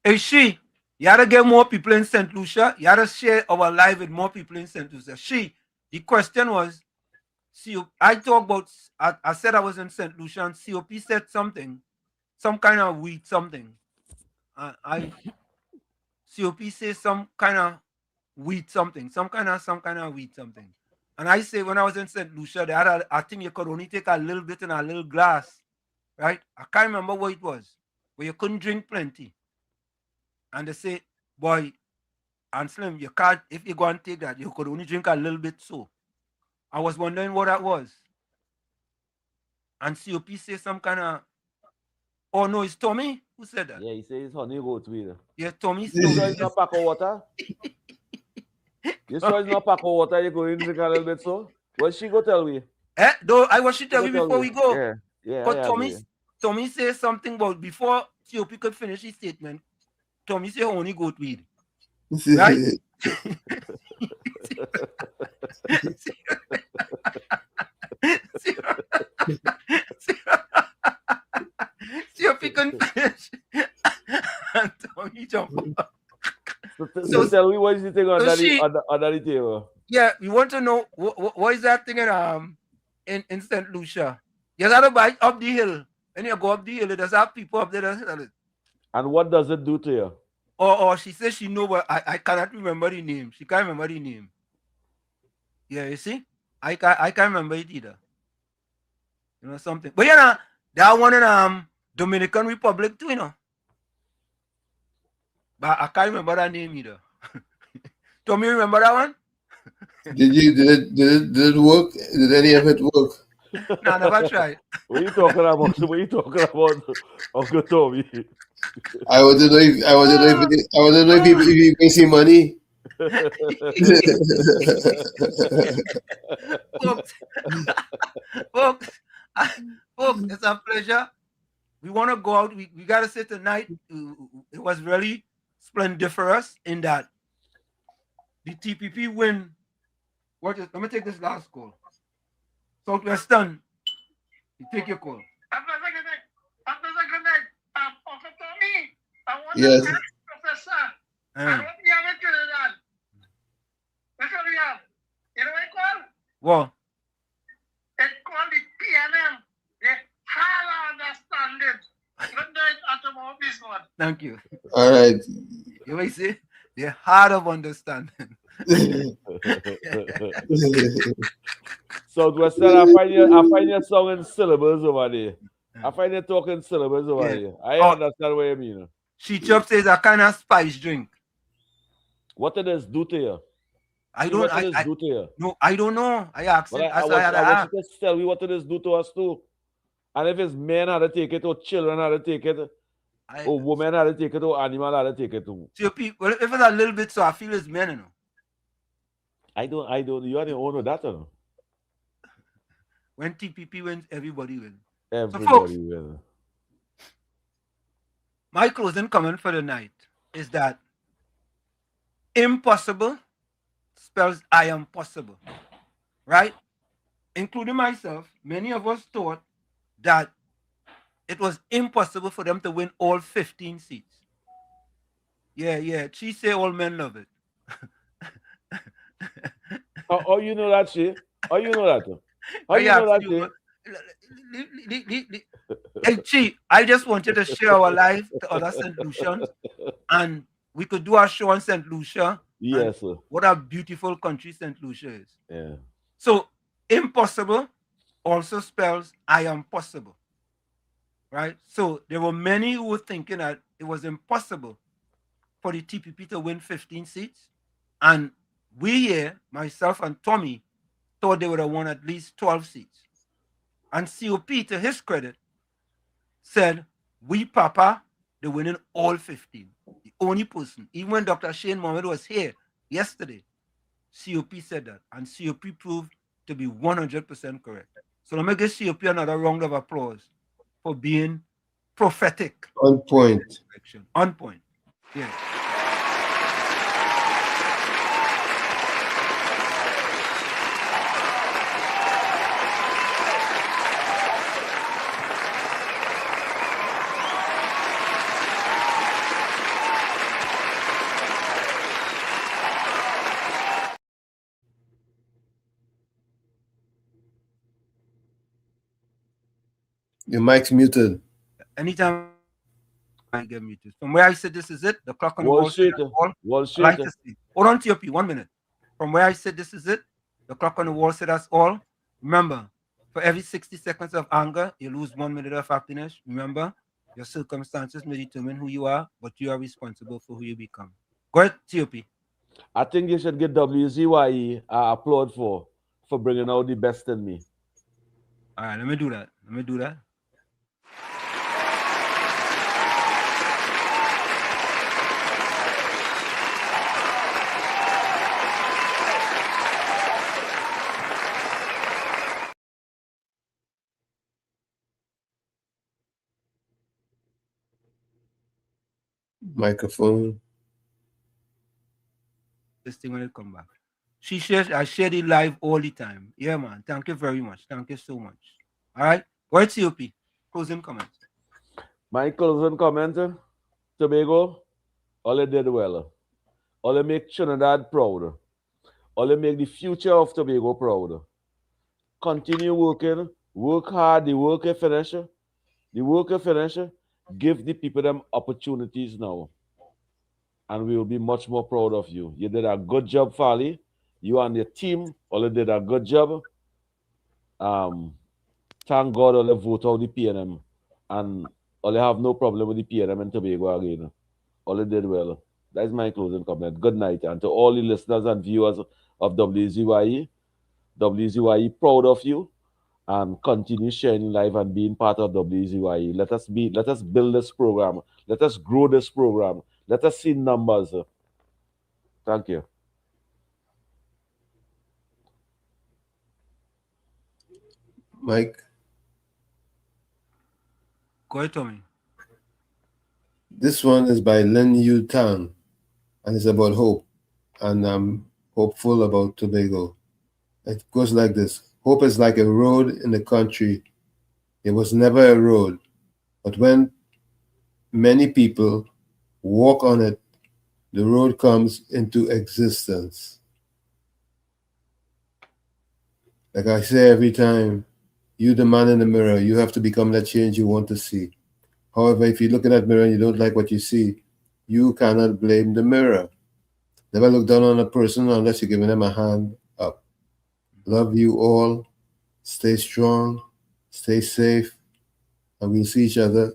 Speaker 6: Hey, you gotta get more people in St. Lucia. You gotta share our life with more people in St. Lucia. The question was, I talked about, I said I was in St. Lucia, and COP said something, some kind of weed something. COP says some kind of weed something, some kind of weed something. And I say when I was in St. Lucia, they had I think you could only take a little bit in a little glass, right? I can't remember what it was, but you couldn't drink plenty. And they say, boy, and Slim, you can't, if you go and take that, you could only drink a little bit. So I was wondering what that was. And COP says some kind of, oh no, it's Tommy who said that.
Speaker 15: Yeah, he says it's honey goat weed.
Speaker 6: Yeah, Tommy.
Speaker 15: You sure it's not pack of water? You sure it's not pack of water? You go in drink a little bit so? What she go tell me?
Speaker 6: Though I want you to tell me before we go.
Speaker 15: Yeah.
Speaker 6: Because Tommy says something about before COP could finish his statement. Tommy said honey goat weed. Right? COP couldn't finish. And Tommy jumped up.
Speaker 15: So tell me what is the thing under the table?
Speaker 6: Yeah, we want to know what is that thing in St. Lucia? You gotta bike up the hill. When you go up the hill, there's have people up there that sell it.
Speaker 15: And what does it do to you?
Speaker 6: Oh, she says she know, but I cannot remember the name. She can't remember the name. Yeah, you see? I can't remember it either. You know something. But you know, that one in Dominican Republic too, you know. But I can't remember that name either. Tommy, remember that one?
Speaker 14: Did it work? Did any of it work?
Speaker 6: No, never tried.
Speaker 15: What are you talking about? What are you talking about, Uncle Tommy?
Speaker 14: I want to know if you can see money.
Speaker 6: Folks, it's a pleasure. We want to go out. We got to say tonight, it was really splendiferous in that the TPP win. Let me take this last call. Southwestern, you take your call.
Speaker 14: Yes.
Speaker 16: Professor, I want you to do that. Listen to me. You know what it called?
Speaker 6: What?
Speaker 16: It's called the PNM. They hard understand it. Not that at the moment, this one.
Speaker 6: Thank you.
Speaker 14: All right.
Speaker 6: You may say they're hard of understanding.
Speaker 15: Southwestern, I find your song in syllables over there. I find you talking syllables over there. I understand what you mean.
Speaker 6: She Chop says a kind of spice drink.
Speaker 15: What did this do to you?
Speaker 6: No, I don't know. I asked him.
Speaker 15: I want you to tell me what did this do to us too. And if it's men how to take it, or children how to take it, or women how to take it, or animal how to take it too.
Speaker 6: So well, if it's a little bit, so I feel it's men, you know.
Speaker 15: I don't. You are the owner of that, you know.
Speaker 6: When TPP wins, everybody wins.
Speaker 15: Everybody wins.
Speaker 6: My closing comment for the night is that impossible spells I am possible, right? Including myself, many of us thought that it was impossible for them to win all 15 seats. Yeah. She say all men love it.
Speaker 15: Oh, you know that shit? Oh, you know that? Oh, you know that shit?
Speaker 6: Hey, Chi, I just wanted to share our life to other St. Lucians, and we could do our show on St. Lucia.
Speaker 15: Yes, sir.
Speaker 6: What a beautiful country St. Lucia is.
Speaker 15: Yeah.
Speaker 6: So, impossible also spells I am possible. Right? So, there were many who were thinking that it was impossible for the TPP to win 15 seats. And we here, myself and Tommy, thought they would have won at least 12 seats. And COP, to his credit, said, we, Papa, they're winning all 15. The only person. Even when Dr. Shane Mohammed was here yesterday, COP said that. And COP proved to be 100% correct. So let me give COP another round of applause for being prophetic.
Speaker 14: On point.
Speaker 6: On point. Yeah.
Speaker 14: Your mic's muted.
Speaker 6: Anytime I get muted. From where I said this is it, the clock on the
Speaker 15: Wall
Speaker 6: wall
Speaker 15: Street.
Speaker 6: said all.
Speaker 15: Wall
Speaker 6: I
Speaker 15: Street.
Speaker 6: like to see. Hold on, TOP, 1 minute. From where I said this is it, the clock on the wall said that's all. Remember, for every 60 seconds of anger, you lose 1 minute of happiness. Remember, your circumstances may determine who you are, but you are responsible for who you become. Go ahead, TOP.
Speaker 15: I think you should give WZYE applaud for bringing out the best in me.
Speaker 6: All right, let me do that.
Speaker 14: Microphone.
Speaker 6: This thing when it come back. She shares, I share it live all the time. Yeah, man. Thank you very much. Thank you so much. All right. Go ahead, COP. Closing comments.
Speaker 15: My closing comment, Tobago, all they did well. All they make Trinidad proud. All they make the future of Tobago proud. Continue working, work hard, the work is finished. The work is finished. Give the people them opportunities now. And we will be much more proud of you. You did a good job, Fali. You and your team all did a good job. Thank God all vote out the PNM. And all have no problem with the PNM and Tobago again. All did well. That is my closing comment. Good night. And to all the listeners and viewers of WZYE, WZYE proud of you. And continue sharing live and being part of WZYE. Let us build this program. Let us grow this program. Let us see numbers. Thank you.
Speaker 14: Mike.
Speaker 6: Go ahead, Tommy.
Speaker 14: This one is by Lin Yu Tang, and it's about hope. And I'm hopeful about Tobago. It goes like this. Hope is like a road in the country. It was never a road. But when many people walk on it, the road comes into existence. Like I say every time, you the man in the mirror, you have to become that change you want to see. However, if you look in that mirror and you don't like what you see, you cannot blame the mirror. Never look down on a person unless you're giving them a hand up. Love you all. Stay strong. Stay safe. And we'll see each other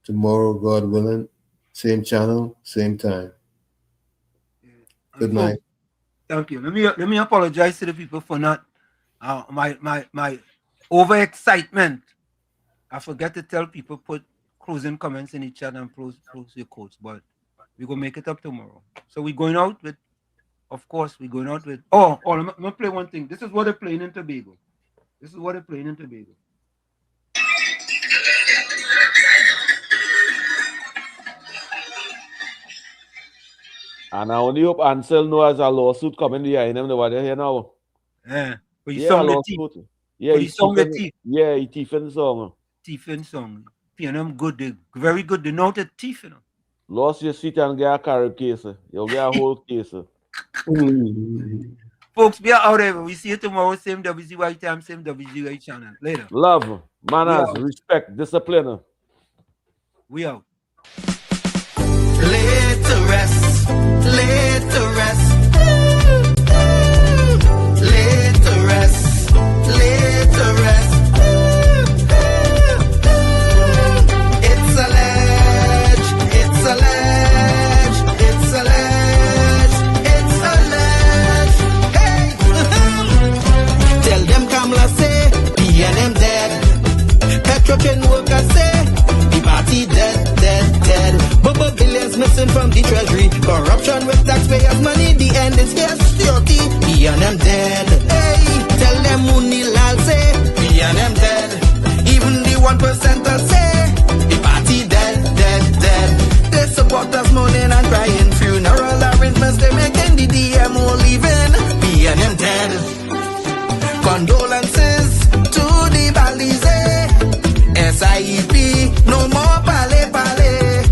Speaker 14: tomorrow, God willing. Same channel, same time. Good night.
Speaker 6: Thank you. Let me apologize to the people for not my overexcitement. I forget to tell people put closing comments in the chat and close your quotes, but we're gonna make it up tomorrow. So we're going out with, of course, we're going out with. Oh, I'm gonna play one thing. This is what they're playing in Tobago.
Speaker 15: And I only hope Ansel knows a lawsuit coming behind him over there now.
Speaker 6: Yeah, but
Speaker 15: he sung the teeth. Yeah, he sung the teeth. Yeah, he teething song.
Speaker 6: Teething song. PNM good, they very good. They know the teeth, you know.
Speaker 15: Lost your seat and get a carrot case. You'll get a whole case.
Speaker 6: Folks, be out there. We see you tomorrow. Same WZYE time, same WZYE channel. Later.
Speaker 15: Love, manners, respect, discipline.
Speaker 6: We out.
Speaker 3: Laid to rest. Laid to rest. Laid to rest. Laid to rest. It's a ledge. It's a ledge. It's a ledge. It's a ledge. Hey! is history. We and them dead. Hey, tell them Munilal say, we and them dead. Even the 1% say, the party dead, dead, dead. They support us mourning and crying. Funeral arrangements they making, the DMO leaving. We and them dead. Condolences to the Balize. SIEP, no more pale pale.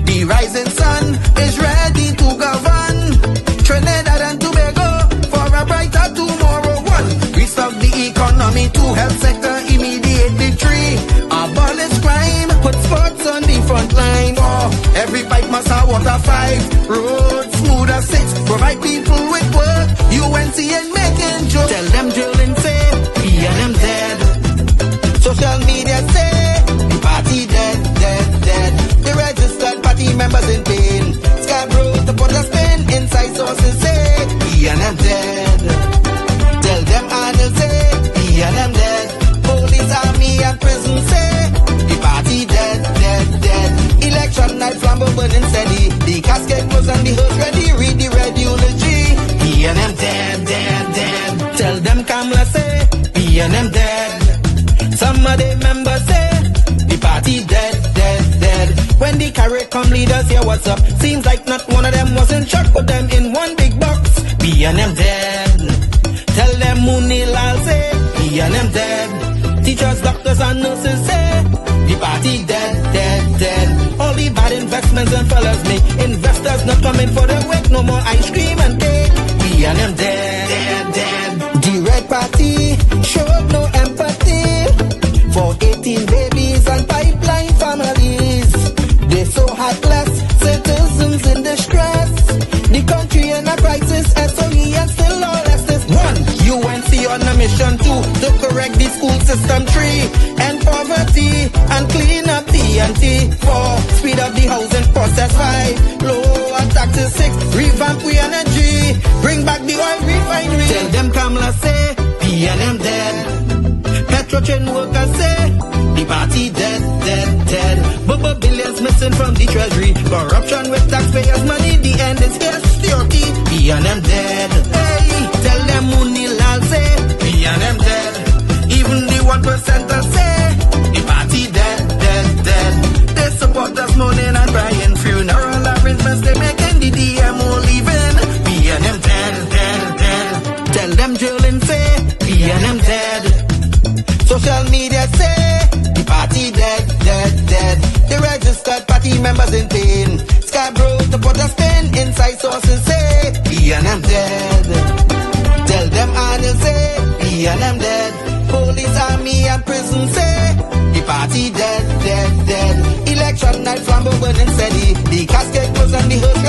Speaker 3: The rising sun is ready to govern Trinidad and Tobago for a brighter tomorrow. One, restart the economy, two, health sector, immediate victory. Abolish crime, put sports on the front line. Four, every pipe must have water. Five, roads smooth as six, provide people with work. UNC and making jokes. Tell them drilling say, we and them dead. Social media say, the party dead, dead, dead. The registered party members in pain. Scarborough, the put a spin. Inside sources say, we and them dead. Tell them Arnold say, we and them dead. Police, army and prison say, the party dead, dead, dead. Election night, flambeau burning steady. The casket closed and the hearse ready. Read the red eulogy. We and them dead, dead, dead. Tell them Kamla say, we and them dead. Some of the members say, the party dead, dead, dead. When the CARICOM leaders hear what's up, seems like not one of them was in shock. Put them in one big box, be and them dead. Tell them Munilal say, be and them dead. Teachers, doctors and nurses say, the party dead, dead, dead. All the bad investments and fellas make investors not coming for the wake. No more ice cream and cake, be and them dead, dead, dead. The red party showed no empathy for 18 babies and pipeline families. They so heartless, citizens in distress. The country in a crisis, SOE and still all this. One, UNC on a mission. Two, to correct the school system. Three, end poverty and clean up TNT. Four, speed up the housing process. Five, lower taxes. Six, revamp we energy. Bring back the oil refinery. Tell them Kamla say, P and M dead. Petrochain workers say, the party dead, dead, dead. Bubba billions missing from the treasury. Corruption with taxpayers' money, the end is history. We and them dead. Hey, tell them Munilal say, we and them dead. Even the 1% say, the party dead, dead, dead. They support us mourning and crying. Funeral arrangements they making, the DMO leaving. We and them dead, dead, dead. Tell them drilling say, we and them dead. Social media say, the party dead, dead, dead. The registered party members in pain. Scarborough, to put a spin. Inside sources say, we and them dead. Tell them Arnold say, we and them dead. Police, army and prison say, the party dead, dead, dead. Election night, flambeau burning steady. The casket closed and the hearse